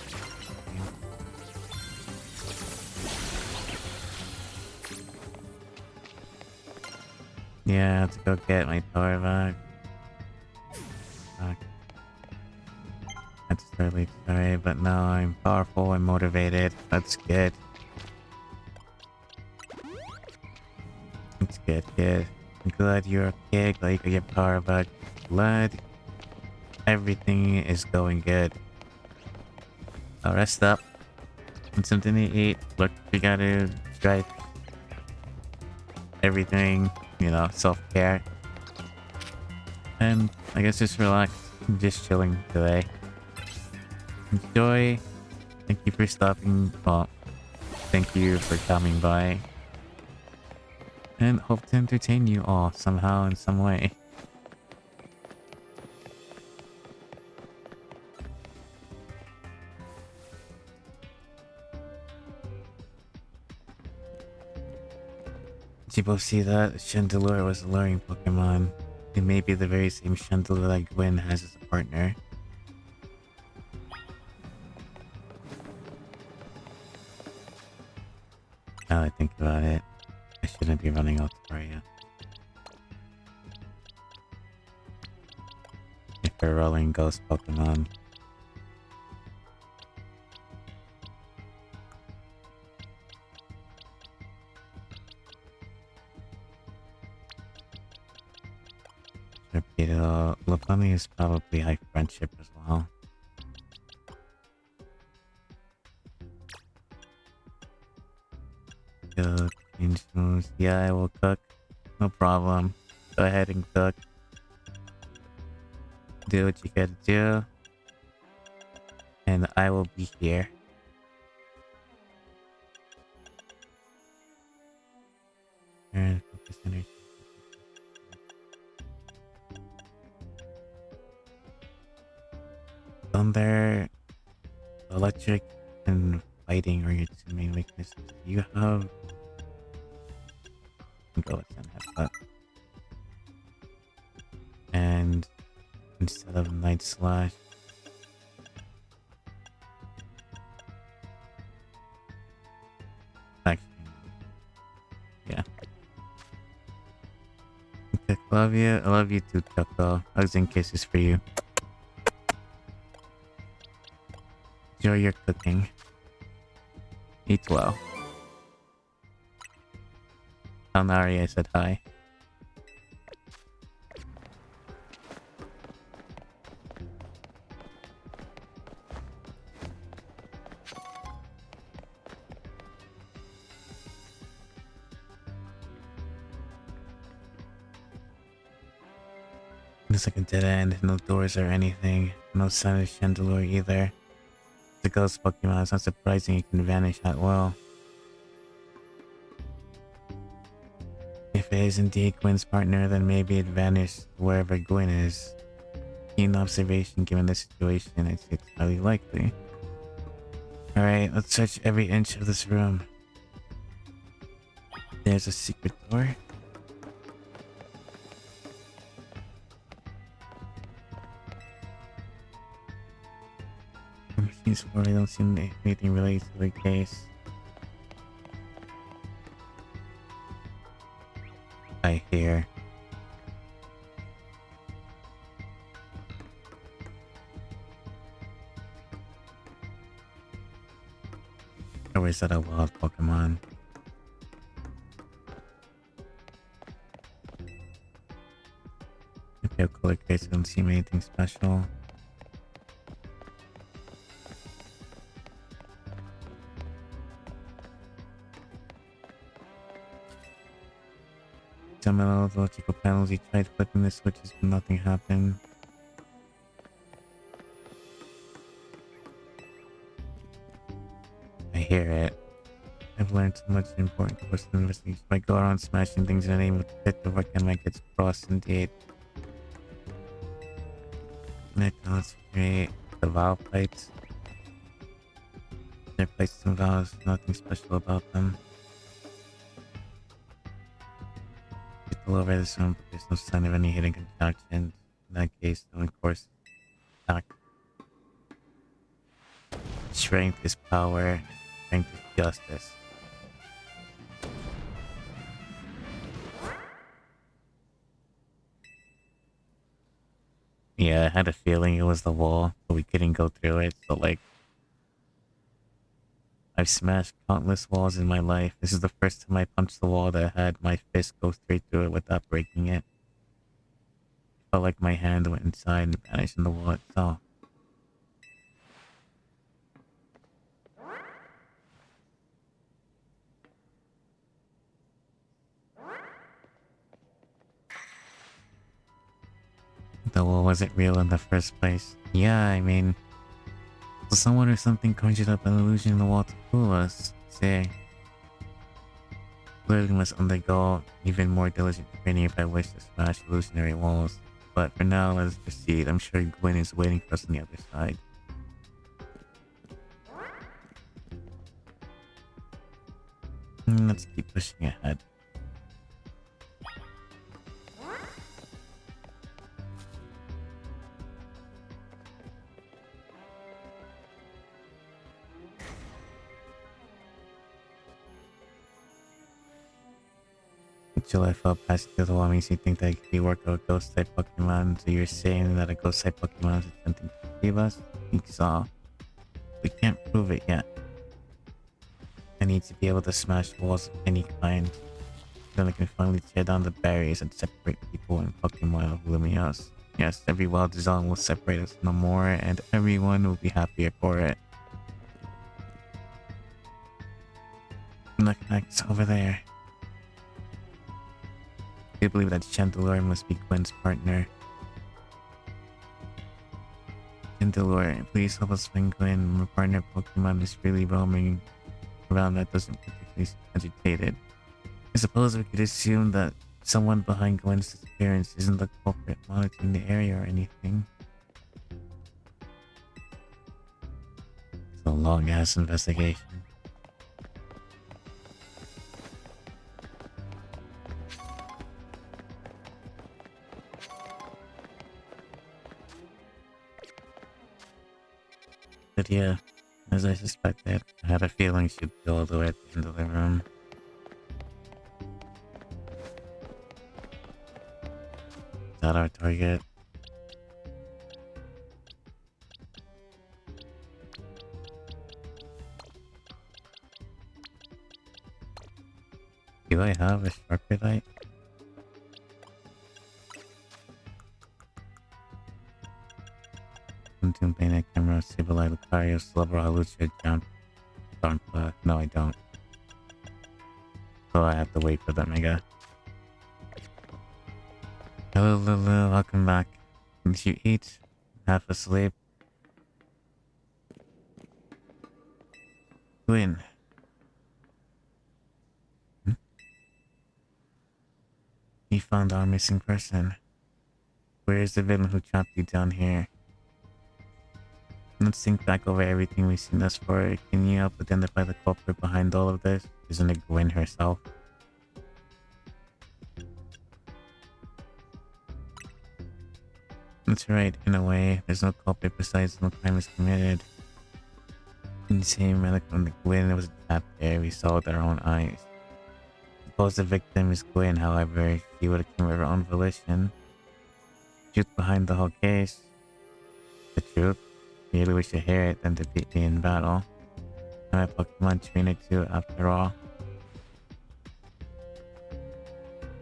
Yeah, let's go get my power back. That's really sorry, but now I'm powerful and motivated. That's good. That's good, kid. I'm glad you're okay. Glad you got your power back. Glad everything is going good. I'll rest up. And something to eat. Look, we gotta try everything, you know, self-care. And I guess just relax. I'm just chilling today. Enjoy. Thank you for stopping. Well, thank you for coming by. And hope to entertain you all somehow in some way. Did you both see that? Chandelure was a luring Pokemon. It may be the very same Chandelure that Gwen has as a partner. Now I think about it, I shouldn't be running out for you. If you're rolling ghost Pokemon. Torpedo. Lopunny is probably high friendship as well. Cook, angels. Yeah, I will cook. No problem. Go ahead and cook. Do what you gotta do. And I will be here. And focus energy. Thunder, electric, and fighting are your two main weaknesses. You have... Go with Sun Headbutt. And instead of Night Slash, actually, yeah. Okay, love you. I love you too, Choco. Hugs and kisses for you. Enjoy your cooking. Eat well. Tell Nari I said hi. Looks like a dead end. No doors or anything. No sign of Chandelure either. The ghost Pokemon. It's not surprising it can vanish that well. If it is indeed Gwen's partner, then maybe it vanished wherever Gwen is. Keen observation given the situation, I'd say it's highly likely. Alright, let's search every inch of this room. There's a secret door. Machines floor, I don't see anything related to the case. I hear. Or is that a wild Pokemon? If you have color crates, I don't see anything special. Some of the electrical panels, he tried flipping the switches, but nothing happened. I hear it. I've learned so much important course of investigation. If I go around smashing things in the name of the pit, the work I might get crossed indeed. Let's create the valve pipes. They're pipes and valves, nothing special about them. Get all over this room, but there's no sign of any hidden contractions. In that case, the only course attack. Strength is power, strength is justice. Yeah, I had a feeling it was the wall, but we couldn't go through it, so like... I've smashed countless walls in my life. This is the first time I punched the wall that had my fist go straight through it without breaking it. It felt like my hand went inside and vanished in the wall itself. The wall wasn't real in the first place. Yeah, I mean... So someone or something conjured up an illusion in the wall to fool us. Say... Clearly must undergo even more diligent training if I wish to smash illusionary walls. But for now, let us proceed. I'm sure Gwen is waiting for us on the other side. Let's keep pushing ahead. Until I felt past the wall makes you think that it could be work of a ghost type Pokemon. So you're saying that a ghost type Pokemon is attempting to save us? I think so. We can't prove it yet. I need to be able to smash walls of any kind. Then I can finally tear down the barriers that separate people and Pokemon of Lumios. Yes, every wild design will separate us no more, and everyone will be happier for it. Look, Max, over there. I believe that Chandelure must be Gwen's partner. Chandelure, please help us find Gwen. My partner Pokemon is really roaming around that doesn't particularly seem agitated. I suppose we could assume that someone behind Gwen's disappearance isn't the culprit monitoring the area or anything. It's a long-ass investigation. But yeah, as I suspected, I had a feeling she'd be all the way at the end of the room. Is that our target? Do I have a sharper light? Consume paint camera, Sableye, Lucario, Slubber, Lucia, Jump. No, I don't. So I have to wait for the Mega. Hello, Lulu, welcome back. Did you eat? Half asleep? Gwyn. We found our missing person. Where is the villain who trapped you down here? Let's think back over everything we've seen thus far. Can you help identify the culprit behind all of this? Isn't it Gwen herself? That's right, in a way. There's no culprit besides no crime is committed. In the same manner, when the Gwen was trapped there, we saw with our own eyes. Suppose the victim is Gwen, however, she would have come of her own volition. Truth behind the whole case. The truth? Really wish to hear it than defeat me in battle. I'm a Pokemon trainer too, after all.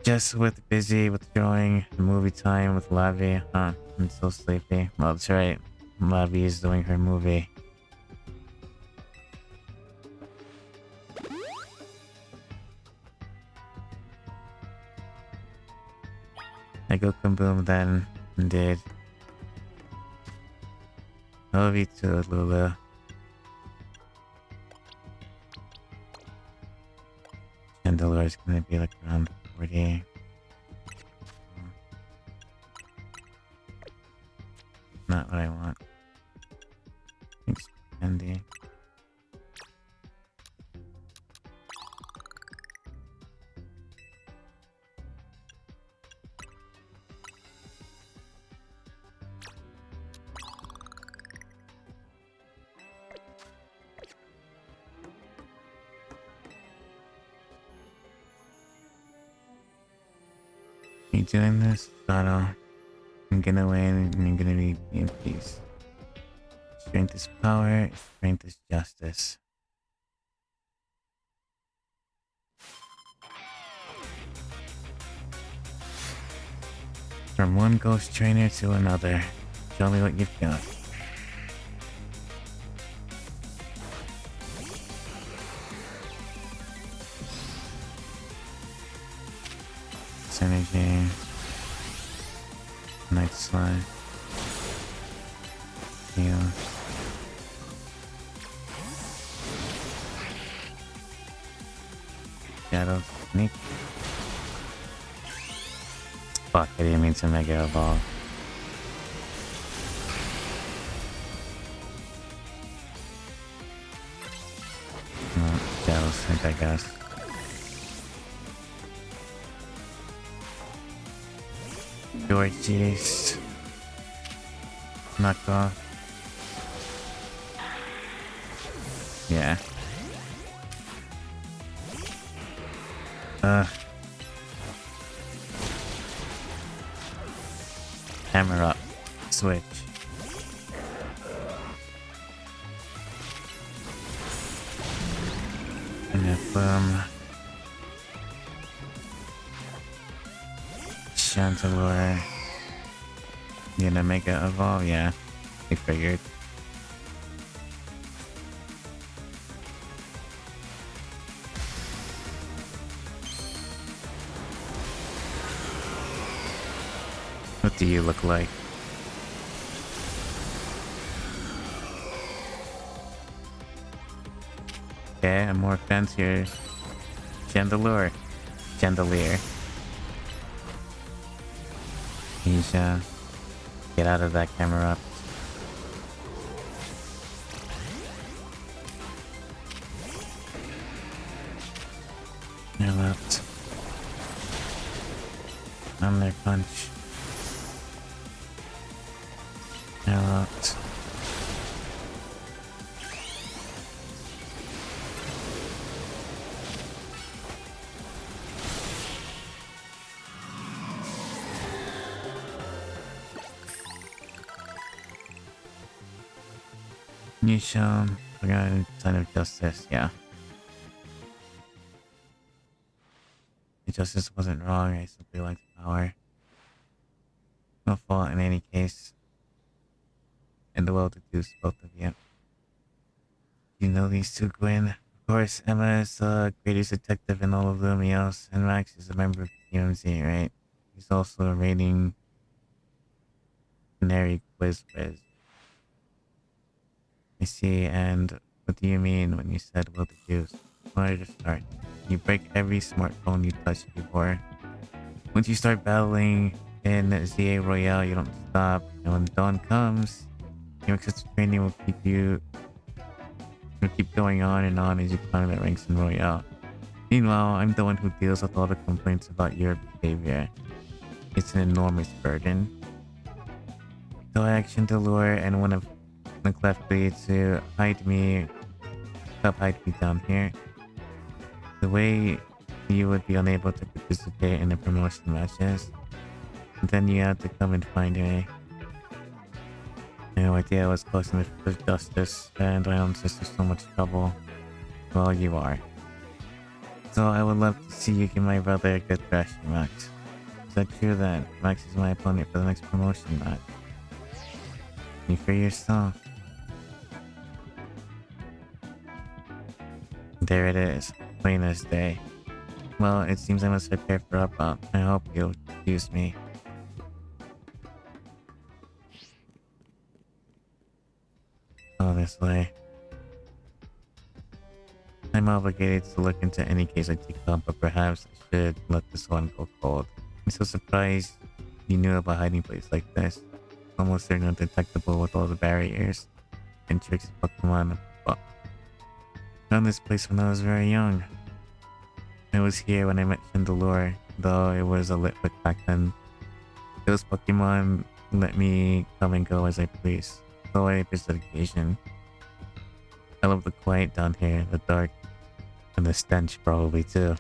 Just busy withdrawing movie time with Lavi. Huh, I'm so sleepy. Well, that's right. Lavi is doing her movie. I go kaboom then, indeed. I love you too, Lulu. Chandelure is gonna be like around 40. Not what I want. Thanks, Andy. You doing this, Otto? I'm gonna win and you're gonna be in peace. Strength is power, strength is justice. From one ghost trainer to another. Show me what you've got. Synergy. Night slide. Heal. Shadow sneak. Fuck, I didn't mean to mega evolve. No, shadow sneak, I guess. Georgie's knocked off. Yeah. Hammer up. Switch. And if Chandelure gonna mega evolve, yeah. I figured. What do you look like? Okay, I'm more fancier. Chandelure. Chandelier. Nisha. Get out of that camera up. Now left. On their punch. Now left. Nisha, we're gonna sign of justice, yeah. The justice wasn't wrong, I simply liked power. No fault in any case. And the will to do both of you. You know these two, Gwen? Of course, Emma is the greatest detective in all of Lumios, and Max is a member of TMZ, right? He's also a rating canary quiz. I see, and what do you mean when you said will to use? Where to start? You break every smartphone you touch before. Once you start battling in ZA Royale, you don't stop, and when dawn comes, your excessive training will keep going on and on as you climb the ranks in Royale. Meanwhile, I'm the one who deals with all the complaints about your behavior. It's an enormous burden. So I actioned the lure and one of neglectfully to hide me down here. The way you would be unable to participate in the promotion matches. And then you had to come and find me. No idea I was causing the justice and my own sister so much trouble. Well, you are. So I would love to see you give my brother a good thrashing, Max. Is that true then? Max is my opponent for the next promotion match. You for yourself. There it is, plain as day. Well, it seems I must prepare for up. I hope you'll excuse me. Oh, this way. I'm I'm obligated to look into any case I take up, but perhaps I should let this one go cold. I'm so surprised you knew about hiding place like this. Almost certain undetectable with all the barriers and tricks Pokemon. But I found this place when I was very young. I was here when I mentioned the lure, though it was a lit book back then. Those Pokemon let me come and go as I please, though I visit occasion. I love the quiet down here, the dark, and the stench probably too.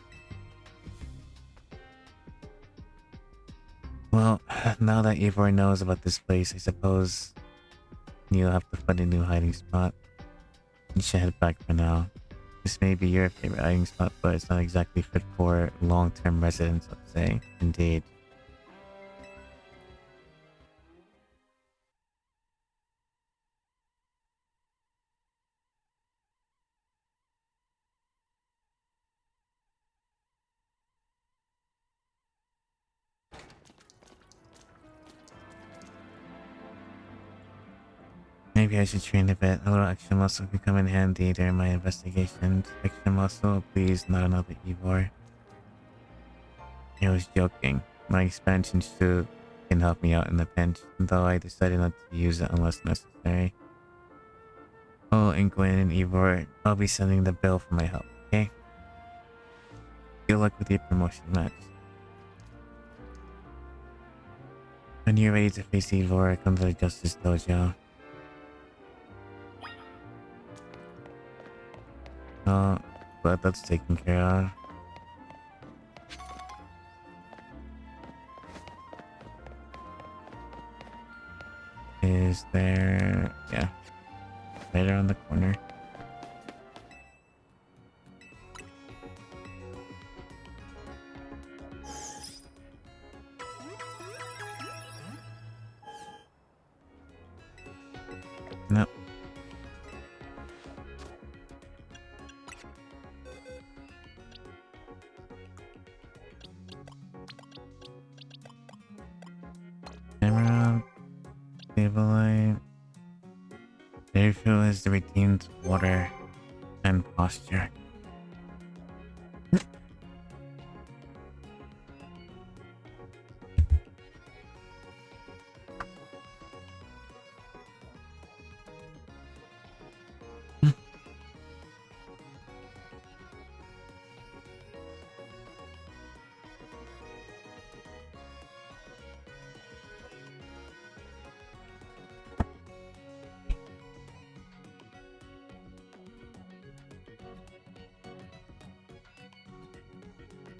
Well, now that Ivor knows about this place, I suppose you'll have to find a new hiding spot. You should head back for now. This may be your favorite hiding spot, but it's not exactly fit for long-term residents, let's say. Indeed. Maybe I should train a bit. A little extra muscle could come in handy during my investigations. Extra muscle, please, not another Ivor. I was joking. My expansion suit can help me out in a pinch, though I decided not to use it unless necessary. Oh, and Gwen and Ivor, I'll be sending the bill for my help, okay? Good luck with your promotion match. When you're ready to face Ivor, come to the Justice Dojo. Oh, but that's taken care of. Is there... yeah. Right around the corner. Nope. Camera, stabilize. Airfield is the retains water and posture.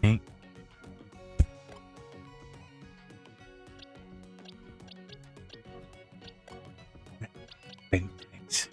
Okay. Thanks.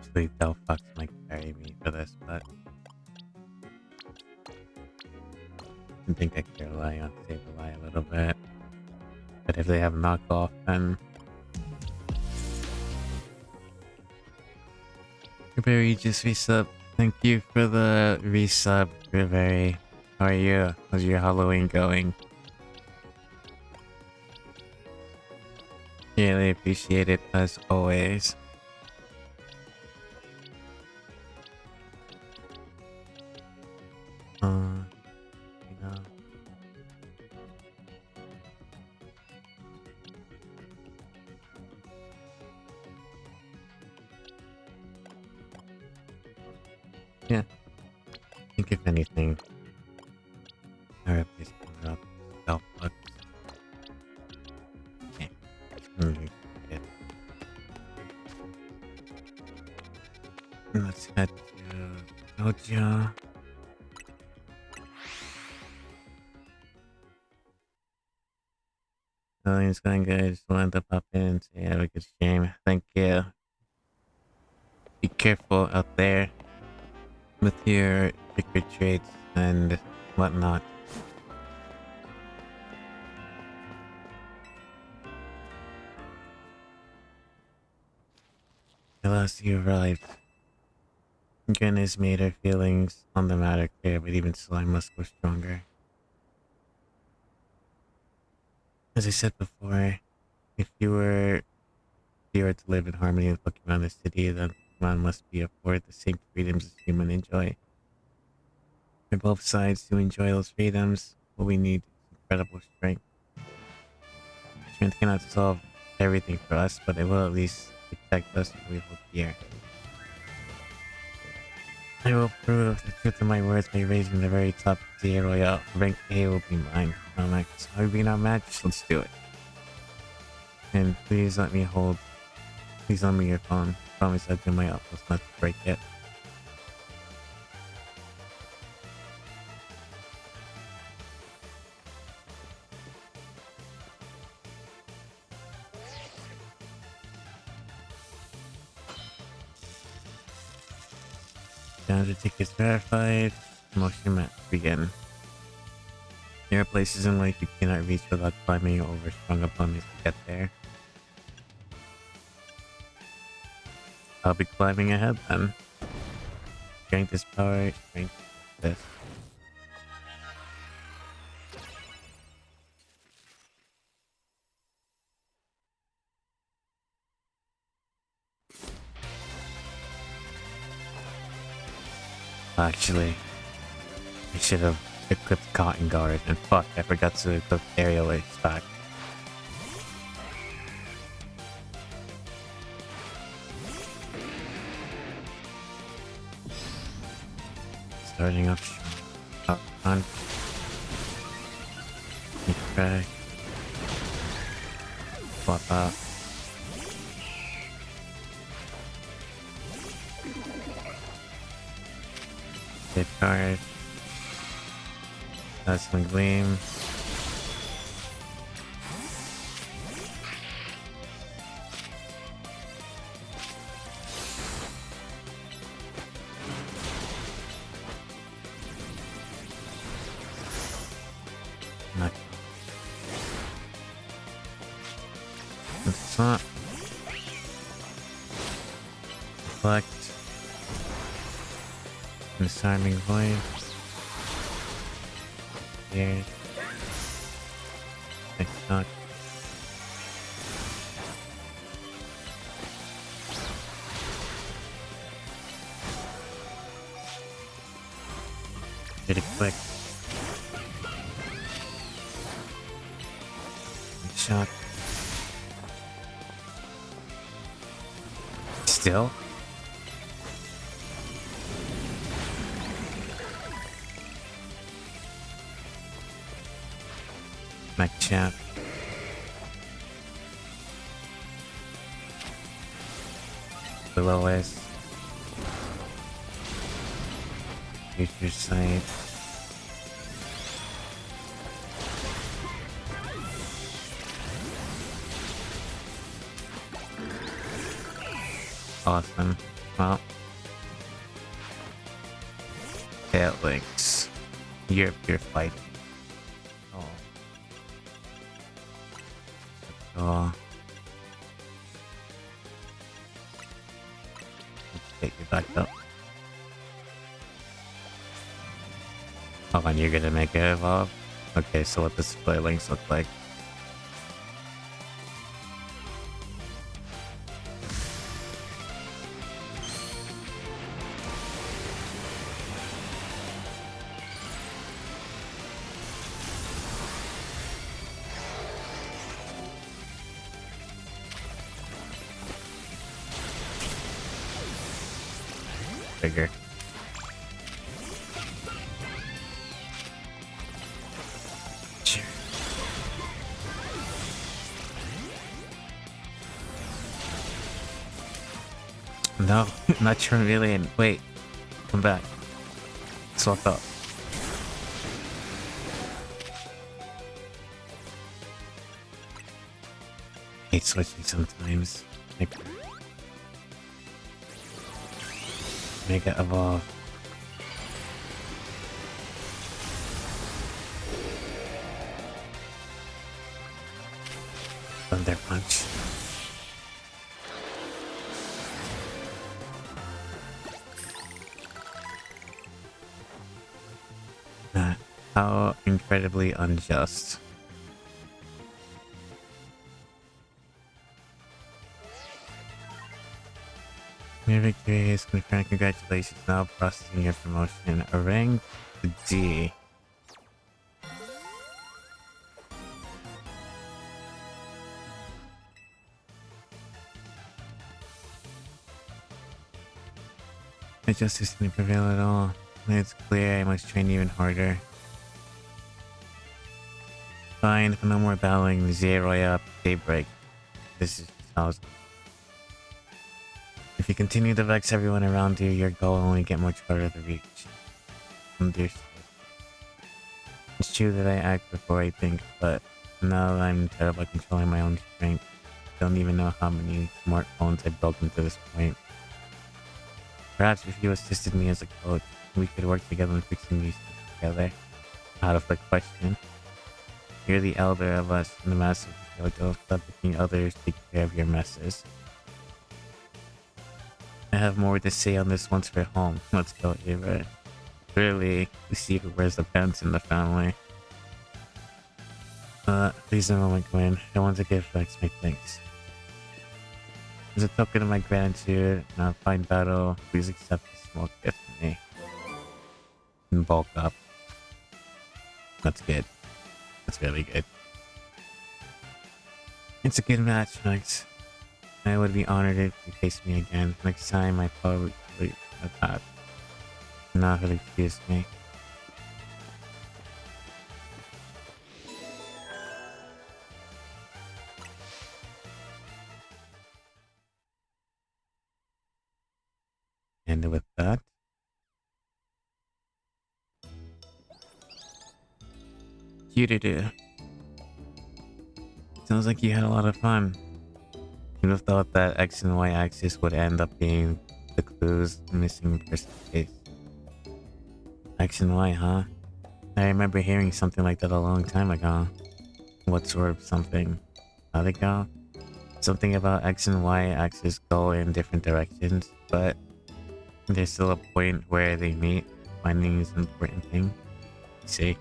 Actually, Delphox might carry me for this, but I think I can rely on Sableye a little bit. But if they have knockoff, then Ribery just resub. Thank you for the resub, Ribery. How are you? How's your Halloween going? Really appreciate it as always. You know. Yeah. I think if anything, our replace coming up Delphox. Okay. Good. Let's head to Dojo. Oh, it's going good. Just wanted to pop in and say have a good stream. Thank you. Be careful out there with your trick traits and whatnot. At last you arrived. Goodness made her feelings on the matter clear, but even so I must go stronger. As I said before, if you were to live in harmony with Pokemon in the city, then Pokemon must be afforded the same freedoms as humans enjoy. For both sides to enjoy those freedoms, what we need is incredible strength. Strength cannot solve everything for us, but it will at least protect us if we hold here. I will prove the truth of my words by raising the very top tier royale. Rank A will be mine. Max, are we being outmatched? Let's do it. And please let me your phone. Promise I'll do my utmost not to break it. Download tickets verified. Motion map begin. There are places in life you cannot reach without climbing over strong opponents to get there. I'll be climbing ahead then. Strength is power, strength is this. Actually, I should have equipped Cotton Guard, and fuck, I forgot to equip Aerial Attack. Starting up strong. Up on. Crack. Swap out. Hit card. Dazzling Gleam. Not reflect. Disarming Void. Here. Next knock. Pretty quick. Next shot. Still? Machamp. Below us. Future Sight. Awesome. Well. Tail links. You're pure fighting. Oh. Oh. Let's get you back up. Oh, and you're gonna make it evolve? Okay, so what does display links look like? Bigger. Sure. No, not Charmeleon. Wait, come back. Swap up. Hate switching sometimes. Mega Evolve. Thunder Punch. How incredibly unjust. Your victory is confirmed. Congratulations. Now processing your promotion. A rank D. The justice didn't prevail at all. It's clear I must train even harder. Fine, no more battling. Zero up. Daybreak. This is awesome. If you continue to vex everyone around you, your goal will only get much harder to reach. Understood. It's true that I act before I think, but now I'm terrible at controlling my own strength. Don't even know how many smartphones I've broken to this point. Perhaps if you assisted me as a coach, we could work together on fixing these things together. Out of the question. You're the elder of us in the master of the Kyoto. Stop making others take care of your messes. I have more to say on this once we're home. Let's go, Ava. Clearly, we see who wears the pants in the family. Please a moment, Gwen. I want to give Rex my thanks. As a token of my gratitude and a fine battle, please accept this small gift from me. And bulk up. That's good. That's really good. It's a good match, Rex. I would be honored if you face me again. Next time, I probably leave my path. Not really excuse me. And with that, you do. Sounds like you had a lot of fun. You'd have thought that X and Y axis would end up being the clues missing person case. X and Y, huh? I remember hearing something like that a long time ago. What sort of something? How'd it go? Something about X and Y axis go in different directions, but there's still a point where they meet. Finding is an important thing. See?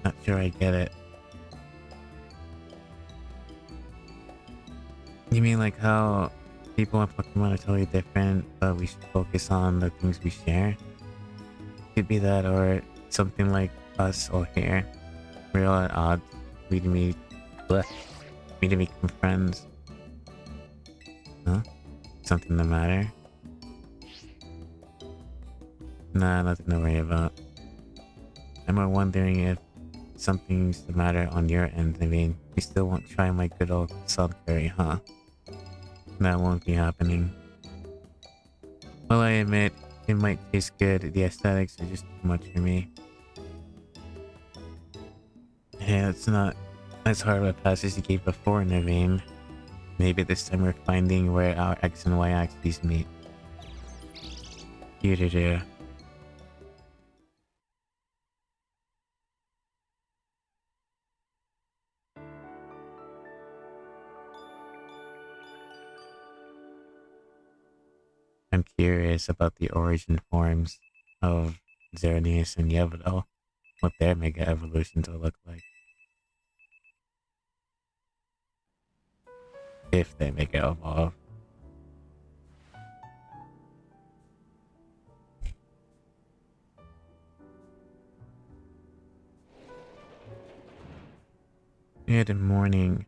Not sure I get it. You mean like how people in Pokemon are totally different, but we should focus on the things we share? Could be that, or something like us all here. We're all at odds. We to meet, bleh, we to become friends. Huh? Something the matter? Nah, nothing to worry about. I'm more wondering if something's the matter on your end. I mean, you still won't try my good old salt curry, huh? That won't be happening. Well, I admit, it might taste good. The aesthetics are just too much for me. Yeah, it's not as hard of a pass as you gave before, Naveen. Maybe this time we're finding where our X and Y axes meet. You do. I'm curious about the origin forms of Xerneas and Yevdo. What their mega evolutions will look like. If they make it evolve. Good morning.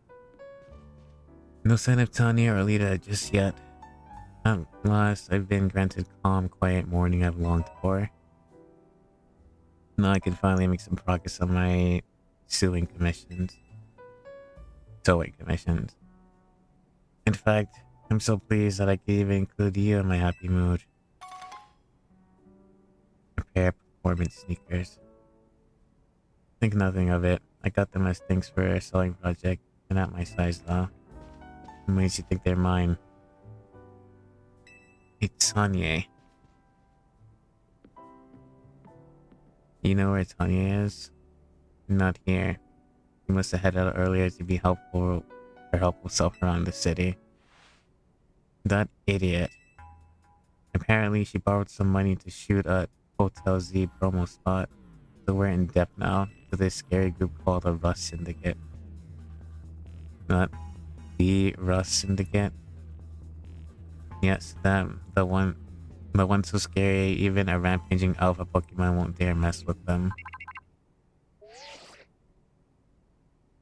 No sign of Tanya or Lita just yet. At last, I've been granted calm, quiet morning I've longed for. Now I can finally make some progress on my suing commissions. Towing commissions. In fact, I'm so pleased that I could even include you in my happy mood. A pair of performance sneakers. Think nothing of it. I got them as things for a selling project, and not my size though. What makes you think they're mine? It's Tanya. You know where Tanya is? Not here. He must have headed out earlier to be helpful or help himself around the city. That idiot. Apparently she borrowed some money to shoot at Hotel Z promo spot. So we're in debt now to this scary group called the Rust Syndicate. Not the Rust Syndicate. Yes, them. The one so scary even a rampaging alpha Pokemon won't dare mess with them.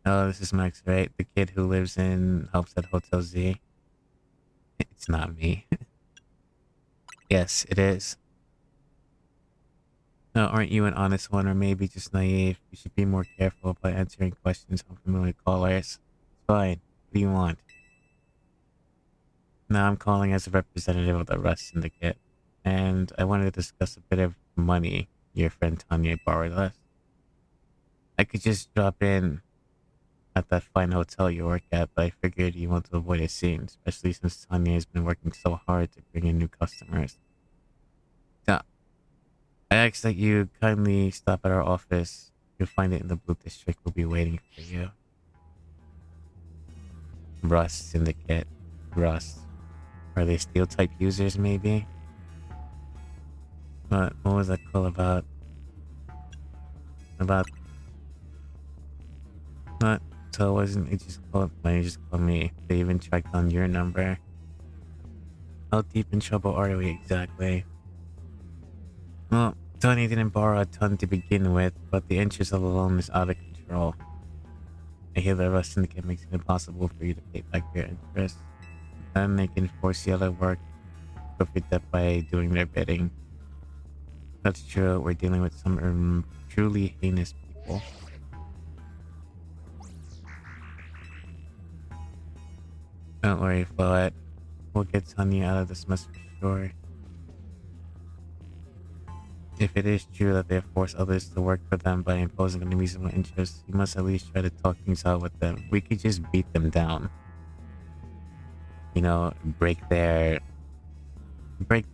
Oh, this is Max, right? The kid who lives in helps at Hotel Z. It's not me. Yes, it is. No, aren't you an honest one or maybe just naive? You should be more careful about answering questions from familiar callers. Fine. What do you want? Now I'm calling as a representative of the Rust Syndicate. And I wanted to discuss a bit of money your friend Tanya borrowed us. I could just drop in at that fine hotel you work at, but I figured you want to avoid a scene, especially since Tanya has been working so hard to bring in new customers. So, I ask that you kindly stop at our office. You'll find it in the Blue District. We'll be waiting for you. Rust Syndicate. Rust. Are they steel type users, maybe? What was that call about? About... Not... So it wasn't... It just called... You just called me. They even tracked on your number. How deep in trouble are we exactly? Well, Tony didn't borrow a ton to begin with, but the interest of the loan is out of control. I hear the Rust Syndicate makes it impossible for you to pay back your interest. Then they can force you to work with your debt by doing their bidding. That's true, we're dealing with some truly heinous people. Don't worry, Floette. We'll get Tanya out of this mess for sure. If it is true that they have forced others to work for them by imposing unreasonable interests, you must at least try to talk things out with them. We could just beat them down. You know, break their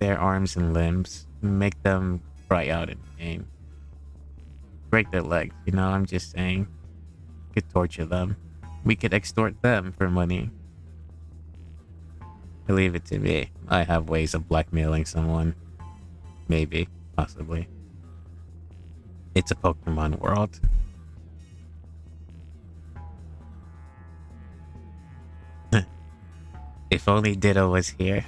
arms and limbs, make them cry out in pain. Break their legs, you know, I'm just saying. We could torture them. We could extort them for money. Leave it to me. I have ways of blackmailing someone. Maybe. Possibly. It's a Pokemon world. If only Ditto was here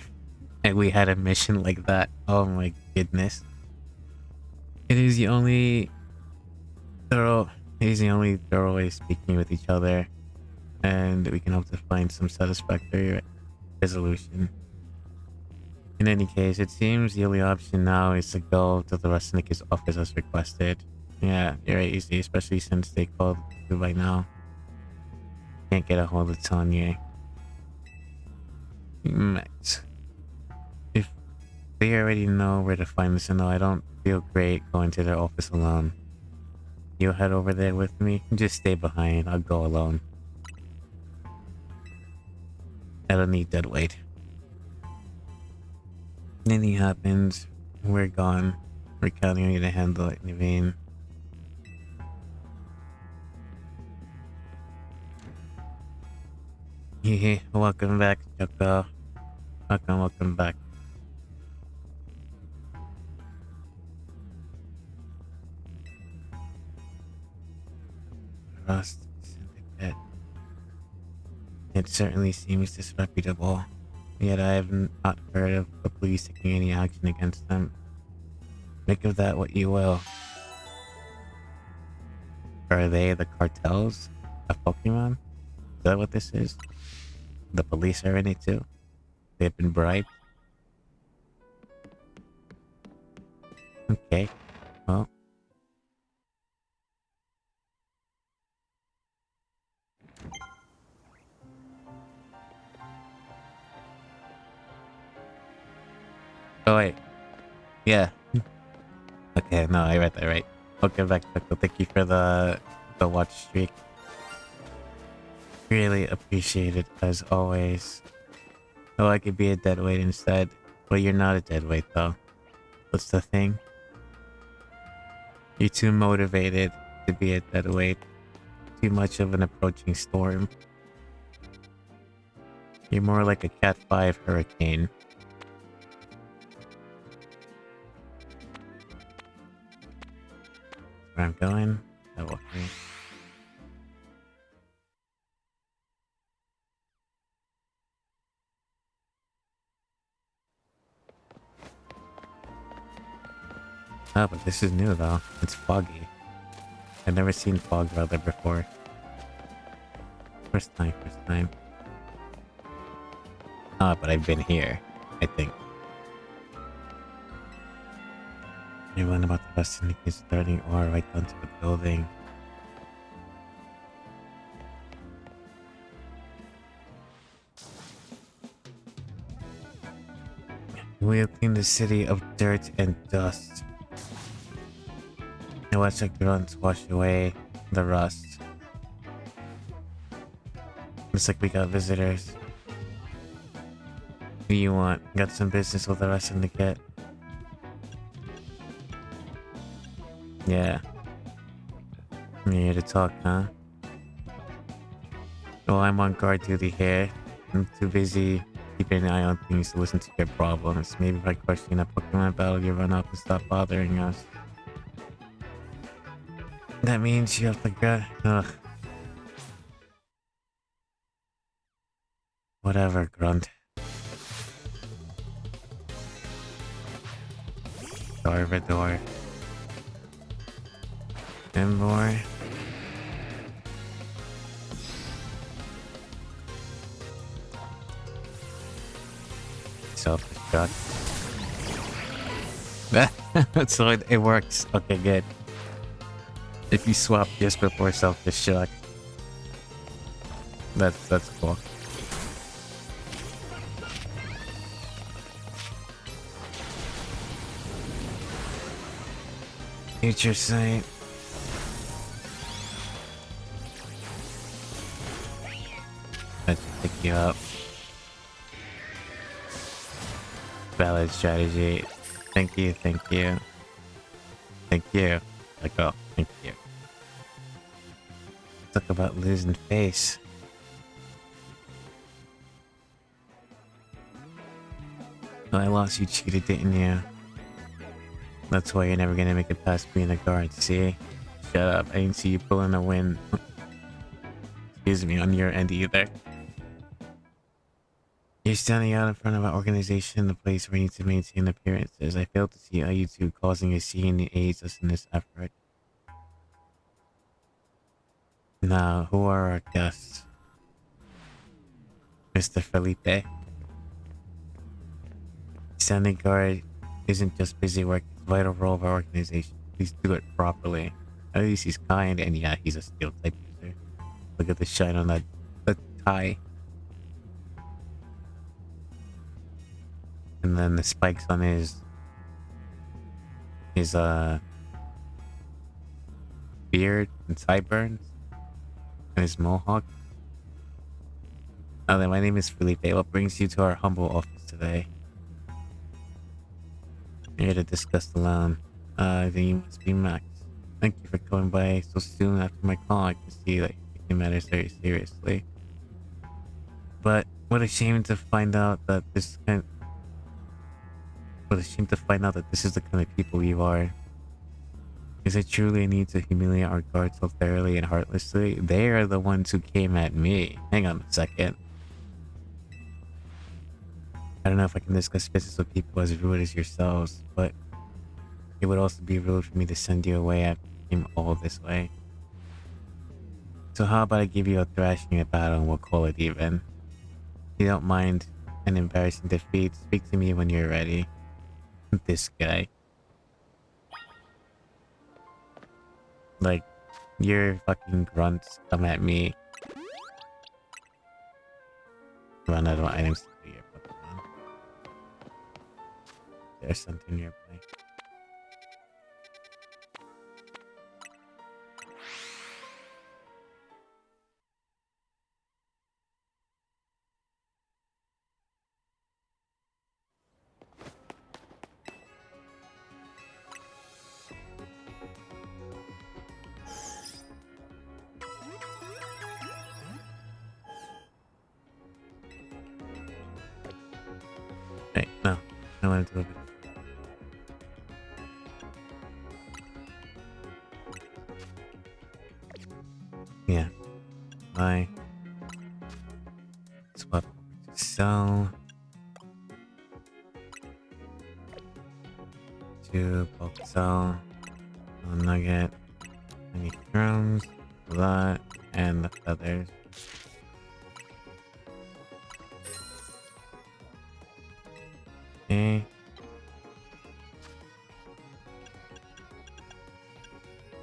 and we had a mission like that. Oh my goodness. It is the only thorough way of speaking with each other, and we can hope to find some satisfactory resolution. In any case, it seems the only option now is to go to the Rust Syndicate's office as requested. Yeah, very easy, especially since they called you by now. Can't get a hold of Tanya. Max. If they already know where to find us and all, I don't feel great going to their office alone. You'll head over there with me? Just stay behind, I'll go alone. I don't need dead weight. Anything happens, we're gone. We're counting on you to handle it, Naveen. Hehe, welcome back, Choco. Welcome back. Rust Syndicate. It certainly seems disreputable, yet I have not heard of the police taking any action against them. Make of that what you will. Are they the cartels of Pokemon? Is that what this is? The police are in it too? They've been bribed? Okay, well. Oh wait. Yeah. Okay, no, I read that right. Okay, back, Choco. Thank you for the watch streak. Really appreciate it, as always. Oh, I could be a deadweight instead. Well, you're not a deadweight, though. What's the thing? You're too motivated to be a deadweight. Too much of an approaching storm. You're more like a Cat 5 hurricane. where I'm going. Level 3. Oh, but this is new though. It's foggy. I've never seen fog weather before. First time, first time. Ah, but I've been here, I think. You learn about the bus indicates starting or right down to the building. We'll clean the city of dirt and dust. And watch the grunts wash away the rust. Looks like we got visitors. Who you want? Got some business with the rest of the kit. Yeah. I'm here to talk, huh? Well, I'm on guard duty here. I'm too busy keeping an eye on things to listen to your problems. Maybe if I question a Pokemon battle, you run off and stop bothering us. That means you have to go. Ugh. Whatever, Grunt. Darvador. Emboar. Self-destruct. So it works. Okay, good. If you swap just before self-destruct. That's cool. Future sight. Let's pick you up. Valid strategy. Thank you, thank you. Thank you. Let go. Thank you. Talk about losing face. Well, I lost, you cheated, didn't you? That's why you're never gonna make it past being a guard, see? Shut up, I didn't see you pulling a win. Excuse me, on your end either. You're standing out in front of our organization, the place where we need to maintain appearances. I fail to see how you two causing a scene aids us in this effort. Now, who are our guests? Mr. Felipe. Standing guard isn't just busy work, it's a vital role of our organization. Please do it properly. At least he's kind, and yeah, he's a steel type user. Look at the shine on that tie. And then the spikes on his beard and sideburns. And his mohawk. Oh, then my name is Felipe. What brings you to our humble office today? I'm here to discuss the loan. Then you must be Max. Thank you for coming by so soon after my call. I can see that you're taking matters very seriously. But what a shame to find out that this is the kind of people you are. Is it truly a need to humiliate our guards so thoroughly and heartlessly? They are the ones who came at me. Hang on a second. I don't know if I can discuss business with people as rude as yourselves, but it would also be rude for me to send you away after you came all this way. So how about I give you a thrashing at battle and we'll call it even? If you don't mind an embarrassing defeat, speak to me when you're ready. This guy. Like, your fucking grunts come at me. Run out of items to do your Pokemon. There's something nearby. Wait, no. I want to do a bit. buy. Swap over to sell. To bulk sell. A nugget. I need drums. That. And the feathers. Okay.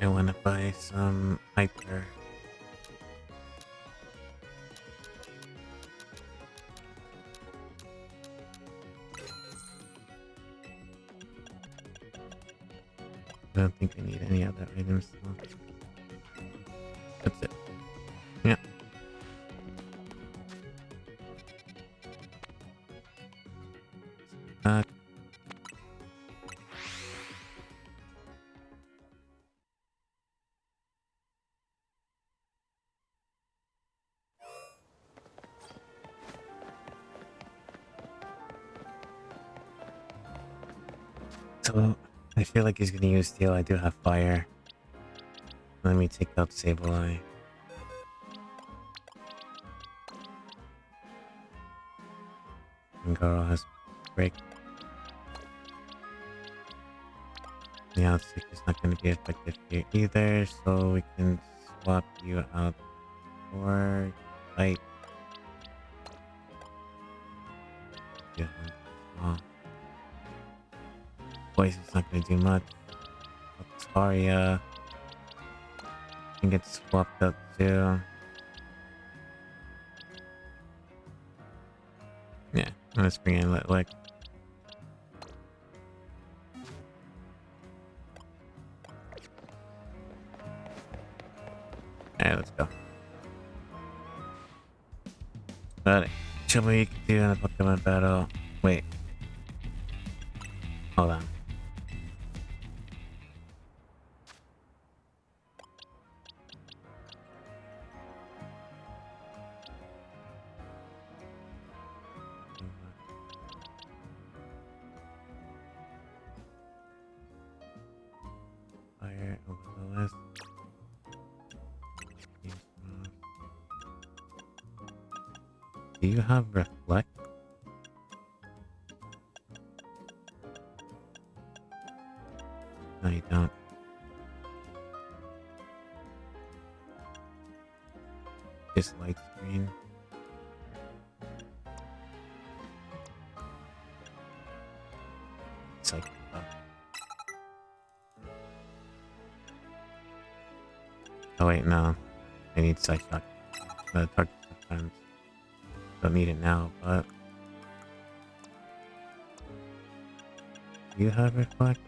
I want to buy some hyper. I don't think I need any other items though. That's it. Yeah. So I feel like he's gonna use steel. I do have fire. Let me take out Sableye. And Garo has break. The outsick is not going to be effective here either, so we can swap you out for fight. Yeah, oh. Poison's not going to do much. Altaria can get swapped out too. Yeah, let's bring in Litlick. Alright, let's go. Alright, show me what you can do in a Pokemon battle. Wait. Hold on. Fire over the list. Do you have reflect? No, you don't. Just light screen. Psych. Oh wait, no. I need Psych Shock. Target defense. Don't need it now, but do you have reflect?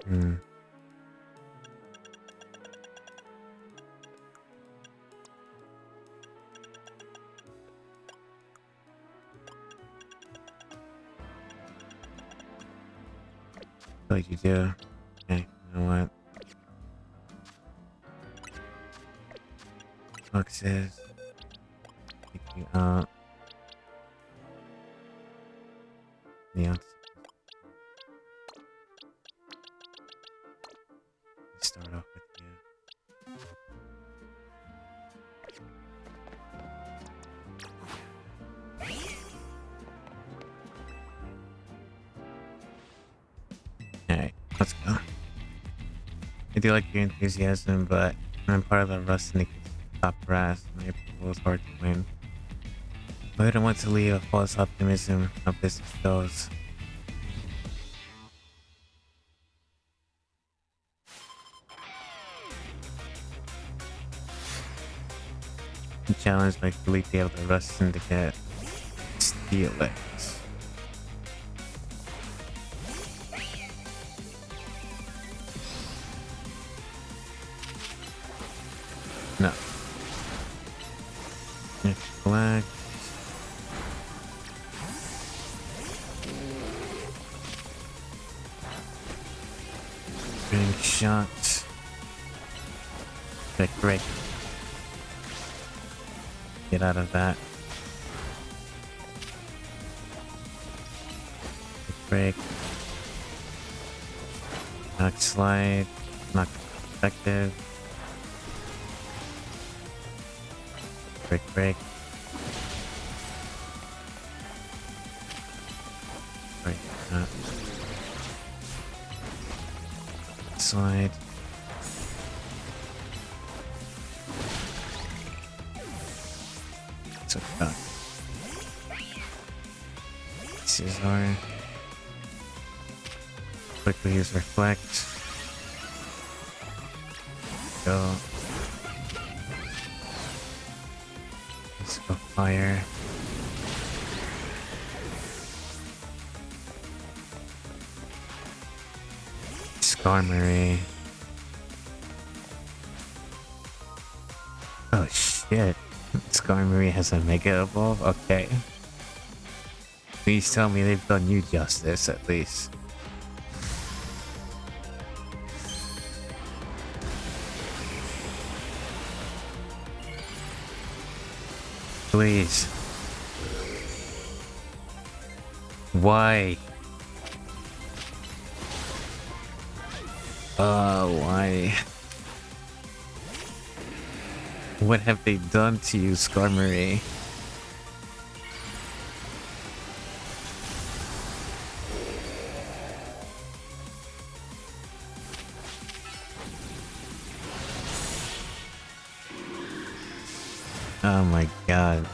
Hmm. Like you do. Okay, you know what? Boxes. Take you out. Yeah. Start off with you. Alright, let's go. I do like your enthusiasm, but I'm part of the Rustic top brass. My approval is hard to win. But I don't want to leave a false optimism how business goes. I'm challenged by Felipe of the Rust Syndicate. Steelix. No. Black. Ring shot. Great. Get out of that. Break. Knock slide. Not effective. Break. Right. Slide. So done. Scissor. Quickly use reflect. Go. Let's go fire. Skarmory. Oh shit. Skarmory has a Mega Evolve? Okay. Please tell me they've done you justice, at least. Please. Why? Why? What have they done to you, Skarmory? Oh my god.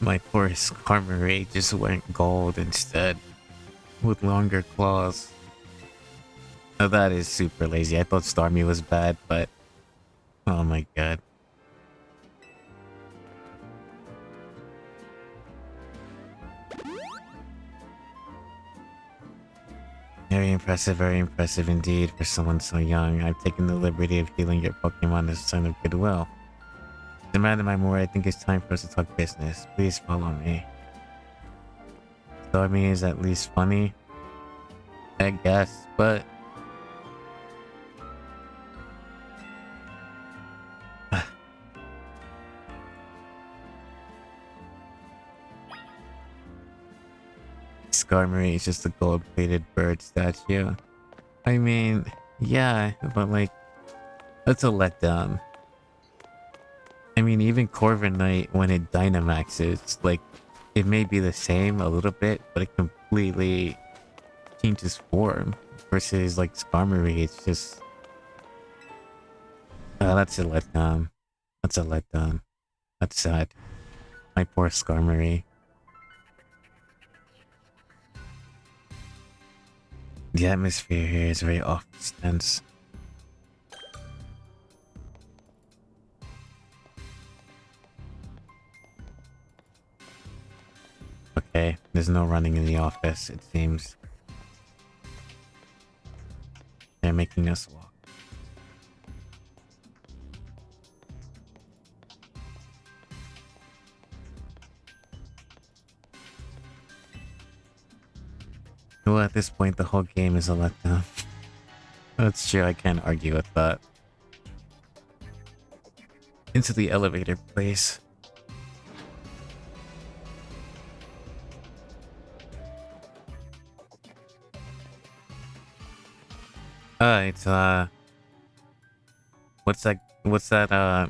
My poor Skarmory just went gold instead. With longer claws. Oh, that is super lazy. I thought Starmie was bad, but... Oh my god. Very impressive indeed for someone so young. I've taken the liberty of healing your Pokemon as a sign of goodwill. No matter my more, I think it's time for us to talk business. Please follow me. Starmie is at least funny. I guess, but... Skarmory is just a gold-plated bird statue. I mean, yeah, but like, that's a letdown. I mean, even Corviknight, when it Dynamaxes, like, it may be the same a little bit, but it completely changes form. Versus, like, Skarmory, it's just... that's a letdown. That's a letdown. That's sad. My poor Skarmory. The atmosphere here is very off tense. Okay, there's no running in the office, it seems. They're making us walk. Well, at this point, the whole game is a letdown. That's true, I can't argue with that. Into the elevator, please. It's, what's that,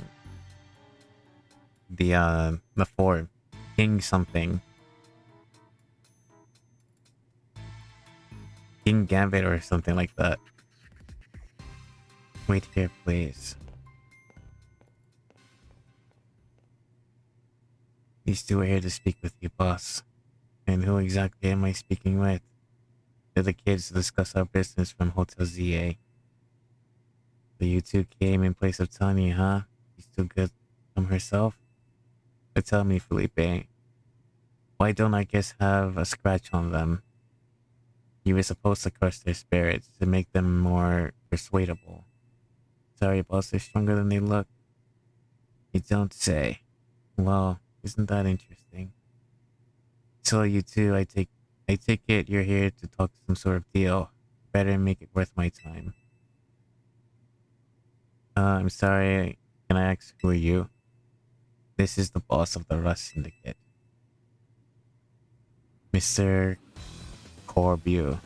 the form? King something. King Gambit or something like that. Wait here, please. These two are here to speak with you, boss. And who exactly am I speaking with? They're the kids to discuss our business from Hotel ZA. So you two came in place of Tanya, huh? She's too good from herself? But tell me, Felipe, why don't I just have a scratch on them? You were supposed to crush their spirits to make them more persuadable. Sorry, boss, they're stronger than they look. You don't say. Well, isn't that interesting? So you two, I take it you're here to talk some sort of deal. Better make it worth my time. I'm sorry. Can I ask who are you? This is the boss of the Rust Syndicate. Mr. Corbeau.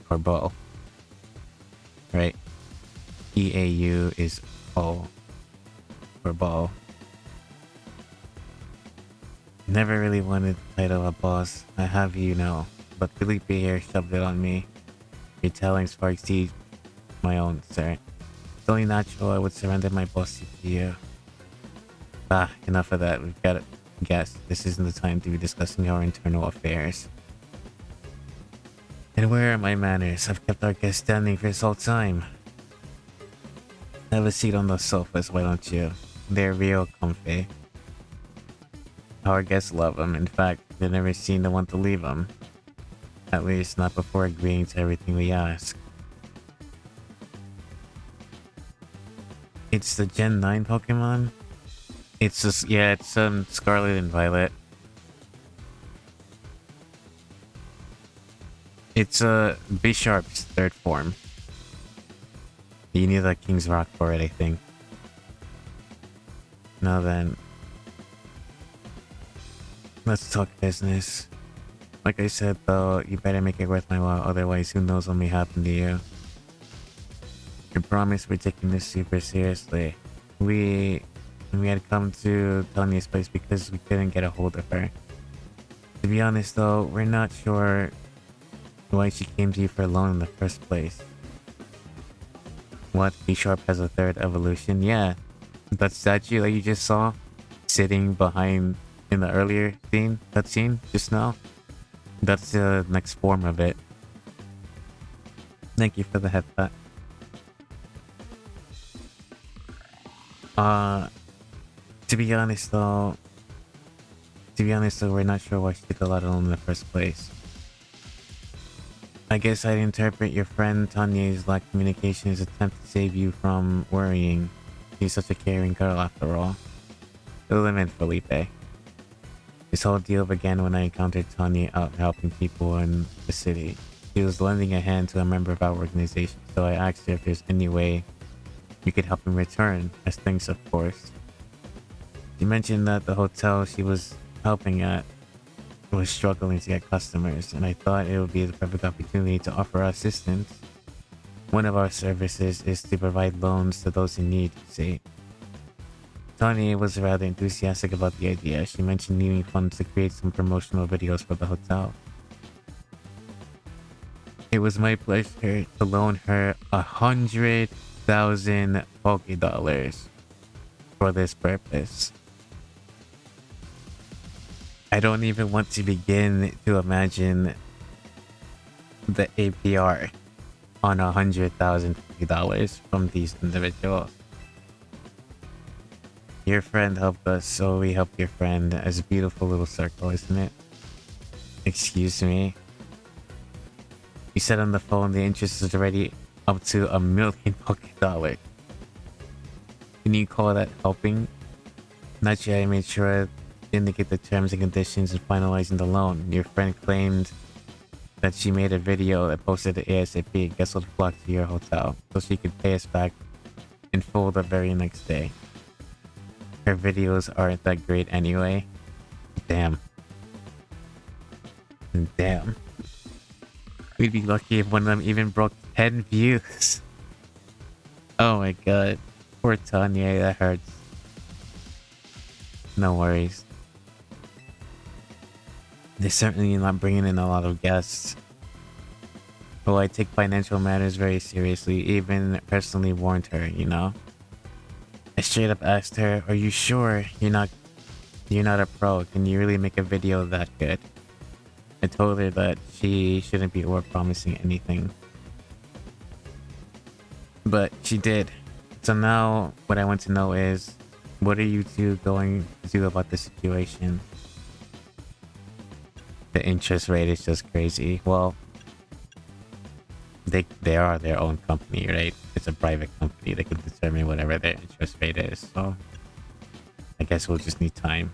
Corbeau. Right? EAU is O. Corbeau. Never really wanted the title of boss. I have you know. But Felipe here shoved it on me. Your talents far exceed my own, sir. It's only natural I would surrender my boss to you. Ah, enough of that. We've got to guess. This isn't the time to be discussing our internal affairs. And where are my manners? I've kept our guest standing for this whole time. Have a seat on the sofas, why don't you? They're real comfy. Our guests love them. In fact, they've never seen the one to leave them. At least not before agreeing to everything we ask. It's the Gen 9 Pokemon? It's just, yeah, it's Scarlet and Violet. It's Bisharp's third form. You need a King's Rock for it, I think. Now then, let's talk business. Like I said though, you better make it worth my while, otherwise who knows what may happen to you. I promise we're taking this super seriously. We had come to Tanya's place because we couldn't get a hold of her. To be honest though, we're not sure why she came to you for a loan in the first place. What? B-Sharp has a third evolution? Yeah. That statue that you just saw sitting behind in the earlier scene, cutscene just now. That's the next form of it. Thank you for the headbutt. To be honest though, we're not sure why she took a lot of loan in the first place. I guess I'd interpret your friend Tanya's lack of communication as an attempt to save you from worrying. She's such a caring girl after all. Fill them in, Felipe. This whole deal began when I encountered Tanya out helping people in the city. She was lending a hand to a member of our organization, so I asked her if there's any way we could help in return, as thanks, of course. She mentioned that the hotel she was helping at was struggling to get customers, and I thought it would be the perfect opportunity to offer our assistance. One of our services is to provide loans to those in need, you see. Tanya was rather enthusiastic about the idea. She mentioned needing funds to create some promotional videos for the hotel. It was my pleasure to loan her 100,000 Pokédollars for this purpose. I don't even want to begin to imagine the APR on 100,000 Pokédollars from these individuals. Your friend helped us, so we helped your friend. As a beautiful little circle, isn't it? Excuse me. You said on the phone the interest is already up to 1 million Pokédollars. Can you call that helping? Naturally, I made sure to indicate the terms and conditions in finalizing the loan. Your friend claimed that she made a video that posted to ASAP. Guess what, flocked to your hotel so she could pay us back in full the very next day. Her videos aren't that great anyway. Damn. Damn. We'd be lucky if one of them even broke 10 views. Oh my god. Poor Tanya, that hurts. No worries. They're certainly not bringing in a lot of guests. Well, I take financial matters very seriously, even personally warned her, you know? I straight up asked her, are you sure you're not a pro? Can you really make a video that good? I told her that she shouldn't be over-promising anything. But she did. So now, what I want to know is, what are you two going to do about the situation? The interest rate is just crazy. Well, they are their own company, right? It's a private company. They can determine whatever their interest rate is. So I guess we'll just need time.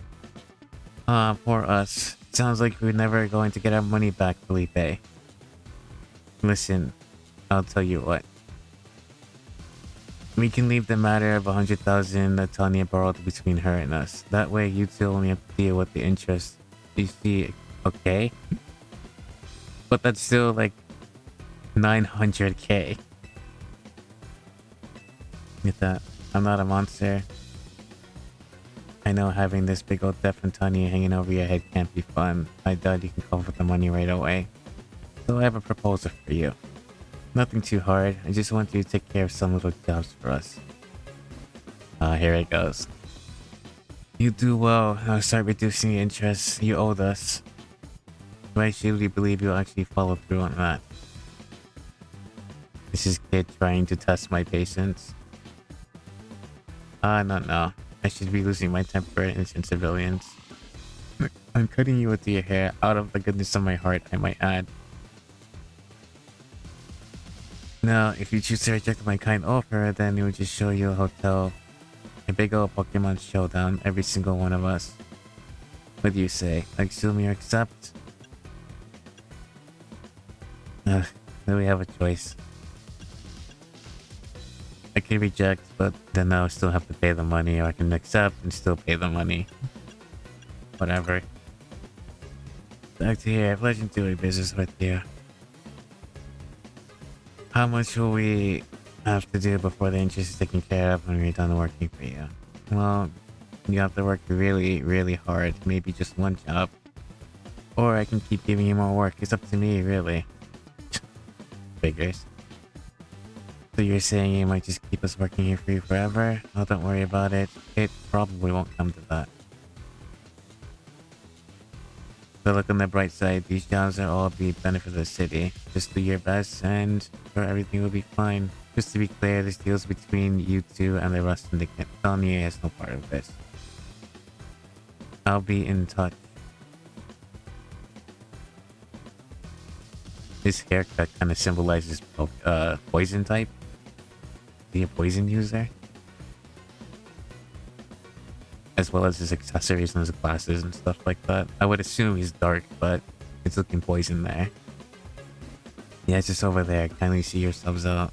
For us. Sounds like we're never going to get our money back, Felipe. Listen, I'll tell you what. We can leave the matter of 100,000 that Tanya borrowed between her and us. That way, you two only have to deal with the interest. You see, okay? But that's still like 900k. Get that? I'm not a monster. I know having this big old debt from Tanya hanging over your head can't be fun. I doubt you can come up with the money right away. So I have a proposal for you. Nothing too hard. I just want you to take care of some little jobs for us. Here it goes. You do well. I'll start reducing the interest you owed us. I truly believe you'll actually follow through on that. This is kid trying to test my patience. No. I should be losing my temper at innocent civilians. I'm cutting you with your hair out of the goodness of my heart, I might add. Now, if you choose to reject my kind offer, then it would just show you a hotel. A big old Pokemon showdown, every single one of us. What do you say? Assume you accept? Then we have a choice. I can reject, but then I'll still have to pay the money, or I can accept and still pay the money. Whatever. Back to here, pleasure doing business with you. How much will we have to do before the interest is taken care of when we're done working for you? Well, you have to work really, really hard. Maybe just one job. Or I can keep giving you more work. It's up to me, really. Figures. So you're saying you might just keep us working here for you forever? Oh, don't worry about it. It probably won't come to that. So look on the bright side, these jobs are all the benefit of the city. Just do your best and sure everything will be fine. Just to be clear, this deal's between you two and the rest of the kit. Tanya has no part of this. I'll be in touch. This haircut kind of symbolizes poison type. Is he a poison user? As well as his accessories and his glasses and stuff like that. I would assume he's dark, but it's looking poison there. Yeah, it's just over there. Kindly see yourselves out.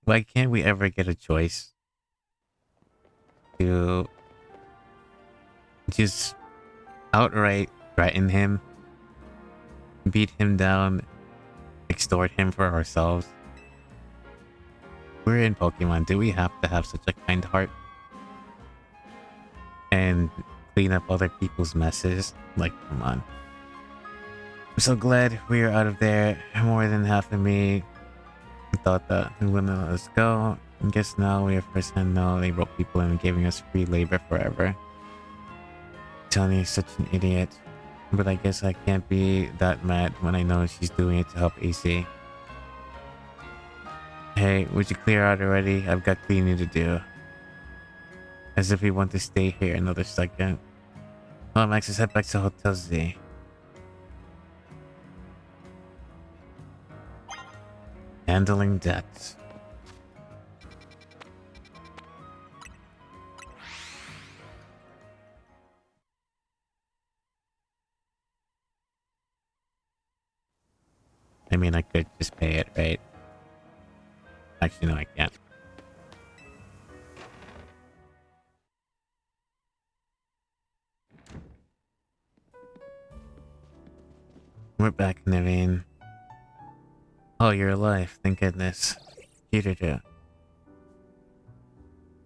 Why can't we ever get a choice to just outright threaten him, beat him down, extort him for ourselves? We're in Pokemon. Do we have to have such a kind heart? And clean up other people's messes? Like, come on. I'm so glad we are out of there. More than half of me thought that we wouldn't let us go. I guess now we have first-hand know they broke people in giving us free labor forever. Johnny is such an idiot. But I guess I can't be that mad when I know she's doing it to help AC. Hey, would you clear out already? I've got cleaning to do. As if we want to stay here another second. Oh, Max, let's head back to Hotel Z. Handling debts. I mean, I could just pay it, right? Actually, no, I can't. We're back, Naveen. Oh, you're alive. Thank goodness. Peter.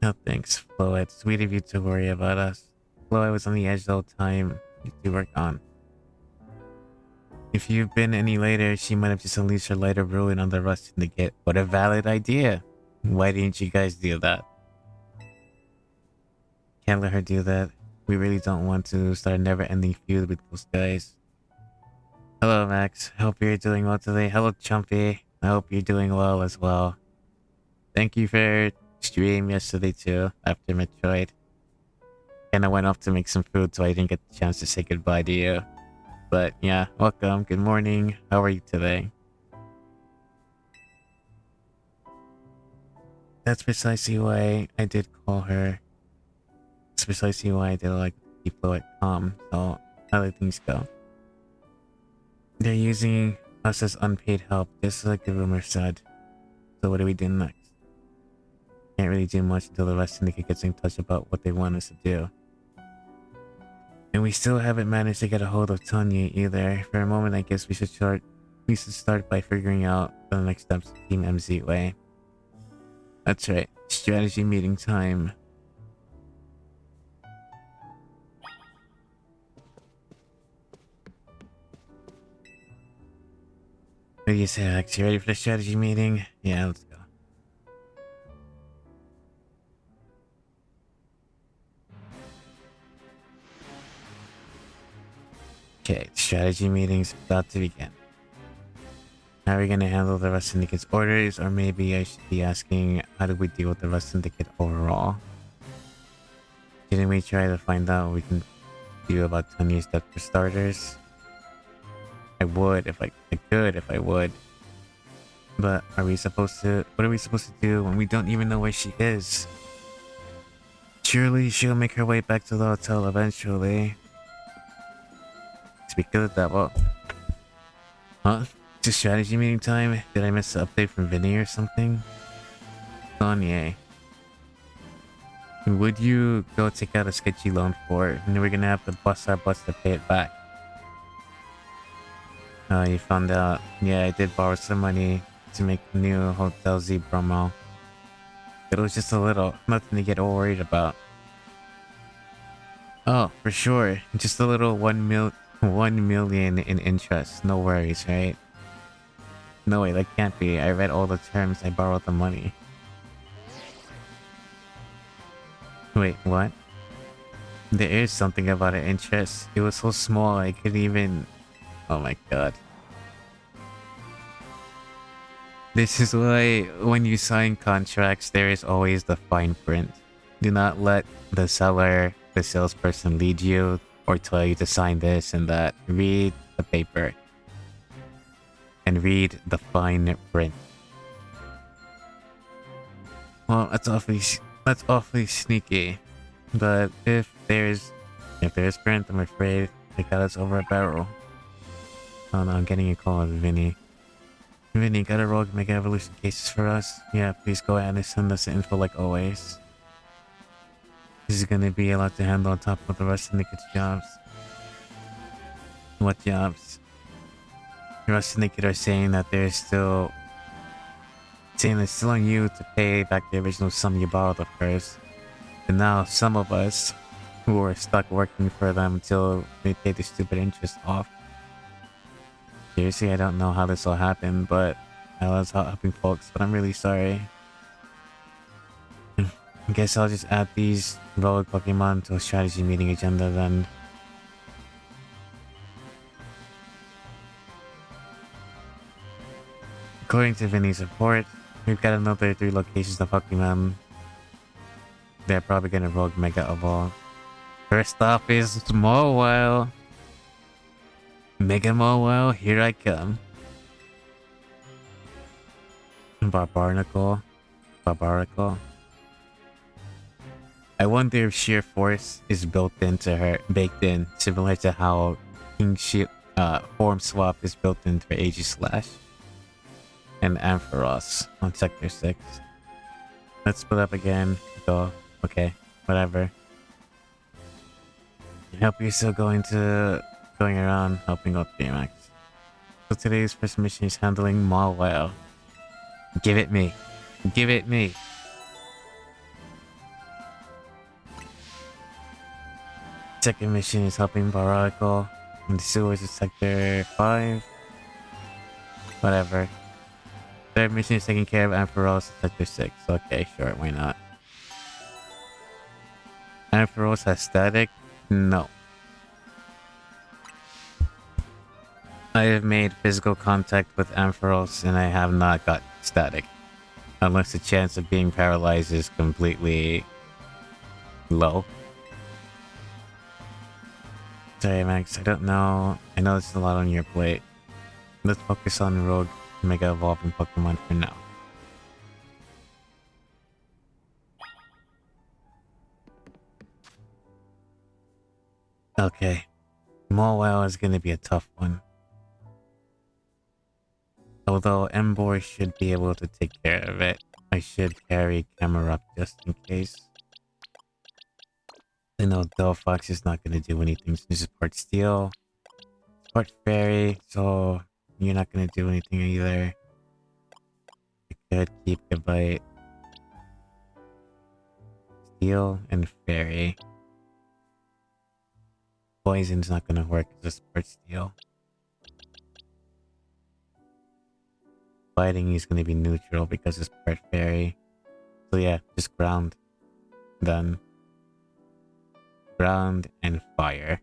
No thanks, Flo. It's sweet of you to worry about us. Flo, I was on the edge the whole time. You two were gone. If you've been any later, she might have just unleashed her light of ruin on the rest in the gate. What a valid idea. Why didn't you guys do that? Can't let her do that. We really don't want to start a never-ending feud with those guys. Hello, Max. Hope you're doing well today. Hello, Chumpy. I hope you're doing well as well. Thank you for stream yesterday too, after Metroid. And I went off to make some food, so I didn't get the chance to say goodbye to you. But yeah, welcome. Good morning. How are you today? That's precisely why I did call her. That's precisely why I did like keep Flo at calm. So how did things go? They're using us as unpaid help, just like the rumor said. So what do we do next? Can't really do much until the rest syndicate gets in touch about what they want us to do. And we still haven't managed to get a hold of Tanya either. For a moment, I guess we should start by figuring out the next steps of Team MZ way. That's right, strategy meeting time. What do you say, Alex? You ready for the strategy meeting? Yeah, let's go. Okay, strategy meeting's about to begin. How are we gonna handle the Rust Syndicate's orders? Or maybe I should be asking, how do we deal with the Rust Syndicate overall? Didn't we try to find out what we can do about Tanya's death for starters? I would if I could if I would. But are we supposed to? What are we supposed to do when we don't even know where she is? Surely she'll make her way back to the hotel eventually. Speak of the devil. Huh? It's a strategy meeting time? Did I miss the update from Vinny or something? Kanye. Would you go take out a sketchy loan for it? And then we're gonna have to bust our butts to pay it back. Oh, you found out. Yeah, I did borrow some money to make a new Hotel Z promo. It was just a little, nothing to get all worried about. Oh, for sure. Just a little 1 million in interest. No worries, right? No way, that can't be. I read all the terms. I borrowed the money. Wait, what? There is something about an interest. It was so small I couldn't even... Oh my god. This is why when you sign contracts, there is always the fine print. Do not let the seller, the salesperson lead you or tell you to sign this and that. Read the paper. And read the fine print. Well, that's awfully sneaky. But if there's print, I'm afraid they got us over a barrel. Oh no, I'm getting a call with Vinny. Vinny, got a rogue Mega Evolution cases for us? Yeah, please go ahead and send us the info like always. This is gonna be a lot to handle on top of the rest of Syndicate's jobs. What jobs? The rest of Syndicate are saying that it's still on you to pay back the original sum you borrowed of hers. And now some of us who are stuck working for them until they pay the stupid interest off. Seriously, I don't know how this all happened, but I was helping folks, but I'm really sorry. I guess I'll just add these rogue Pokemon to a strategy meeting agenda then. According to Vinny's report, we've got another 3 locations of Pokemon. They're probably gonna rogue Mega Evolve. First off is Mawile. Mega Mawile, here I come. Barbarical. I wonder if sheer force is baked in, similar to how King Shield form swap is built into Aegislash and Ampharos on Sector 6. Let's split up again. Go. Okay, whatever. I hope you're still going around helping out BMX. So today's first mission is handling Mawile. Give it me. Give it me. Second mission is helping Bararacle in the sewers of Sector 5. Whatever. Third mission is taking care of Ampharos in Sector 6. Okay, sure, why not? Ampharos has static? No. I have made physical contact with Ampharos and I have not got static. Unless the chance of being paralyzed is completely low. Sorry, Max, I don't know. I know this is a lot on your plate. Let's focus on Rogue Mega Evolving Pokemon for now. Okay. Mawile is gonna be a tough one. Although Embor should be able to take care of it. I should carry camera up just in case. I know Delphox is not going to do anything since it's part steel. It's part fairy, so you're not going to do anything either. I could keep a bite. Steel and fairy. Poison's not going to work because it's part steel. Fighting is going to be neutral because it's part fairy. So yeah, just ground. Done. Ground and fire.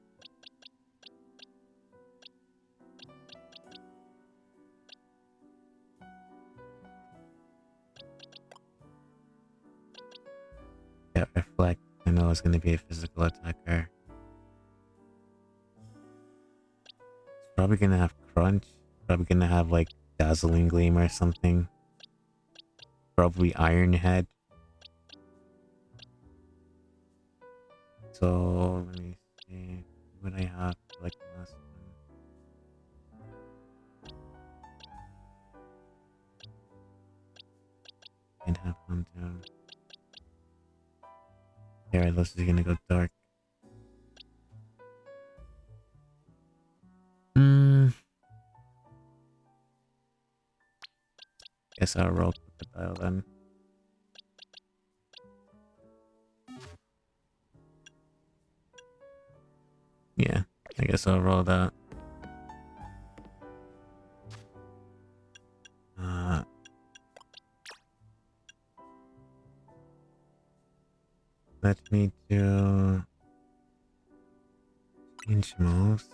Yeah, reflect. I know it's going to be a physical attacker. It's probably going to have crunch. Probably going to have like dazzling gleam or something. Probably iron head. So let me see what I have for like the last one. Can't have hunter. Here, this is gonna go dark. Guess I'll roll crocodile then. Yeah, I guess I'll roll that. Let me do change moves.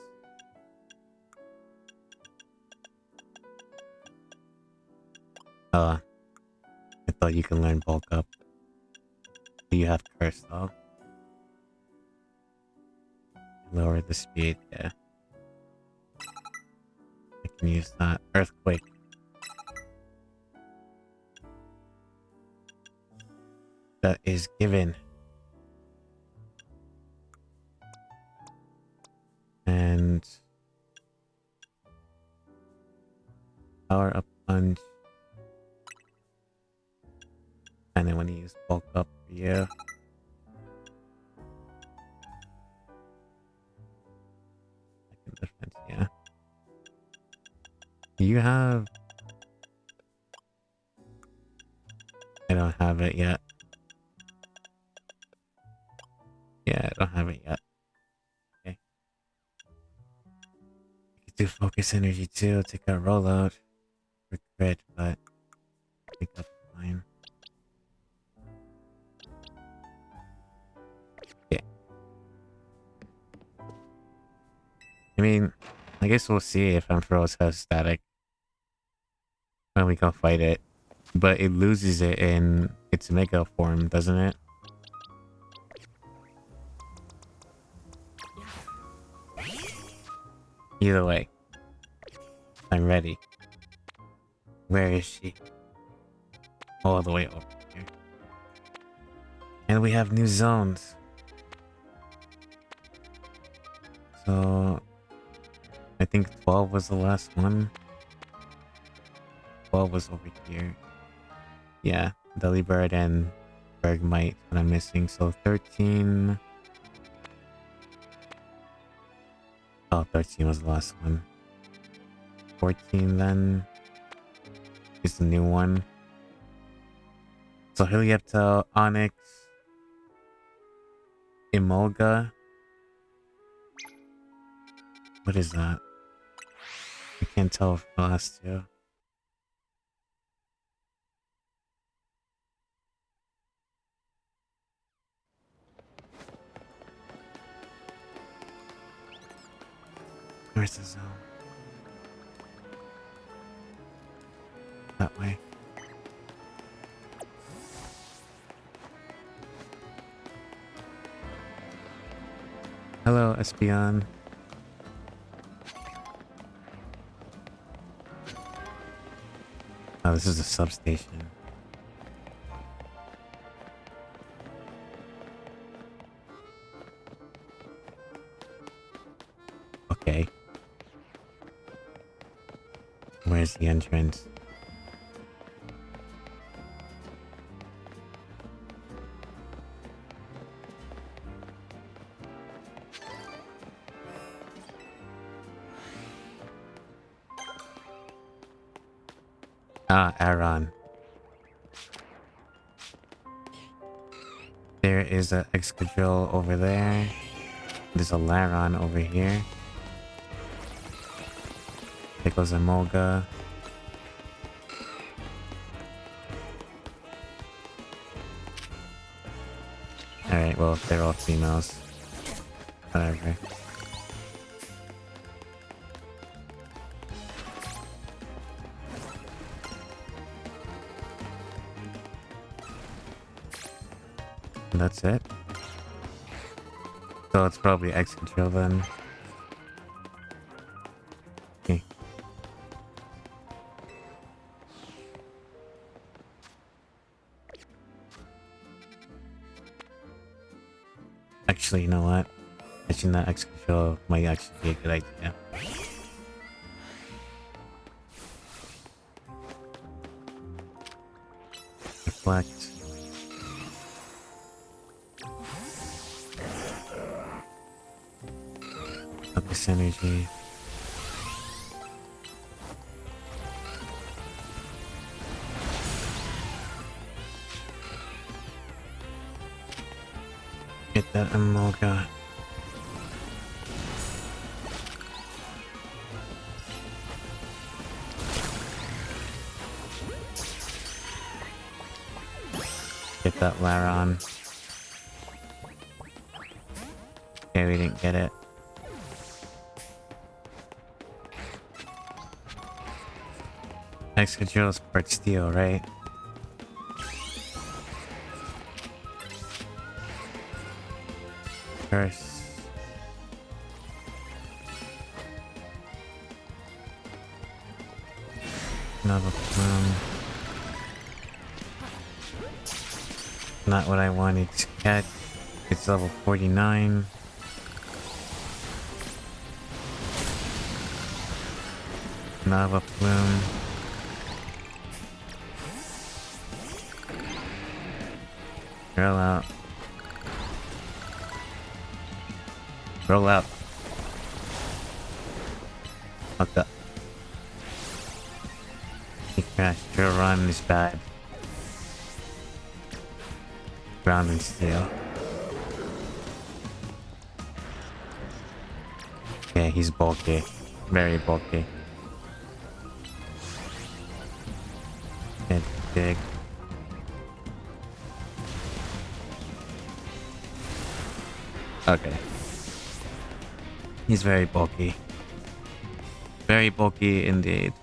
I thought you can learn bulk up. Do you have curse though? Lower the speed, yeah. I can use that. Earthquake. That is given. And power up punch. And then when you use bulk up for you. Second defense, yeah. Do you have... I don't have it yet. Yeah, I don't have it yet. Okay. I could do focus energy too, take a rollout for crit, but I think that's fine. Yeah. I mean, I guess we'll see if Ampharos has static when we go fight it. But it loses it in its mega form, doesn't it? Either way, I'm ready. Where is she? All the way over here. And we have new zones. So, I think 12 was the last one. 12 was over here. Yeah, Delibird and Bergmite that I'm missing. So 13... Oh, 13 was the last one. 14 then is the new one. So Helioptile, Onyx, Emolga. What is that? I can't tell from the last two. Where's the zone? That way. Hello, Espion. Oh, this is a substation. Okay. Where's the entrance. Ah, Aaron. There is a Excadrill over there. There's a Laron over here. There goes a Molga. Alright, well, they're all females. Whatever. And that's it. So it's probably Excadrill then. Okay. Actually, you know what? Catching that Excadrill might actually be a good idea. Reflect. Focus energy. Get that Emolga. Get that Laron. Okay, we didn't get it. Excadrill's part steel, right? Curse. Another plume. Not what I wanted to catch. It's level 49. Lava plume. Roll out. Roll out. Fuck up. He crashed. Drill run is bad. Ground and steel. Yeah, he's bulky. Very bulky. And big. Okay. He's very bulky. Very bulky indeed.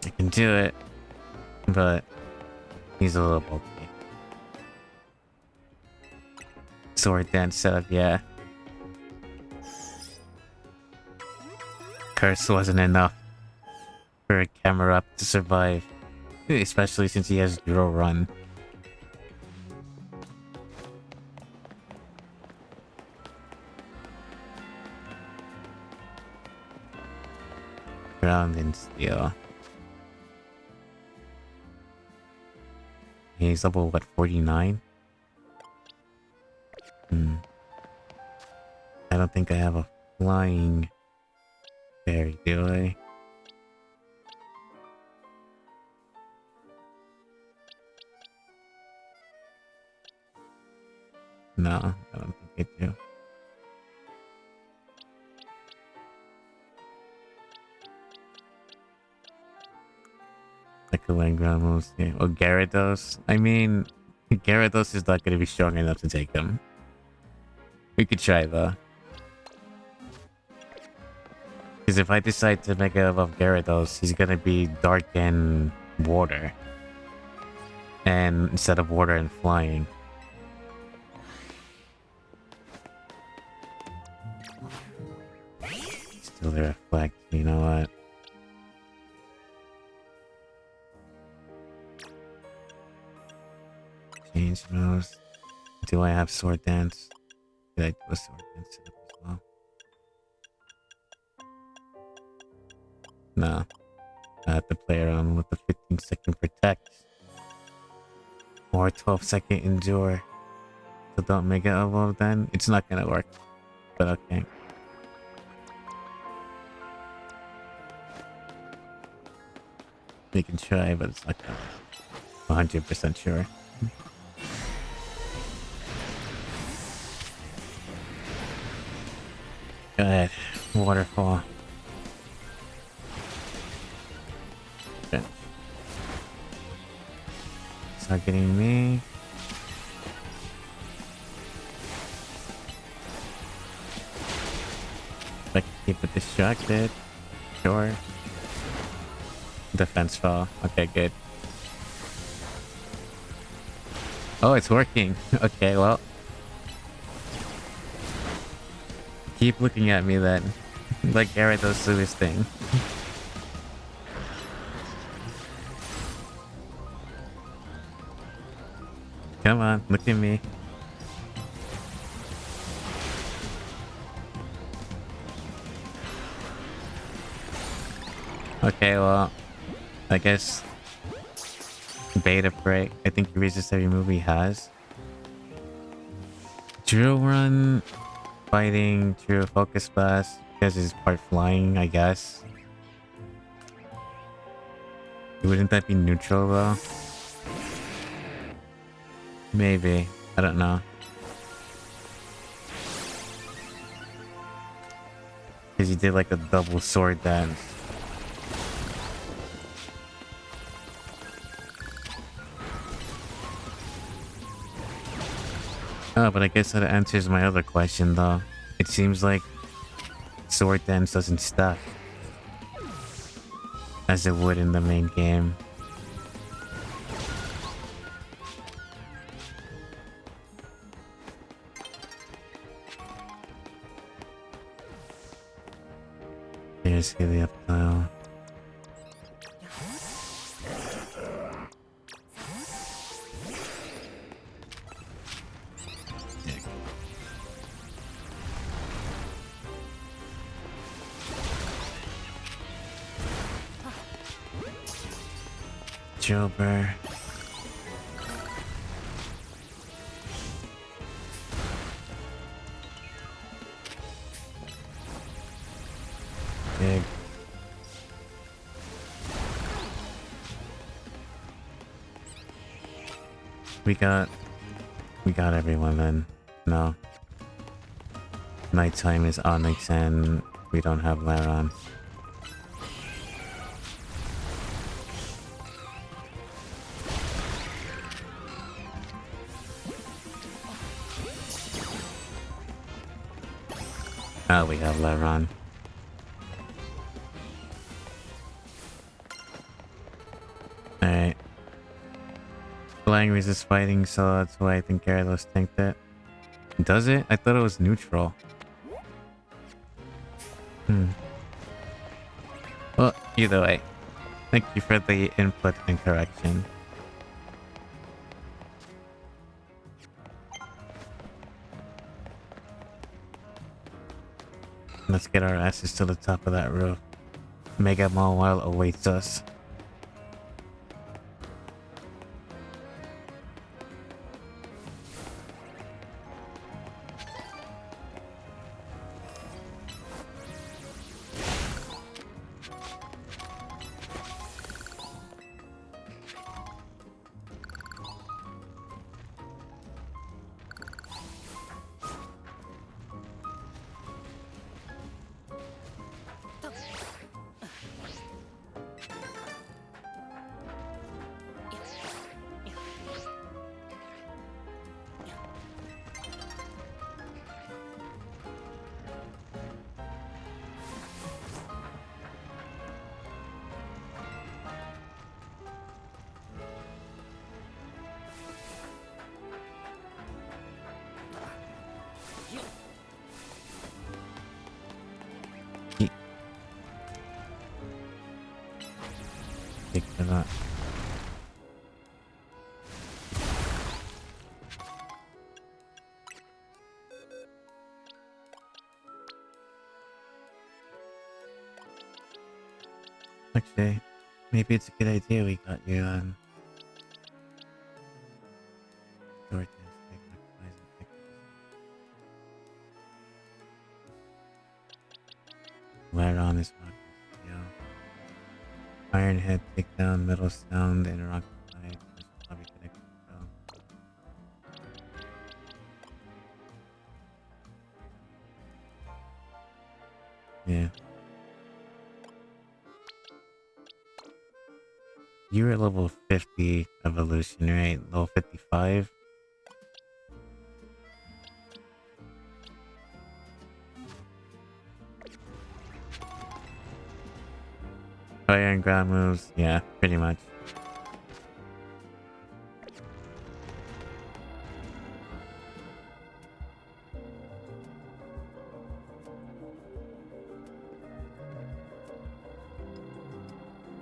I can do it, but he's a little bulky. Sword dance setup, yeah. Curse wasn't enough for a camera up to survive, especially since he has Drill Run. Ground and steel. He's level what, 49? I don't think I have a flying fairy, do I? No, I don't think I do. Like a land ground moves, yeah. Or Gyarados. I mean, Gyarados is not going to be strong enough to take him. We could try though. Because if I decide to make it above Gyarados, he's going to be dark and water. And instead of water and flying. Still the reflect, you know what? Change moves. Do I have sword dance? Did I do a sword dance setup as well? No. I have to play around with the 15-second protect. Or 12-second endure. So don't make it evolve then. It's not gonna work. But okay. You can try, but it's not gonna work. 100% sure. Go ahead. Waterfall. Okay. Targeting me. If I can keep it distracted. Sure. Defense fall. Okay, good. Oh, it's working. Okay, well. Keep looking at me then. Like Gyarados do his thing. Come on, look at me. Okay, well, I guess beta break. I think he resists every move he has. Drill run, fighting, drill focus blast because he's part flying, I guess. Wouldn't that be neutral though? Maybe. I don't know. Because he did like a double sword dance. Oh, but I guess that answers my other question though. It seems like sword dance doesn't stack as it would in the main game. Here's Heliop Tile. Jober. Big. We got everyone then. No. Nighttime is Onyx and we don't have Laron. Oh, we have Laron. Alright. Flying resists fighting, so that's why I think Gyarados tanked it. Does it? I thought it was neutral. Well, either way. Thank you for the input and correction. Let's get our asses to the top of that roof. Mega Mawile awaits us. That. Actually, maybe it's a good idea we got you on. Later on is Iron Head takedown, Metal Sound, and Rock Slide. Lobby connected. Yeah. You were level 50 evolution, right? Level 55? Fire and ground moves, yeah, pretty much.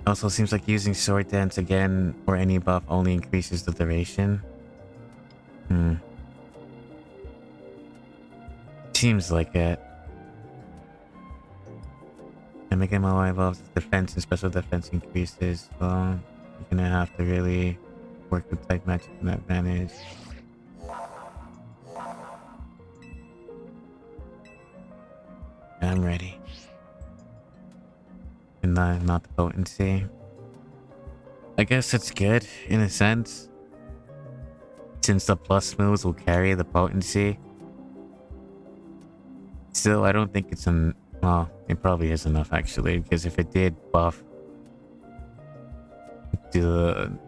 Also seems like using Sword Dance again or any buff only increases the duration. Seems like it. And making my evolves defense and special defense increases, so you're gonna have to really work with type matches and advantage. I'm ready. And not the potency. I guess it's good in a sense, since the plus moves will carry the potency. Still, I don't think it's well, it probably is enough actually, because if it did buff to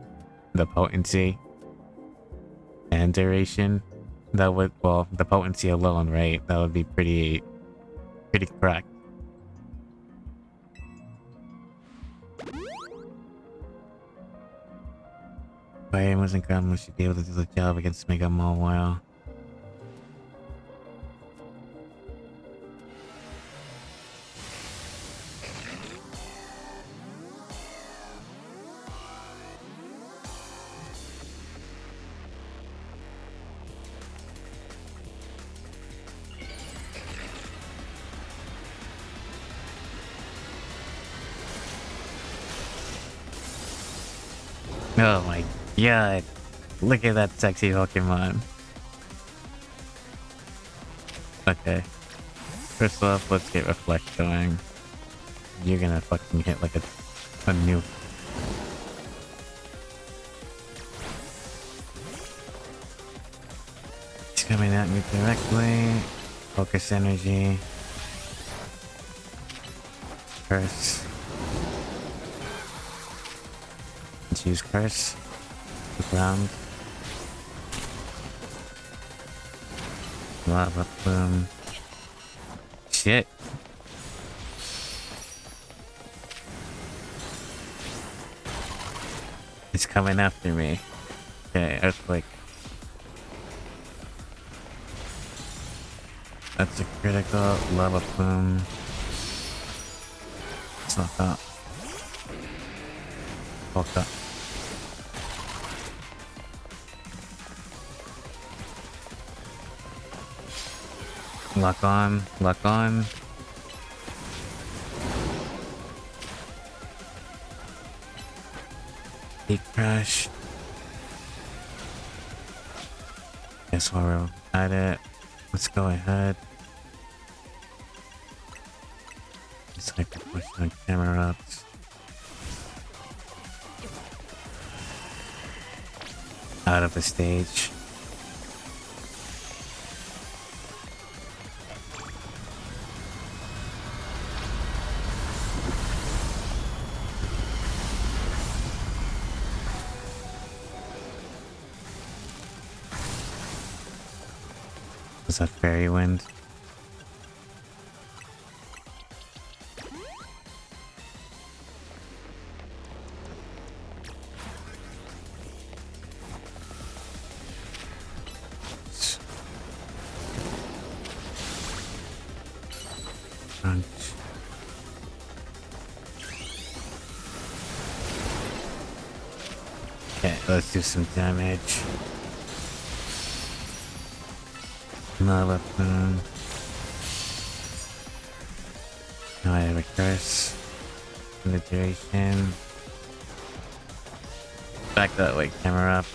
the potency and duration, that would, well, the potency alone, right? That would be pretty cracked. Fire Amos and Grandma should be able to do the job against Mega Mawile. Oh my god. Look at that sexy Pokemon. Okay. First off, let's get Reflect going. You're gonna fucking hit like a nuke. It's coming at me directly. Focus energy. Curse. Let's use Curse. The ground. Lava Plume. Shit. It's coming after me. Okay, Earthquake. That's a critical. Lava Plume. It's not that. Polka. Lock on, lock on. Heat crash. Guess while we're at it, let's go ahead. Just like to push the camera up. Out of the stage. Was that fairy wind? Crunch. Okay, let's do some damage. Lava Plume. Now I have a curse. in the duration. Back that way, camera up.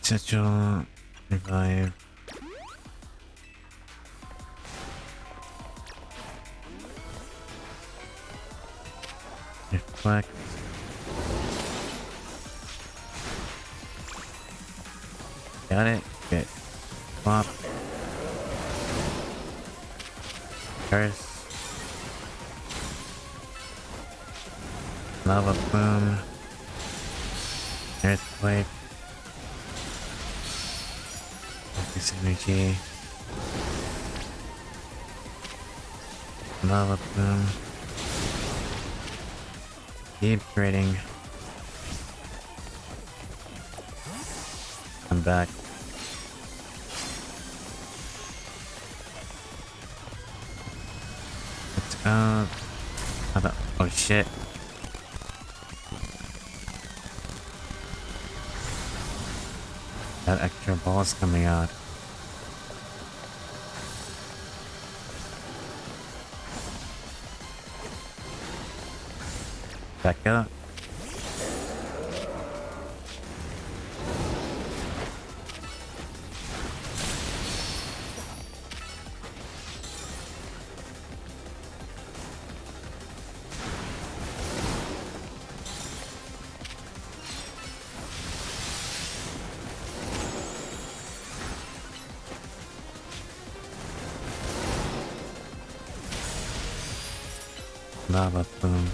Central revive. Reflect. Got it. Good. Flop. Curse. Lava plume. Earthquake. Focus energy. Lava plume. Keep creating. I'm back. Let's go. Oh shit. That extra ball's coming out. Back up. Lava plume.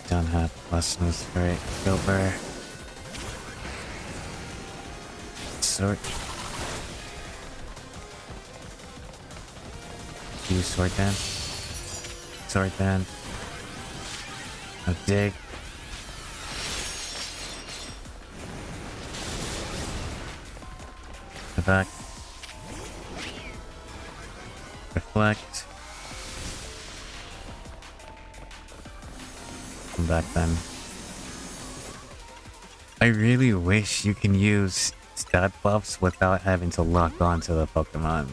Don't have lessons for it. Silver. Sword. Use sword dance. Sword dance. A dig. Go back. Reflect. Come back then. I really wish you can use stat buffs without having to lock on to the Pokemon.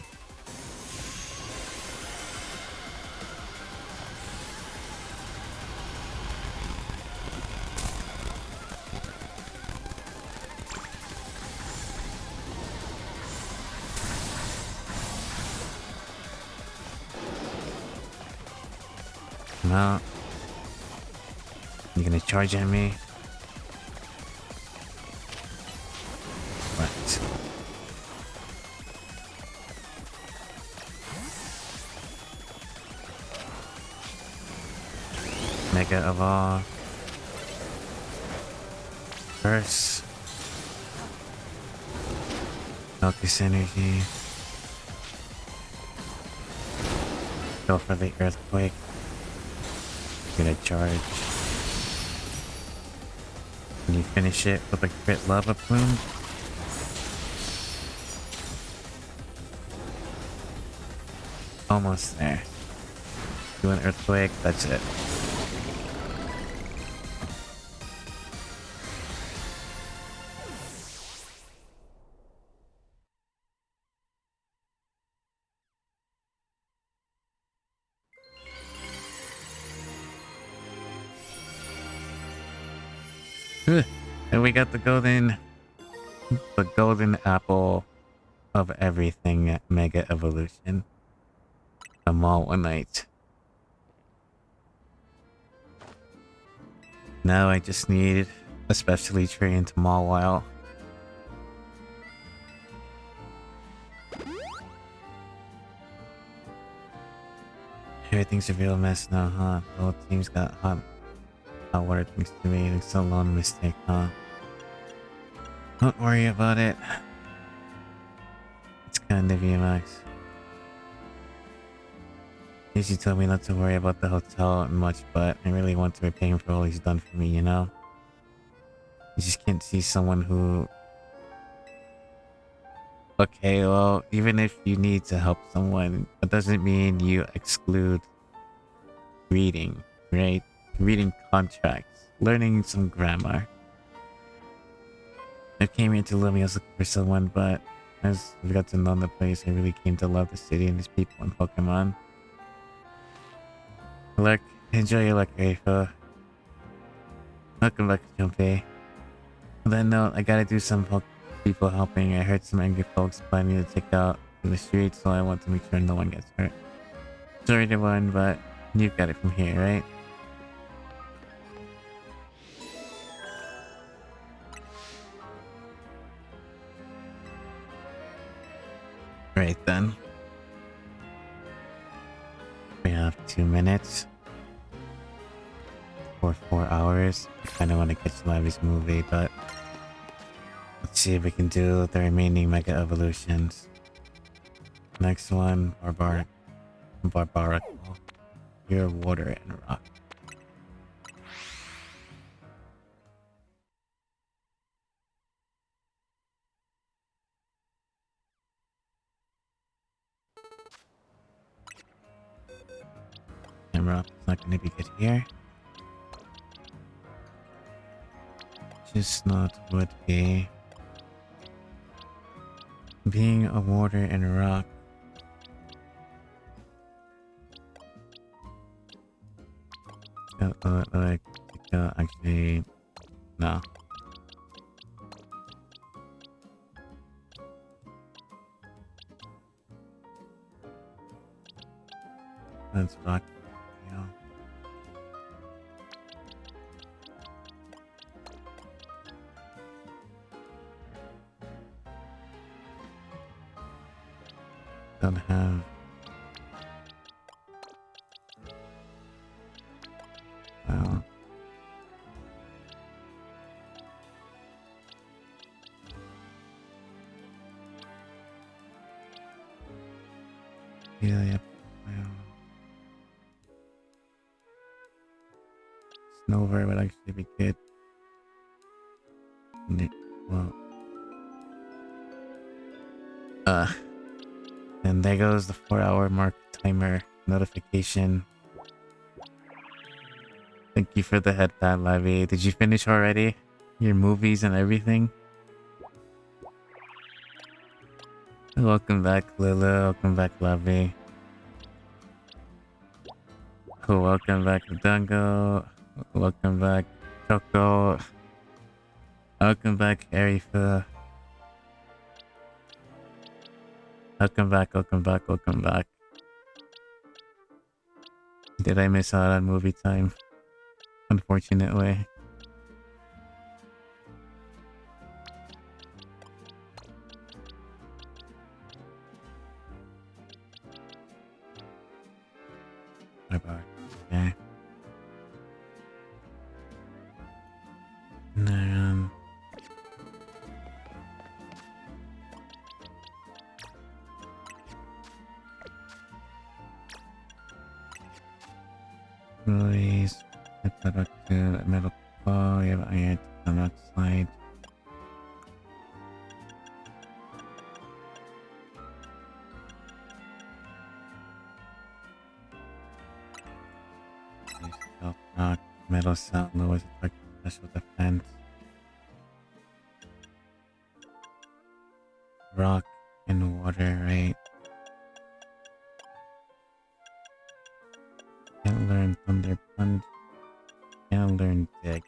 No. You gonna charge at me? Right. Mega Evolve. Curse. Focus energy. Go for the earthquake. Gonna charge. Can you finish it with a crit lava plume? Almost there. Do an earthquake, that's it. And we got the golden apple of everything Mega Evolution. A Malwanite. Now I just need a specially trained Mawile. Everything's a real mess now, huh? The whole team's got hot water thanks to me. It's a lone mistake, huh? Don't worry about it. It's kind of you, Max. Usually told me not to worry about the hotel much, but I really want to repay him for all he's done for me, you know? You just can't see someone who... Okay, well, even if you need to help someone, that doesn't mean you exclude reading, right? Reading contracts, learning some grammar. I came here to live, I was looking for someone, but as I got to know the place, I really came to love the city and these people and Pokemon. Look, enjoy your luck, Rafa. Welcome back, Junpei. On that note, I gotta do some people helping. I heard some angry folks planning to take out to the streets, so I want to make sure no one gets hurt. Sorry to one, but you've got it from here, right? Right then. We have 2 minutes. For 4 hours. I kinda wanna catch Lavi's movie, but let's see if we can do the remaining Mega Evolutions. Next one, Barbarical. Pure Water and Rock. Camera is not gonna be good here. Just not would be. Being a water and a rock. Actually, no. That's rock. Yeah. Don't have. Well. Yeah, yep. Well. Snover would actually be good. Well. And there goes the 4-hour mark timer notification. Thank you for the headband, Lavi. Did you finish already? Your movies and everything? Welcome back, Lila. Welcome back, Lavi. Welcome back, Dango. Welcome back, Choco. Welcome back, Arifa. Welcome back, welcome back, welcome back. Did I miss out on movie time? Unfortunately. Bye-bye. Okay. And release the product to metal claw, you have iron monoxide. Self-knock, metal cell lowers attack special defense. Rock and water, right? Can't learn Thunder Punch. Can't learn Dig.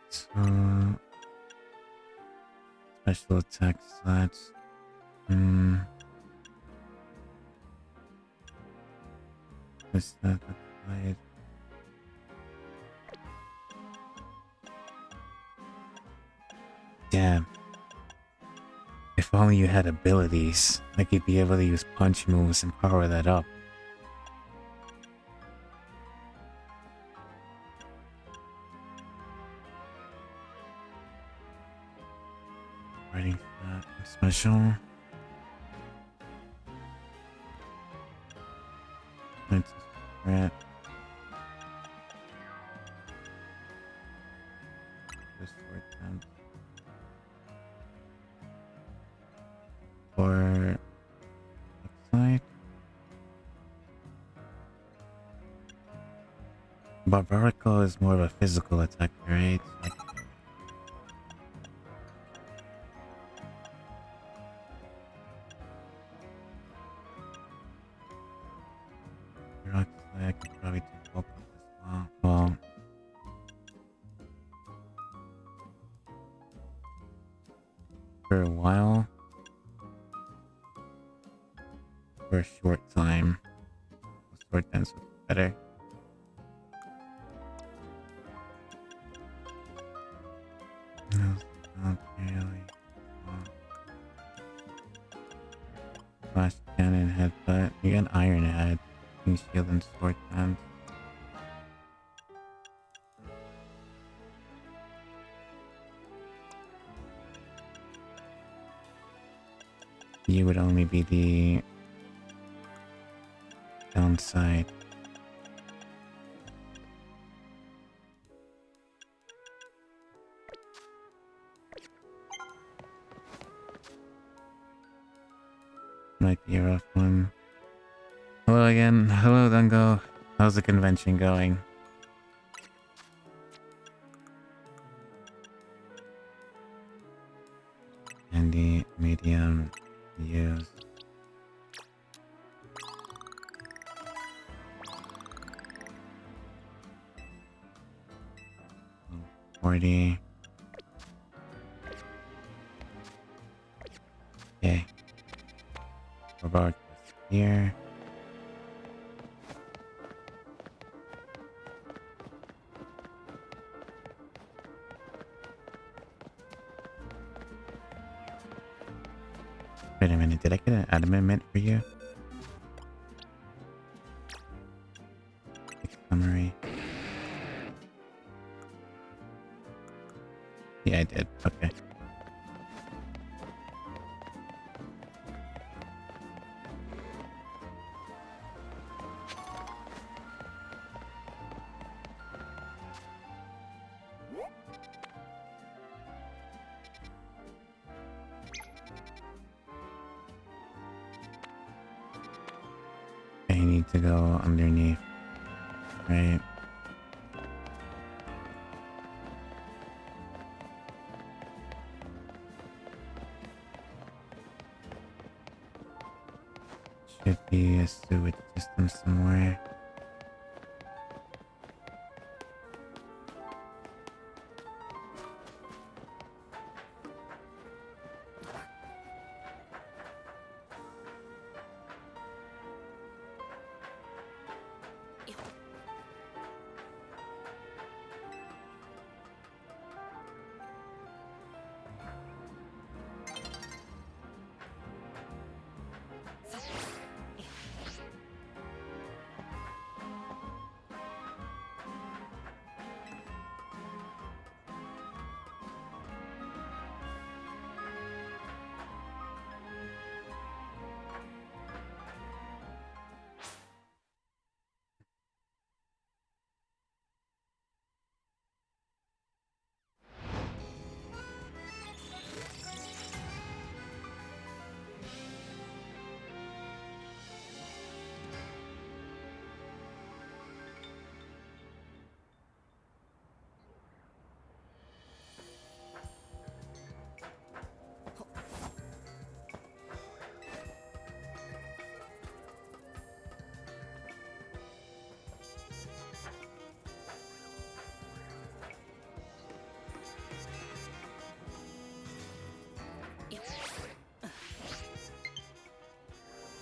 So... Special attack slots. What's that applied? Damn. If only you had abilities, like you'd be able to use punch moves and power that up. Special. It's a threat. Restore them. For side. Barbarical is more of a physical attack, right? I could probably do both as well. Well, for a while, for a short time, short dance would be better. No, not really. Flash cannon headbutt. You got iron head. Shield and sword dance. You would only be the downside. Might be a rough one. Hello again. Hello, Dungo. How's the convention going? And the medium use. 40. Okay. What about this here? Wait a minute, did I get an adamant mint for you? Summary. Yeah, I did. Okay. I need to go underneath, right? Should be a sewage system somewhere.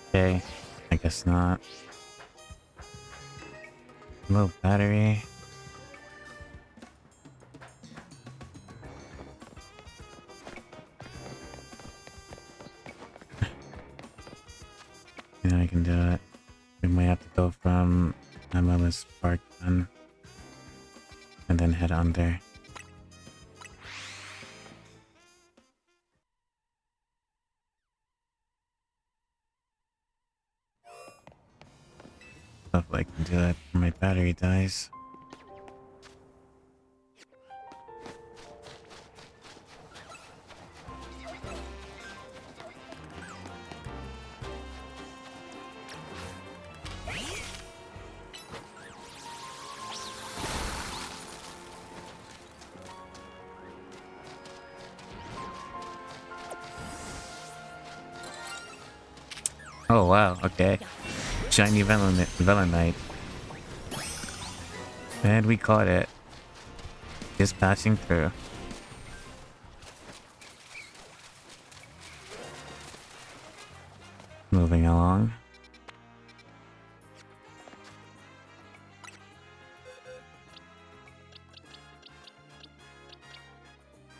Okay, I guess not. Low battery. Yeah, I can do it. We might have to go from Emma's Park then, and then head under. Hopefully I can do that before my battery dies. Oh wow, okay. Shiny Velonite. And we caught it. Just passing through. Moving along.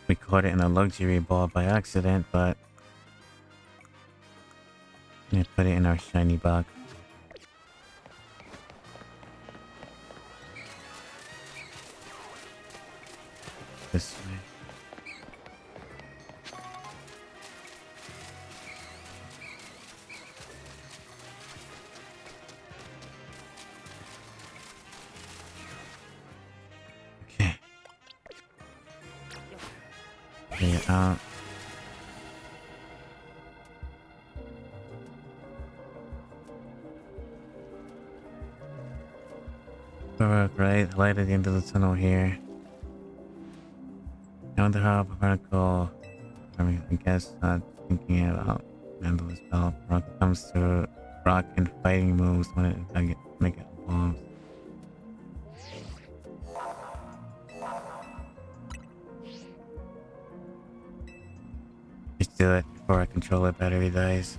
We caught it in a luxury ball by accident, but I put it in our shiny box. This way. Okay. Bring it out. Right, light at the end of the tunnel here. I wonder how particle. I guess not thinking about handle spell. Rock comes to rock and fighting moves when it make it evolve. Just do it before our controller battery dies.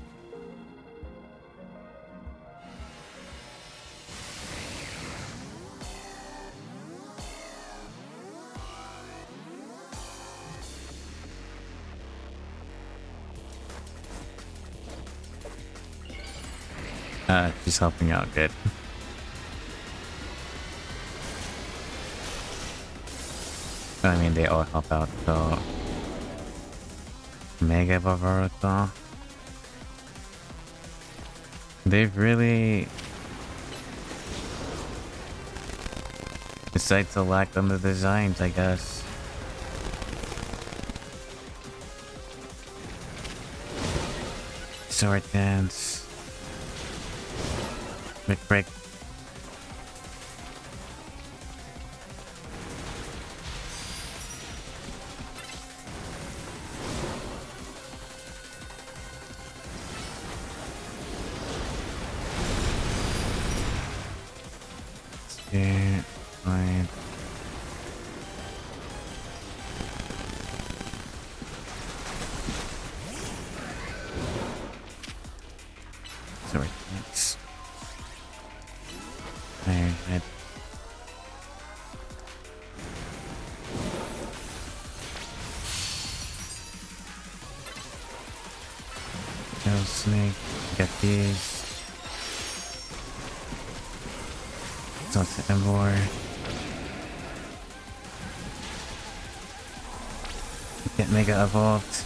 She's helping out good. I mean, they all help out, so... Mega Bavarica. They've really... Besides the lack on the designs, I guess. Sword Dance. McBrick. Spirit, fine. Sword Dance. Iron Head. Tail Snake. Get these. Sunset Emor. Get Mega Evolved.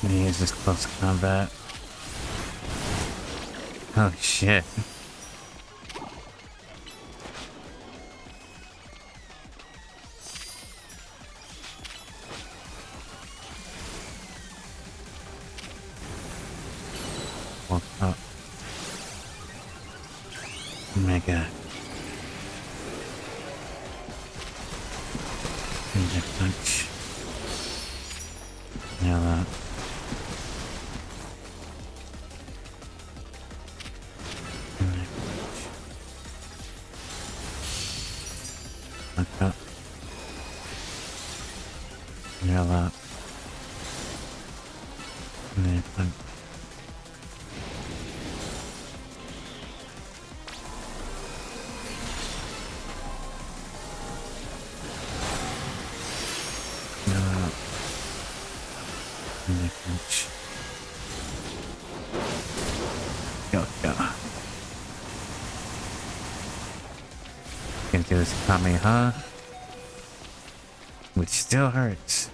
He uses close combat. Oh shit. Walk up. Mega. Mega punch. Nail that. Up. Nail that. And then punch. Nail that. And then punch. Go, go. into his Kamehameha, which still hurts.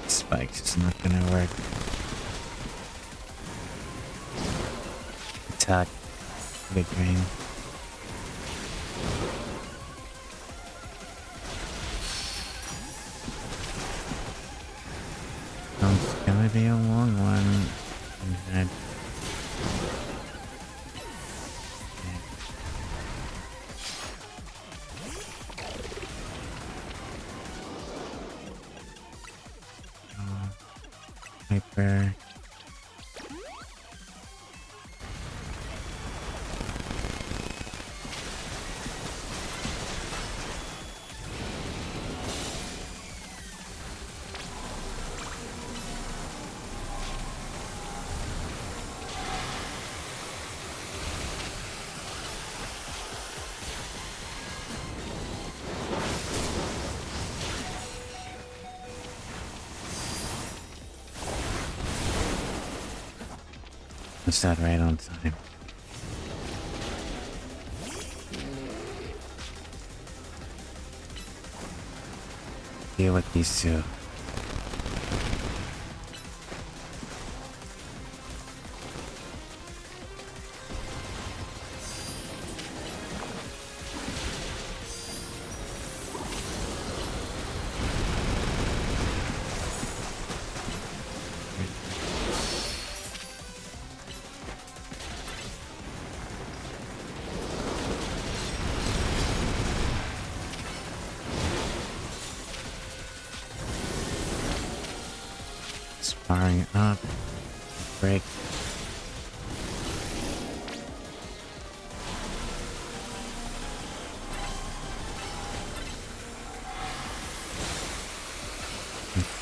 Spikes is not gonna work. Attack. Big rain. It's gonna be a long one. And hyper. Is that right on time? Deal with these two. Sparring up. Break.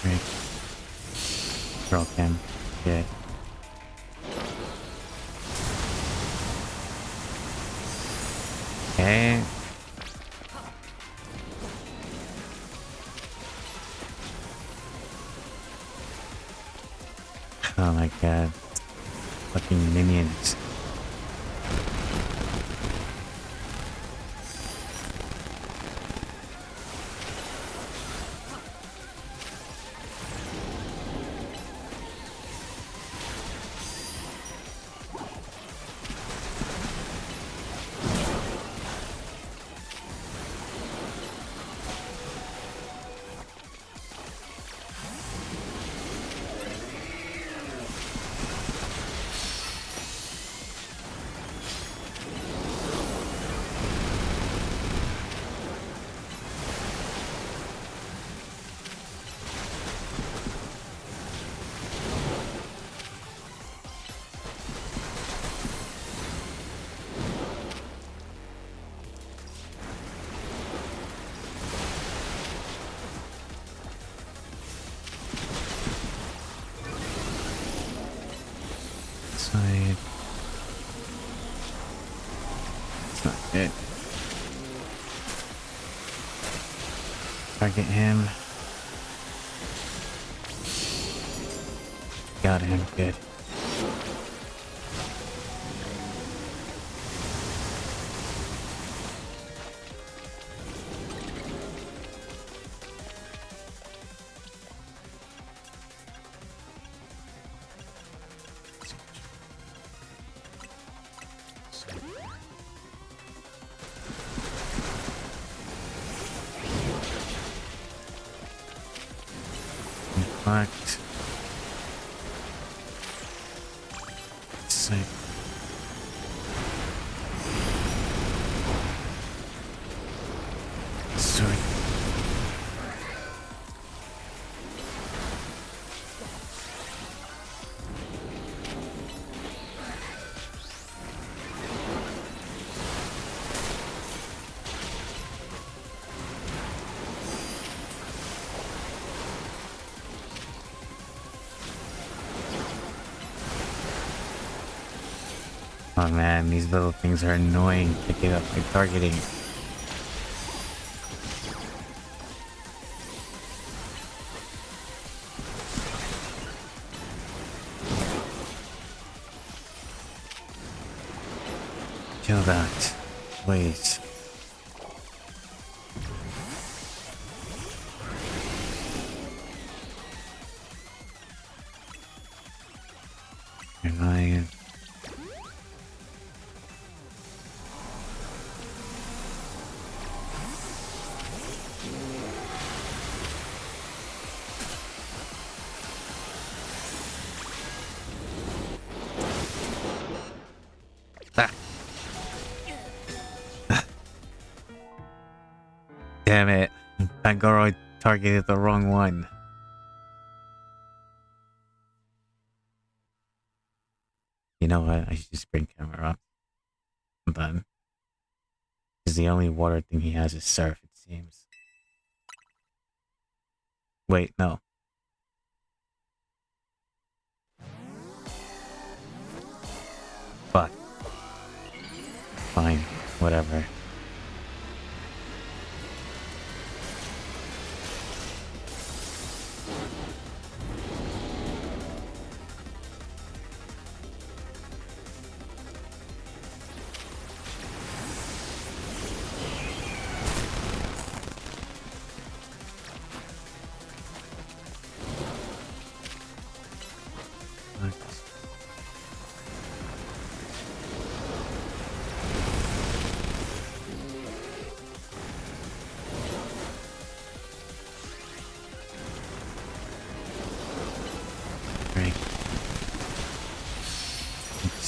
Break. Broken. Good. Okay. Oh my god. Fucking minions. Side. It's not it. Target him. Got him. Good. Inflect. Safe. Sorry. Oh man, these little things are annoying to get up my targeting. Kill that, please. You're lying. Damn it. Pangoro targeted the wrong one. You know what? I should just bring camera up. I'm done. Because the only water thing he has is surf, it seems. Wait, no. Fuck. Fine. Whatever.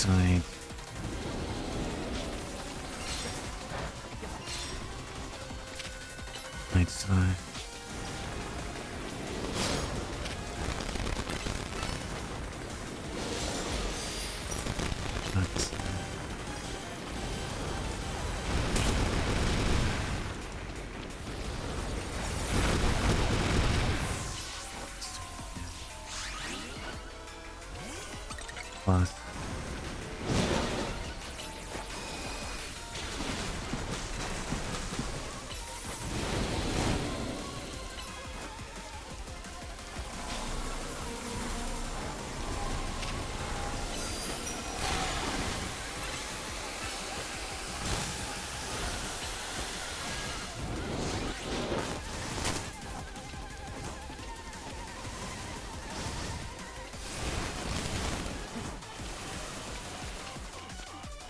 Inside. Right side. That's plus.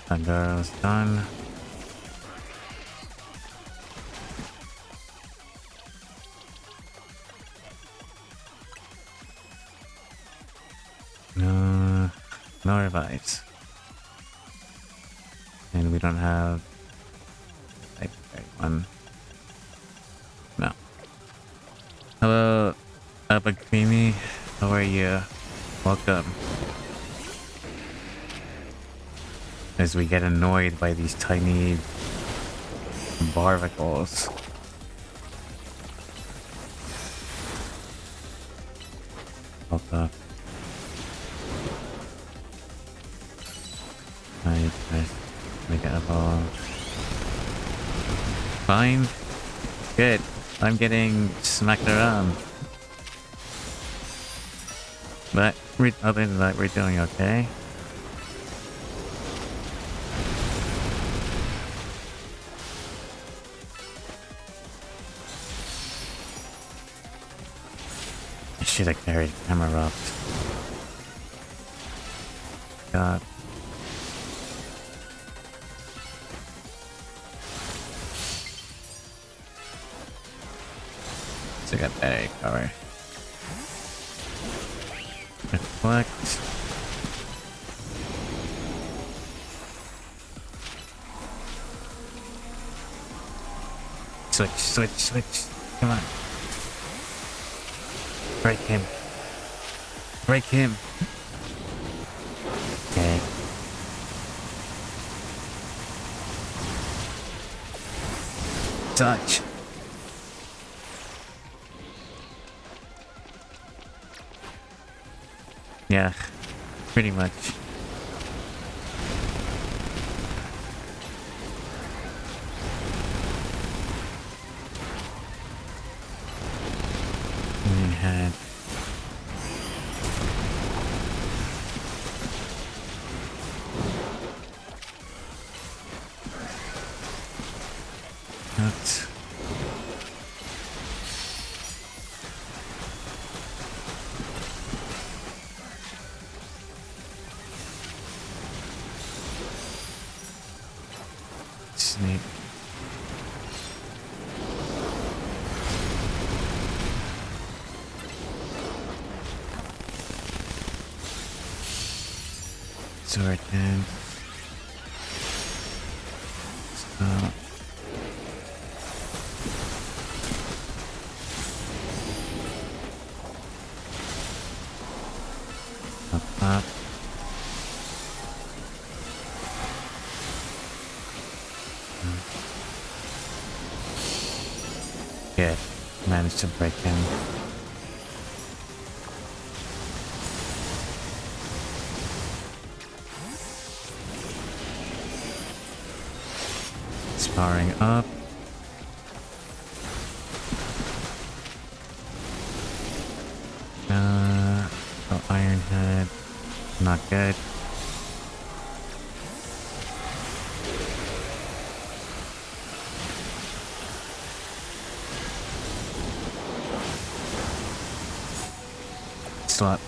That girl's done. No revives. And we don't have type one. No. Hello, Abba Creamy. How are you? Welcome. As we get annoyed by these tiny barnacles. Okay. Nice. Make it up all. Fine. Good. I'm getting smacked around. But other than that, we're doing okay. I should have carried camera up. God. So I got battery power. Reflect. Switch. Come on. Break him. Okay. Touch. Yeah, pretty much. Nuts. Sneak. Sword then. Stop. Up. Good. Managed to break in. It's powering up. Oh, Iron Head. Not good. Slap.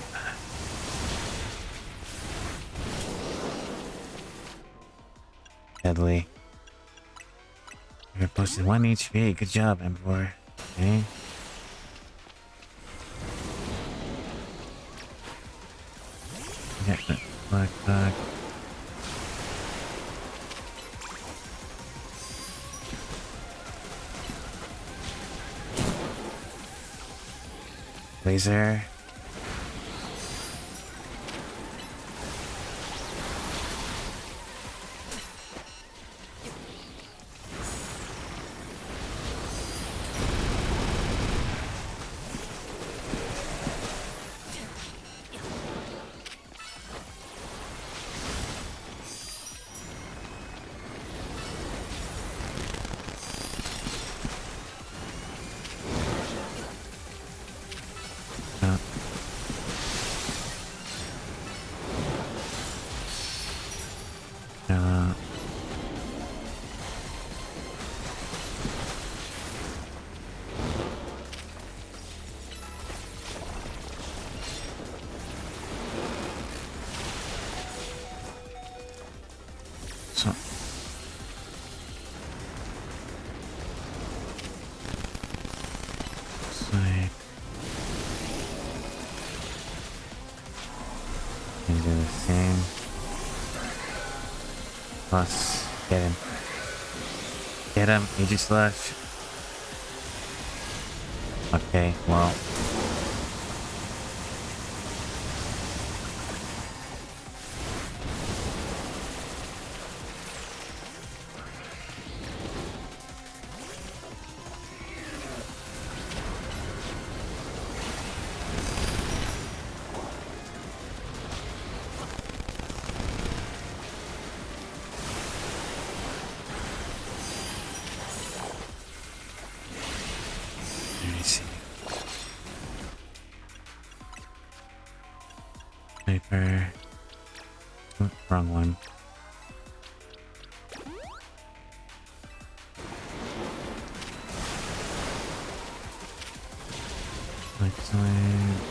Deadly. You're posted 1 HP. Good job, Emperor. Okay. Get the black bag. Laser. So. Side. And do the same. Plus, get him. Get him, Aegis Slash. Okay, well. Sniper. Oh, wrong one. Excellent.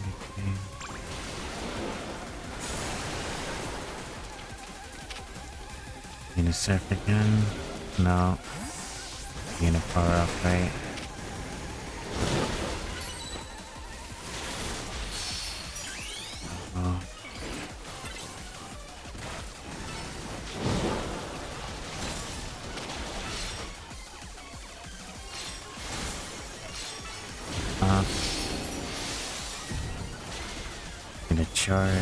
Okay. Gonna surf again? No. Gonna power up, right? Gonna charge.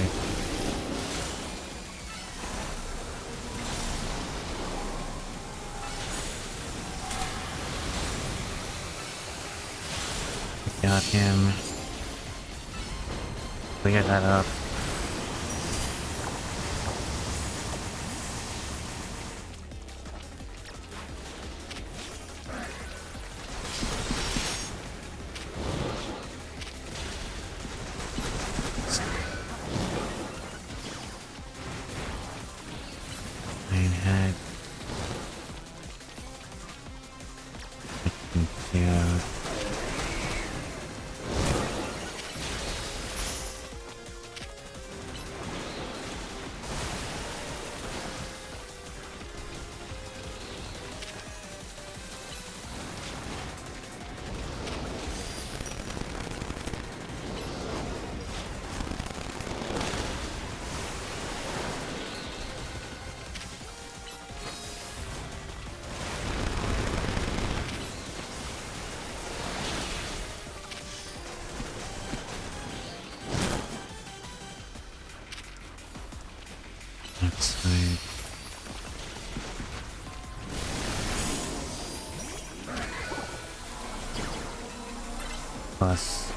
Got him. Clear that up. giant head. Yeah. Outside. Plus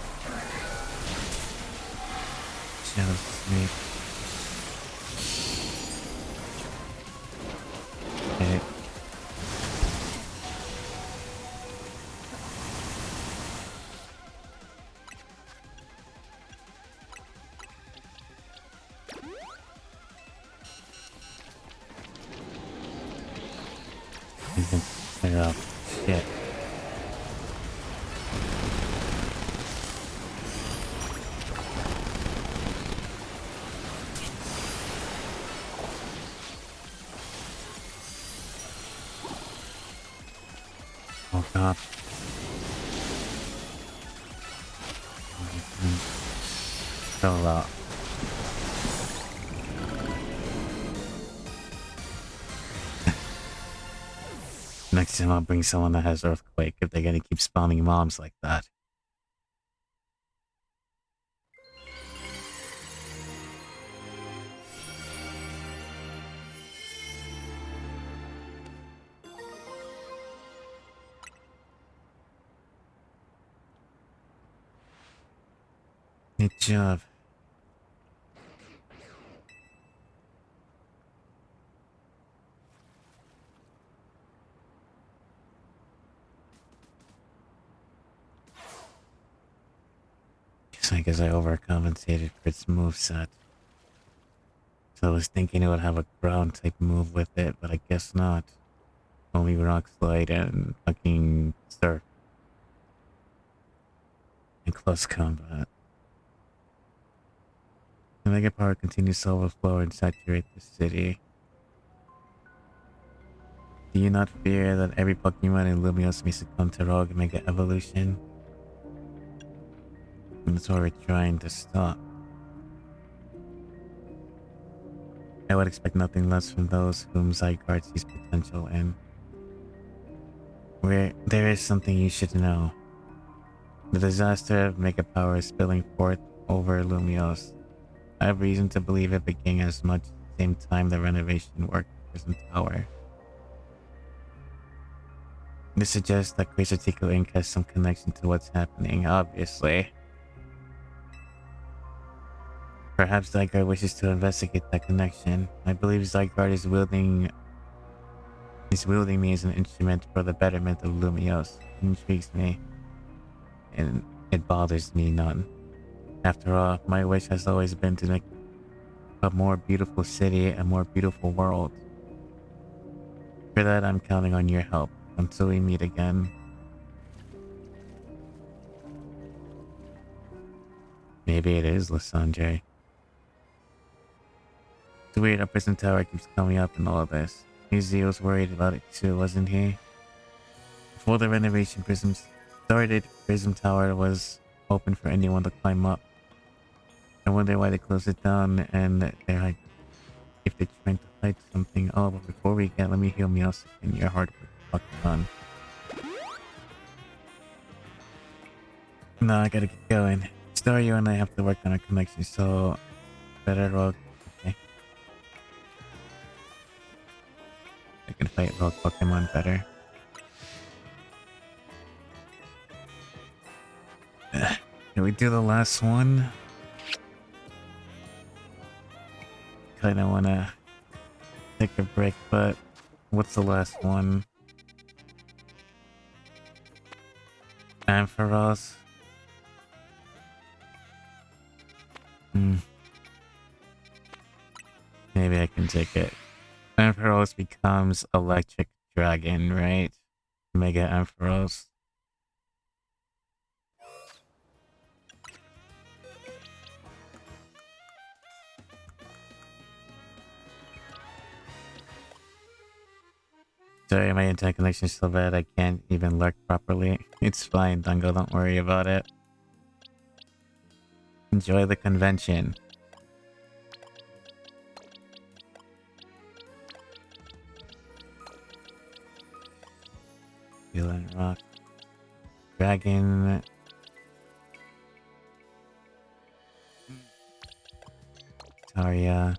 Shadow Snake. Okay. Isn't clear up. Shit. Oh god. So low. Next time I'll bring someone that has Earthquake if they're gonna keep spawning mobs like that. Good job. I guess I overcompensated for its moveset. So I was thinking it would have a ground type move with it, but I guess not. Only Rock Slide and fucking Surf. In close combat. The Mega Power continues to overflow and saturate the city. Do you not fear that every Pokemon in Lumios may succumb to Rogue Mega Evolution? And that's what we're trying to stop. I would expect nothing less from those whom Zygarde sees potential in. There is something you should know. The disaster of Mega Power spilling forth over Lumios. I have reason to believe it began as much at the same time the renovation work at Prison Tower. This suggests that Quasartico Inc. has some connection to what's happening, obviously. Perhaps Zygarde wishes to investigate that connection. I believe Zygarde is wielding me as an instrument for the betterment of Lumios. It intrigues me. And it bothers me none. After all, my wish has always been to make a more beautiful city, a more beautiful world. For that, I'm counting on your help until we meet again. Maybe it is Lysandre. It's weird how Prison Tower keeps coming up in all of this. Izzy was worried about it too, wasn't he? Before the renovation Prism started, Prism Tower was open for anyone to climb up. I wonder why they closed it down and they're like, if they're trying to hide something. Oh, but before we get, let me heal Meowstic and your hard work on. No, I gotta get going. Stario and I have to work on our connection, so better rogue. Okay. I can fight rogue Pokemon better. Can we do the last one? Kinda wanna take a break, but what's the last one? Ampharos? Maybe I can take it. Ampharos becomes Electric Dragon, right? Mega Ampharos. Sorry, my internet connection's so bad I can't even lurk properly. It's fine, Dungo, don't worry about it. Enjoy the convention. Villain Rock. Dragon. Taria.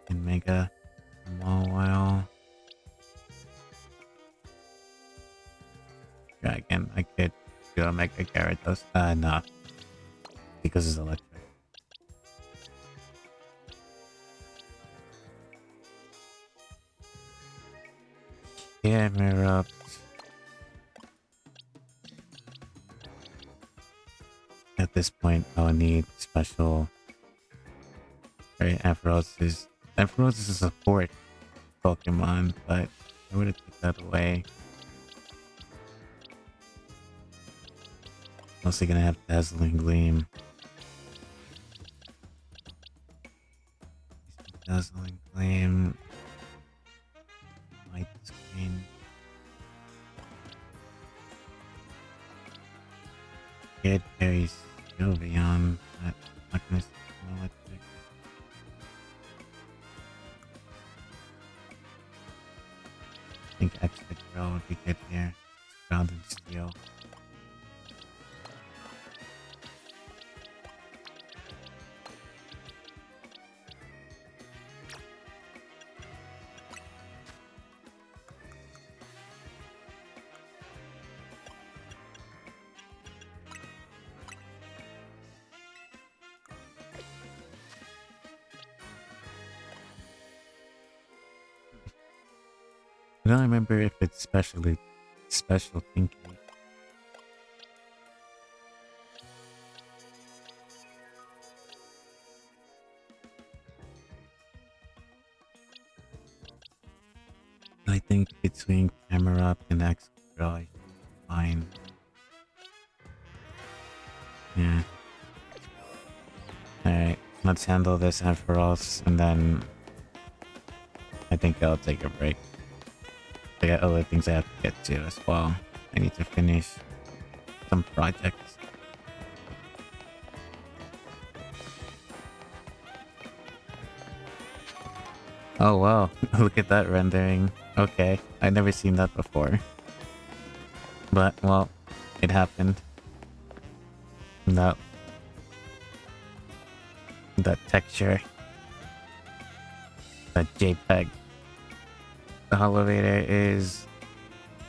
And Mega. Mawile. Dragon. I could do a Mega Gyarados. No. Because it's electric. Yeah, mirror up. At this point, I'll need special. Right, Ampharos is a support Pokemon, but I would have took that away. Mostly gonna have Dazzling Gleam. Dazzling Gleam. Light Screen. Kid Berry Sylveon. Not gonna electric. I think Extra Drill would be good here. It's ground and steel. I don't remember if it's special thinking. I think between Camera and X-Girl, I should be fine. Yeah. Alright, let's handle this Ampharos, and then I think I'll take a break. I got other things I have to get to as well. I need to finish some projects. Oh wow, look at that rendering. Okay, I've never seen that before. But, well, it happened. That texture. That JPEG. The Holovator is...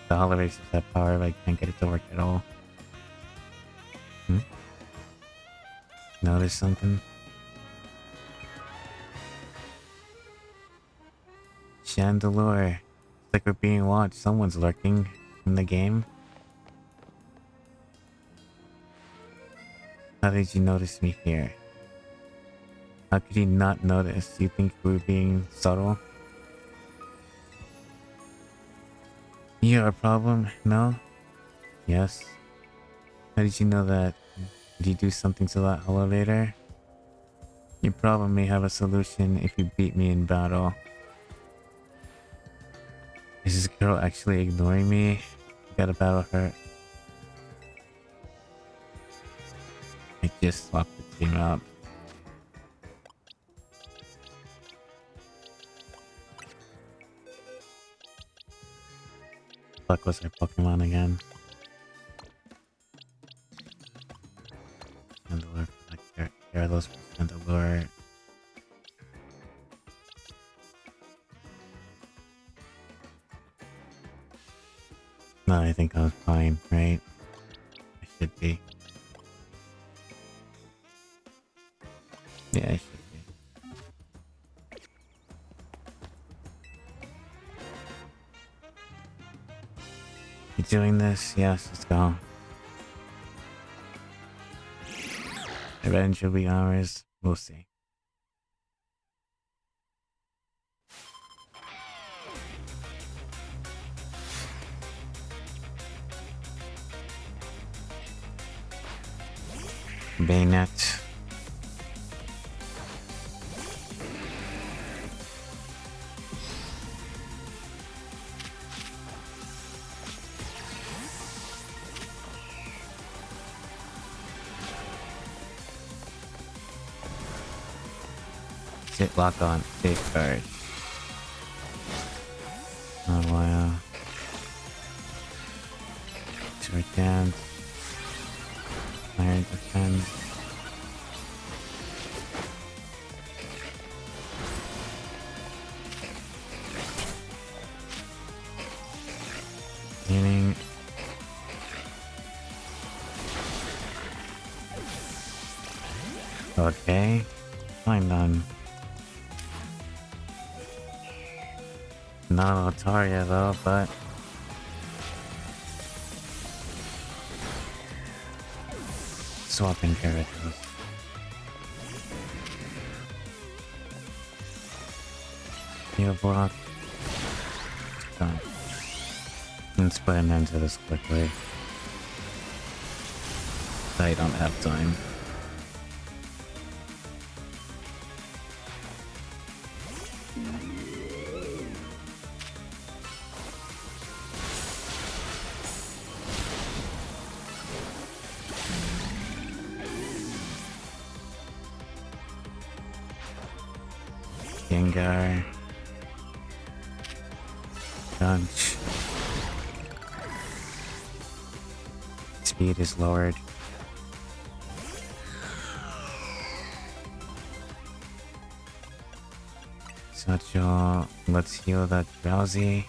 The Holovator is that power, but I can't get it to work at all. Notice something? Chandelure. It's like we're being watched. Someone's lurking in the game. How did you notice me here? How could you not notice? You think we're being subtle? You have a problem? No? Yes? How did you know that? Did you do something to that elevator? Your problem may have a solution if you beat me in battle. Is this girl actually ignoring me? I gotta battle her. I just swapped the team up. Fuck was our Pokemon again? Chandelure, like Gyarados, Chandelure. No, I think I was fine, right? I should be. Yeah, I should be. You doing this? Yes, let's go. Revenge will be ours. We'll see. Bayonet. Sit lock on. Safeguard. Oh wow. Short dance. Iron defense. Healing. Okay. I'm done. Not Otaria though, but swapping characters. Heal block. Done. Let's put an end to this quickly. I don't have time. Gengar. Punch. Speed is lowered. Satchel. Let's heal that drowsy.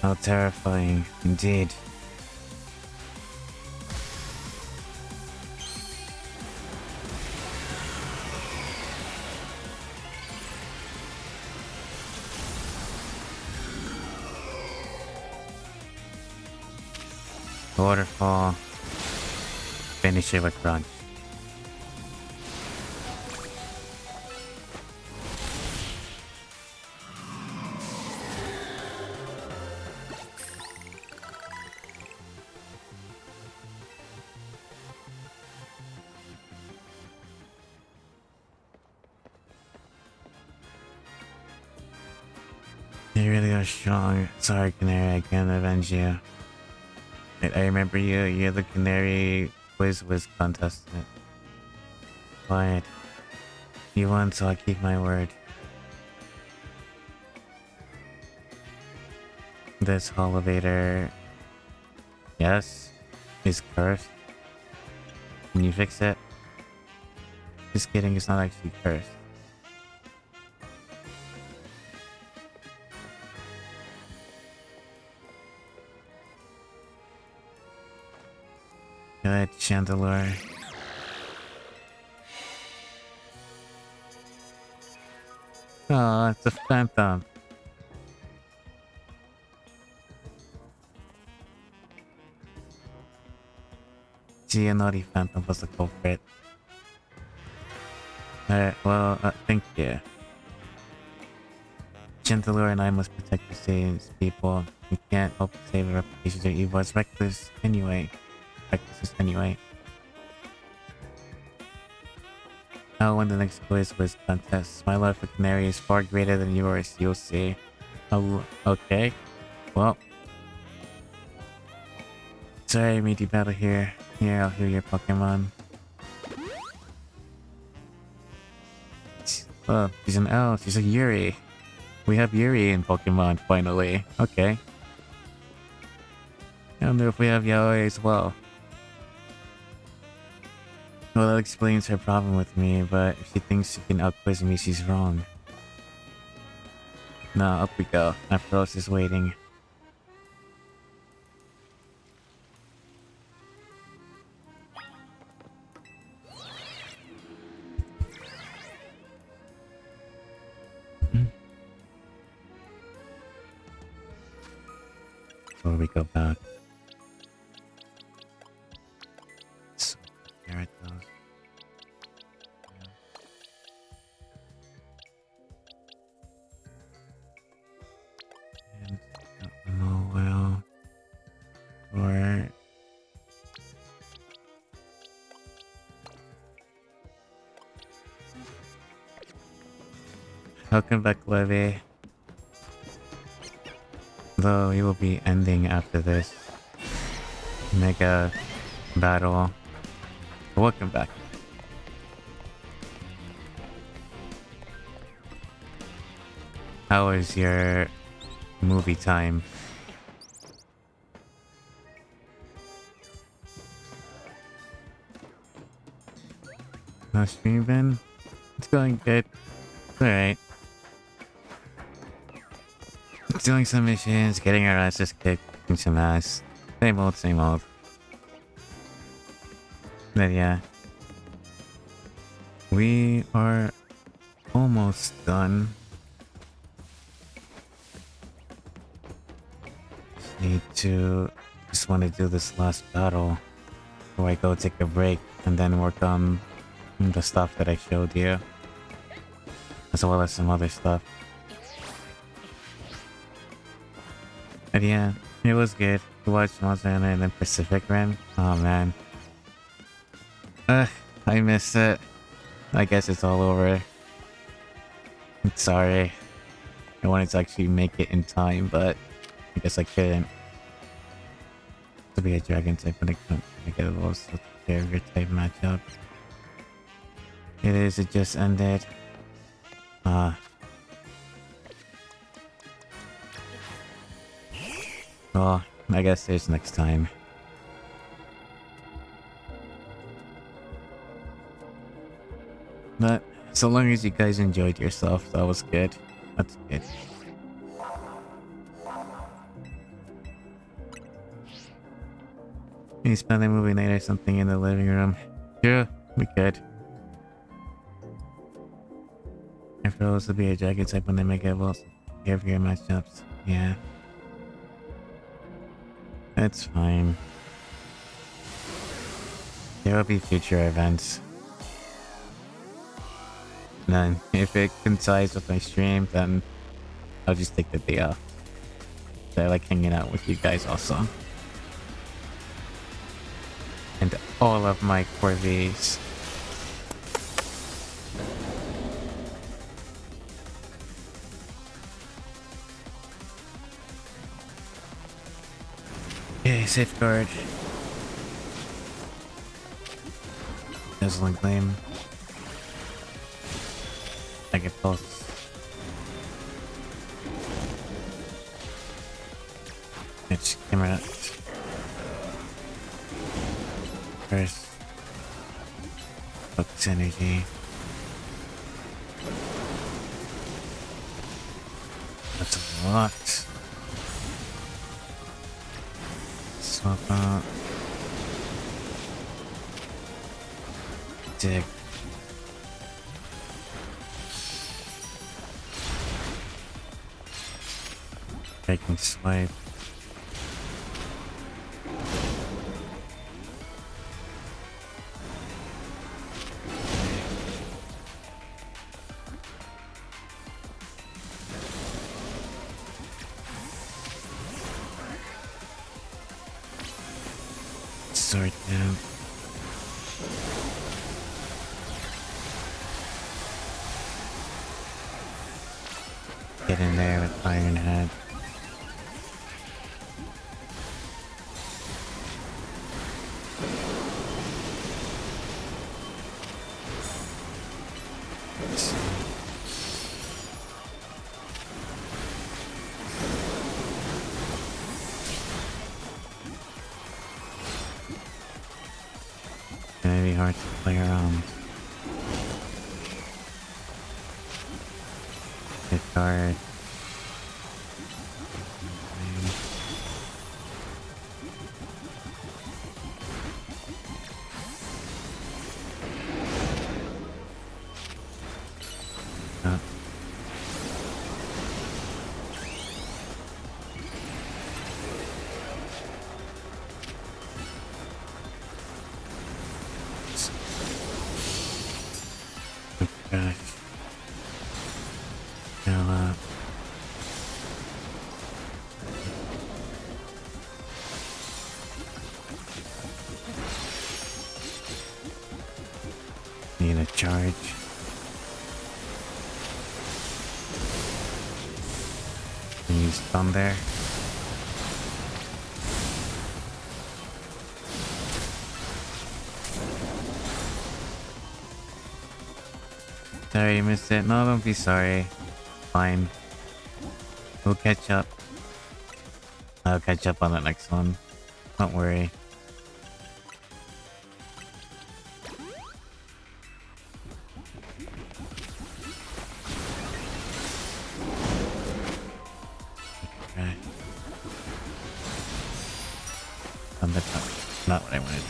How terrifying, indeed. Waterfall. Finish it with crunch. You really are strong. Sorry, Canary, I can't avenge you. I remember you. You're the Canary quiz contestant. Quiet. You won, so I'll keep my word. This elevator, yes, is cursed. Can you fix it? Just kidding, it's not actually cursed. Good, Chandelure. Oh, it's a phantom. Gee, a naughty phantom was the culprit. Alright, well, thank you. Chandelure and I must protect the city's people. We can't help but save the reputations of evil. It's reckless anyway. I'll win the next quiz contest. My love for Canary is far greater than yours, you'll see. Oh, okay. Well. Sorry, meaty battle here. Here, I'll heal your Pokemon. Oh, she's an elf. She's a Yuri. We have Yuri in Pokemon, finally. Okay. I don't know if we have Yaoi as well. Well, that explains her problem with me, but if she thinks she can outquiz me, she's wrong. Nah, up we go. Ampharos is waiting. Before we go back. So, here it goes. And no well. Welcome back, Levy. Though we will be ending after this mega battle. Welcome back. How was your movie time? How's stream been? It's going good. It's alright. Doing some missions, getting our asses kicked, kicking some ass. Same old, same old. But yeah. We are almost done. Just want to do this last battle before I go take a break and then work on the stuff that I showed you, as well as some other stuff. But yeah, it was good to watch Monster Hunter and then Pacific Rim. Oh man. I missed it. I guess it's all over. I'm sorry. I wanted to actually make it in time, but I guess I couldn't. To be a dragon type when I couldn't get a little carrier type matchup. It just ended. Well, I guess there's next time. But so long as you guys enjoyed yourself, that was good. That's good. Can you spend a movie night or something in the living room? Sure, we could. After all, this will be a dragon type when they make it well care for your matchups. Yeah. That's fine. There will be future events. Then, if it coincides with my stream, then I'll just take the day off. So I like hanging out with you guys also. And all of my Corvies. Okay, safeguard. Dazzling Gleam. I get pulse. It's camera. First. Focus energy. That's a lot. Swap out. Dig. Breaking swipe. Sword down. Get in there with Iron Head. Gonna be hard to play around. Hit guard. Gosh. Now, need a charge. He's down there. Sorry you missed it. No, don't be sorry. Fine. We'll catch up. I'll catch up on the next one. Don't worry. Okay. That's not what I wanted.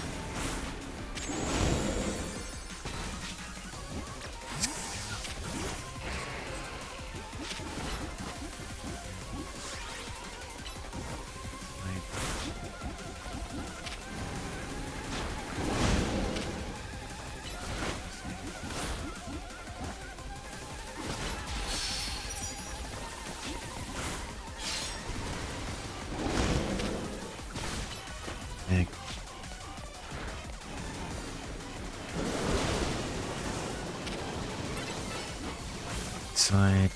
Side.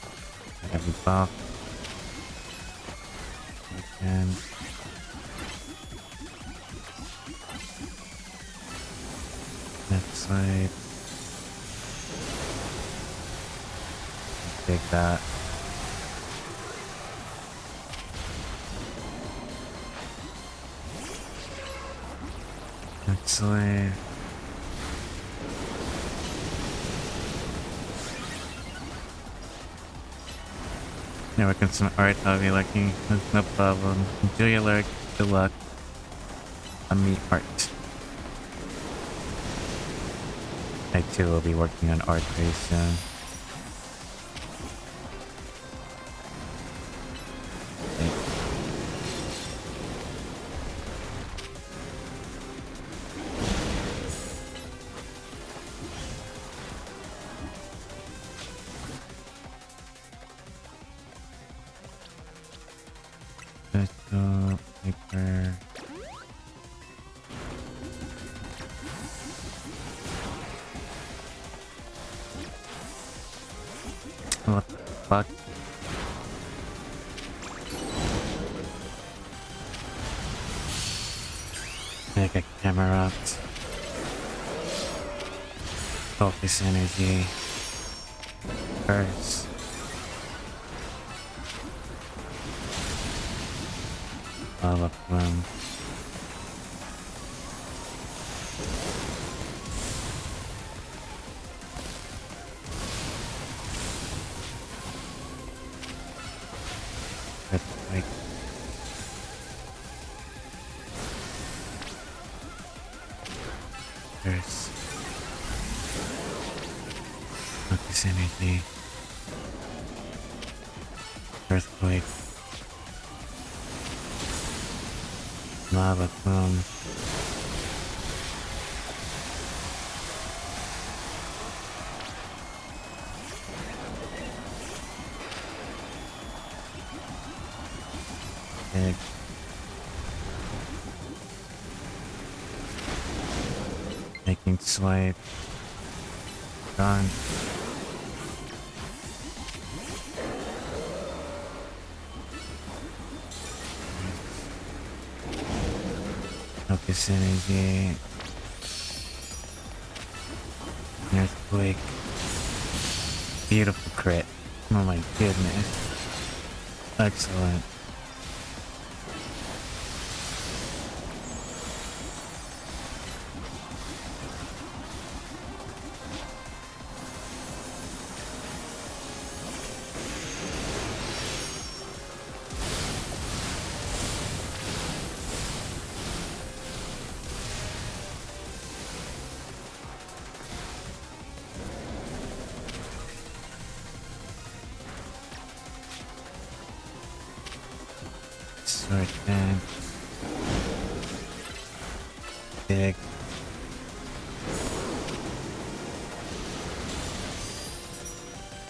I have a buff. Again. Left side. Take that. Left side. Yeah, working some art, I'll be lucky. No problem. Enjoy your work. Good luck. On me art. I too will be working on art very soon. Paper. What the fuck? Make a camera up. Focus energy. First. Lava plume. Like there's focus energy. Earthquake. Lava plume. Egg. Making swipe. Gone. Focus energy. Earthquake. Beautiful crit. Oh my goodness. Excellent. Sword man. Dig.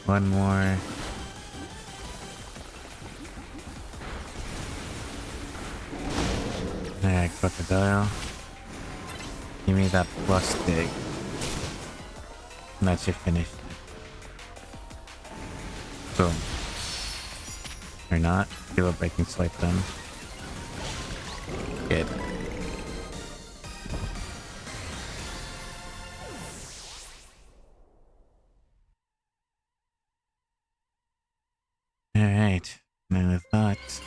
One more. Alright, crocodile. Give me that plus dig. And that should finish. Boom. Or not. Do a breaking swipe then. Good. Alright. Now the thoughts.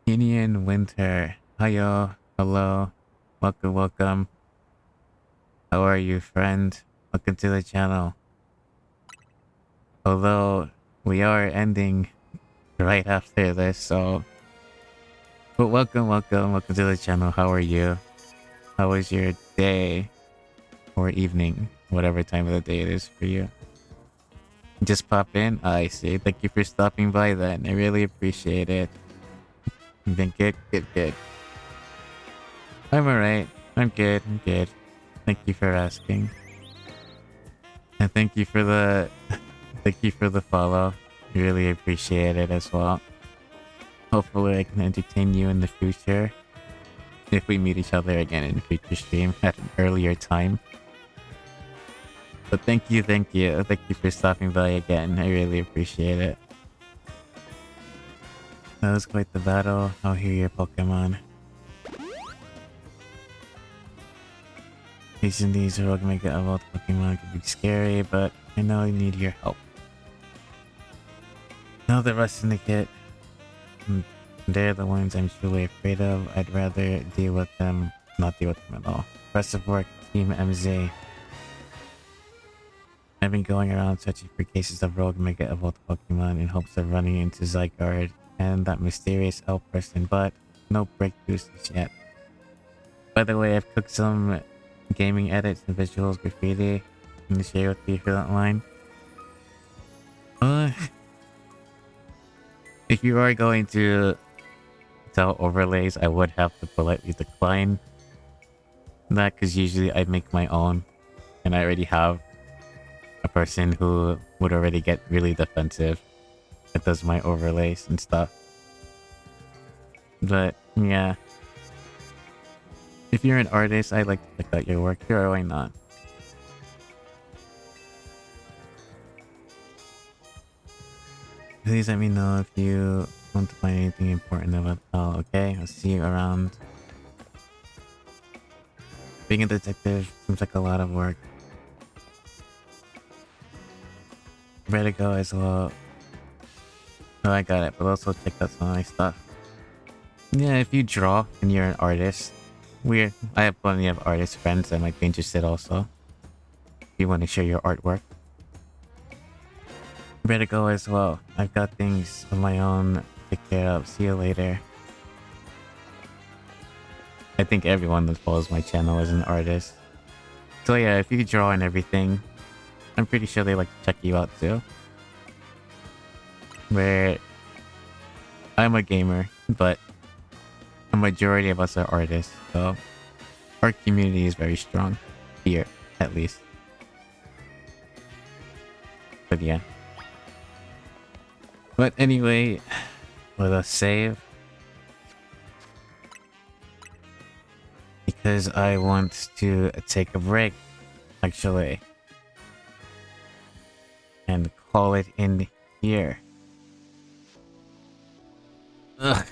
Indian Winter. Hiyo. Hello. Welcome, welcome. How are you, friend? Welcome to the channel. Although we are ending right after this, so... But welcome, welcome, welcome to the channel. How are you? How was your day? Or evening? Whatever time of the day it is for you. Just pop in? I see. Thank you for stopping by then. I really appreciate it. You've been good? Good, good. I'm alright. I'm good. I'm good. Thank you for asking. And thank you for the... thank you for the follow. Really appreciate it as well. Hopefully I can entertain you in the future. If we meet each other again in a future stream at an earlier time. But thank you, thank you. Thank you for stopping by again. I really appreciate it. That was quite the battle. I'll hear your Pokemon. Facing these rogue mega evolved Pokemon could be scary, but I know I need your help. Now the rest in the kit. They're the ones I'm truly afraid of. I'd rather deal with them, not deal with them at all. Best of work, Team MZ. I've been going around searching for cases of rogue mega evolved Pokemon in hopes of running into Zygarde and that mysterious elf person, but no breakthroughs just yet. By the way, I've cooked some gaming edits and visuals graffiti in the share with you for that line. If you are going to tell overlays, I would have to politely decline that because usually I make my own and I already have a person who would already get really defensive that does my overlays and stuff. But yeah, if you're an artist, I'd like to check out your work. Sure, why not? Please let me know if you want to find anything important about... Oh, okay. I'll see you around. Being a detective seems like a lot of work. Ready to go as well. Oh, I got it. But also check out some of my stuff. Yeah, if you draw and you're an artist, I have plenty of artist friends that might be interested also. If you want to share your artwork. Ready to go as well. I've got things of my own to take care of. See you later. I think everyone that follows my channel is an artist. So yeah, if you draw and everything, I'm pretty sure they like to check you out too. Where I'm a gamer, but a majority of us are artists, so our community is very strong. Here, at least. But yeah. But anyway, let us save. Because I want to take a break, actually. And call it in here. Ugh.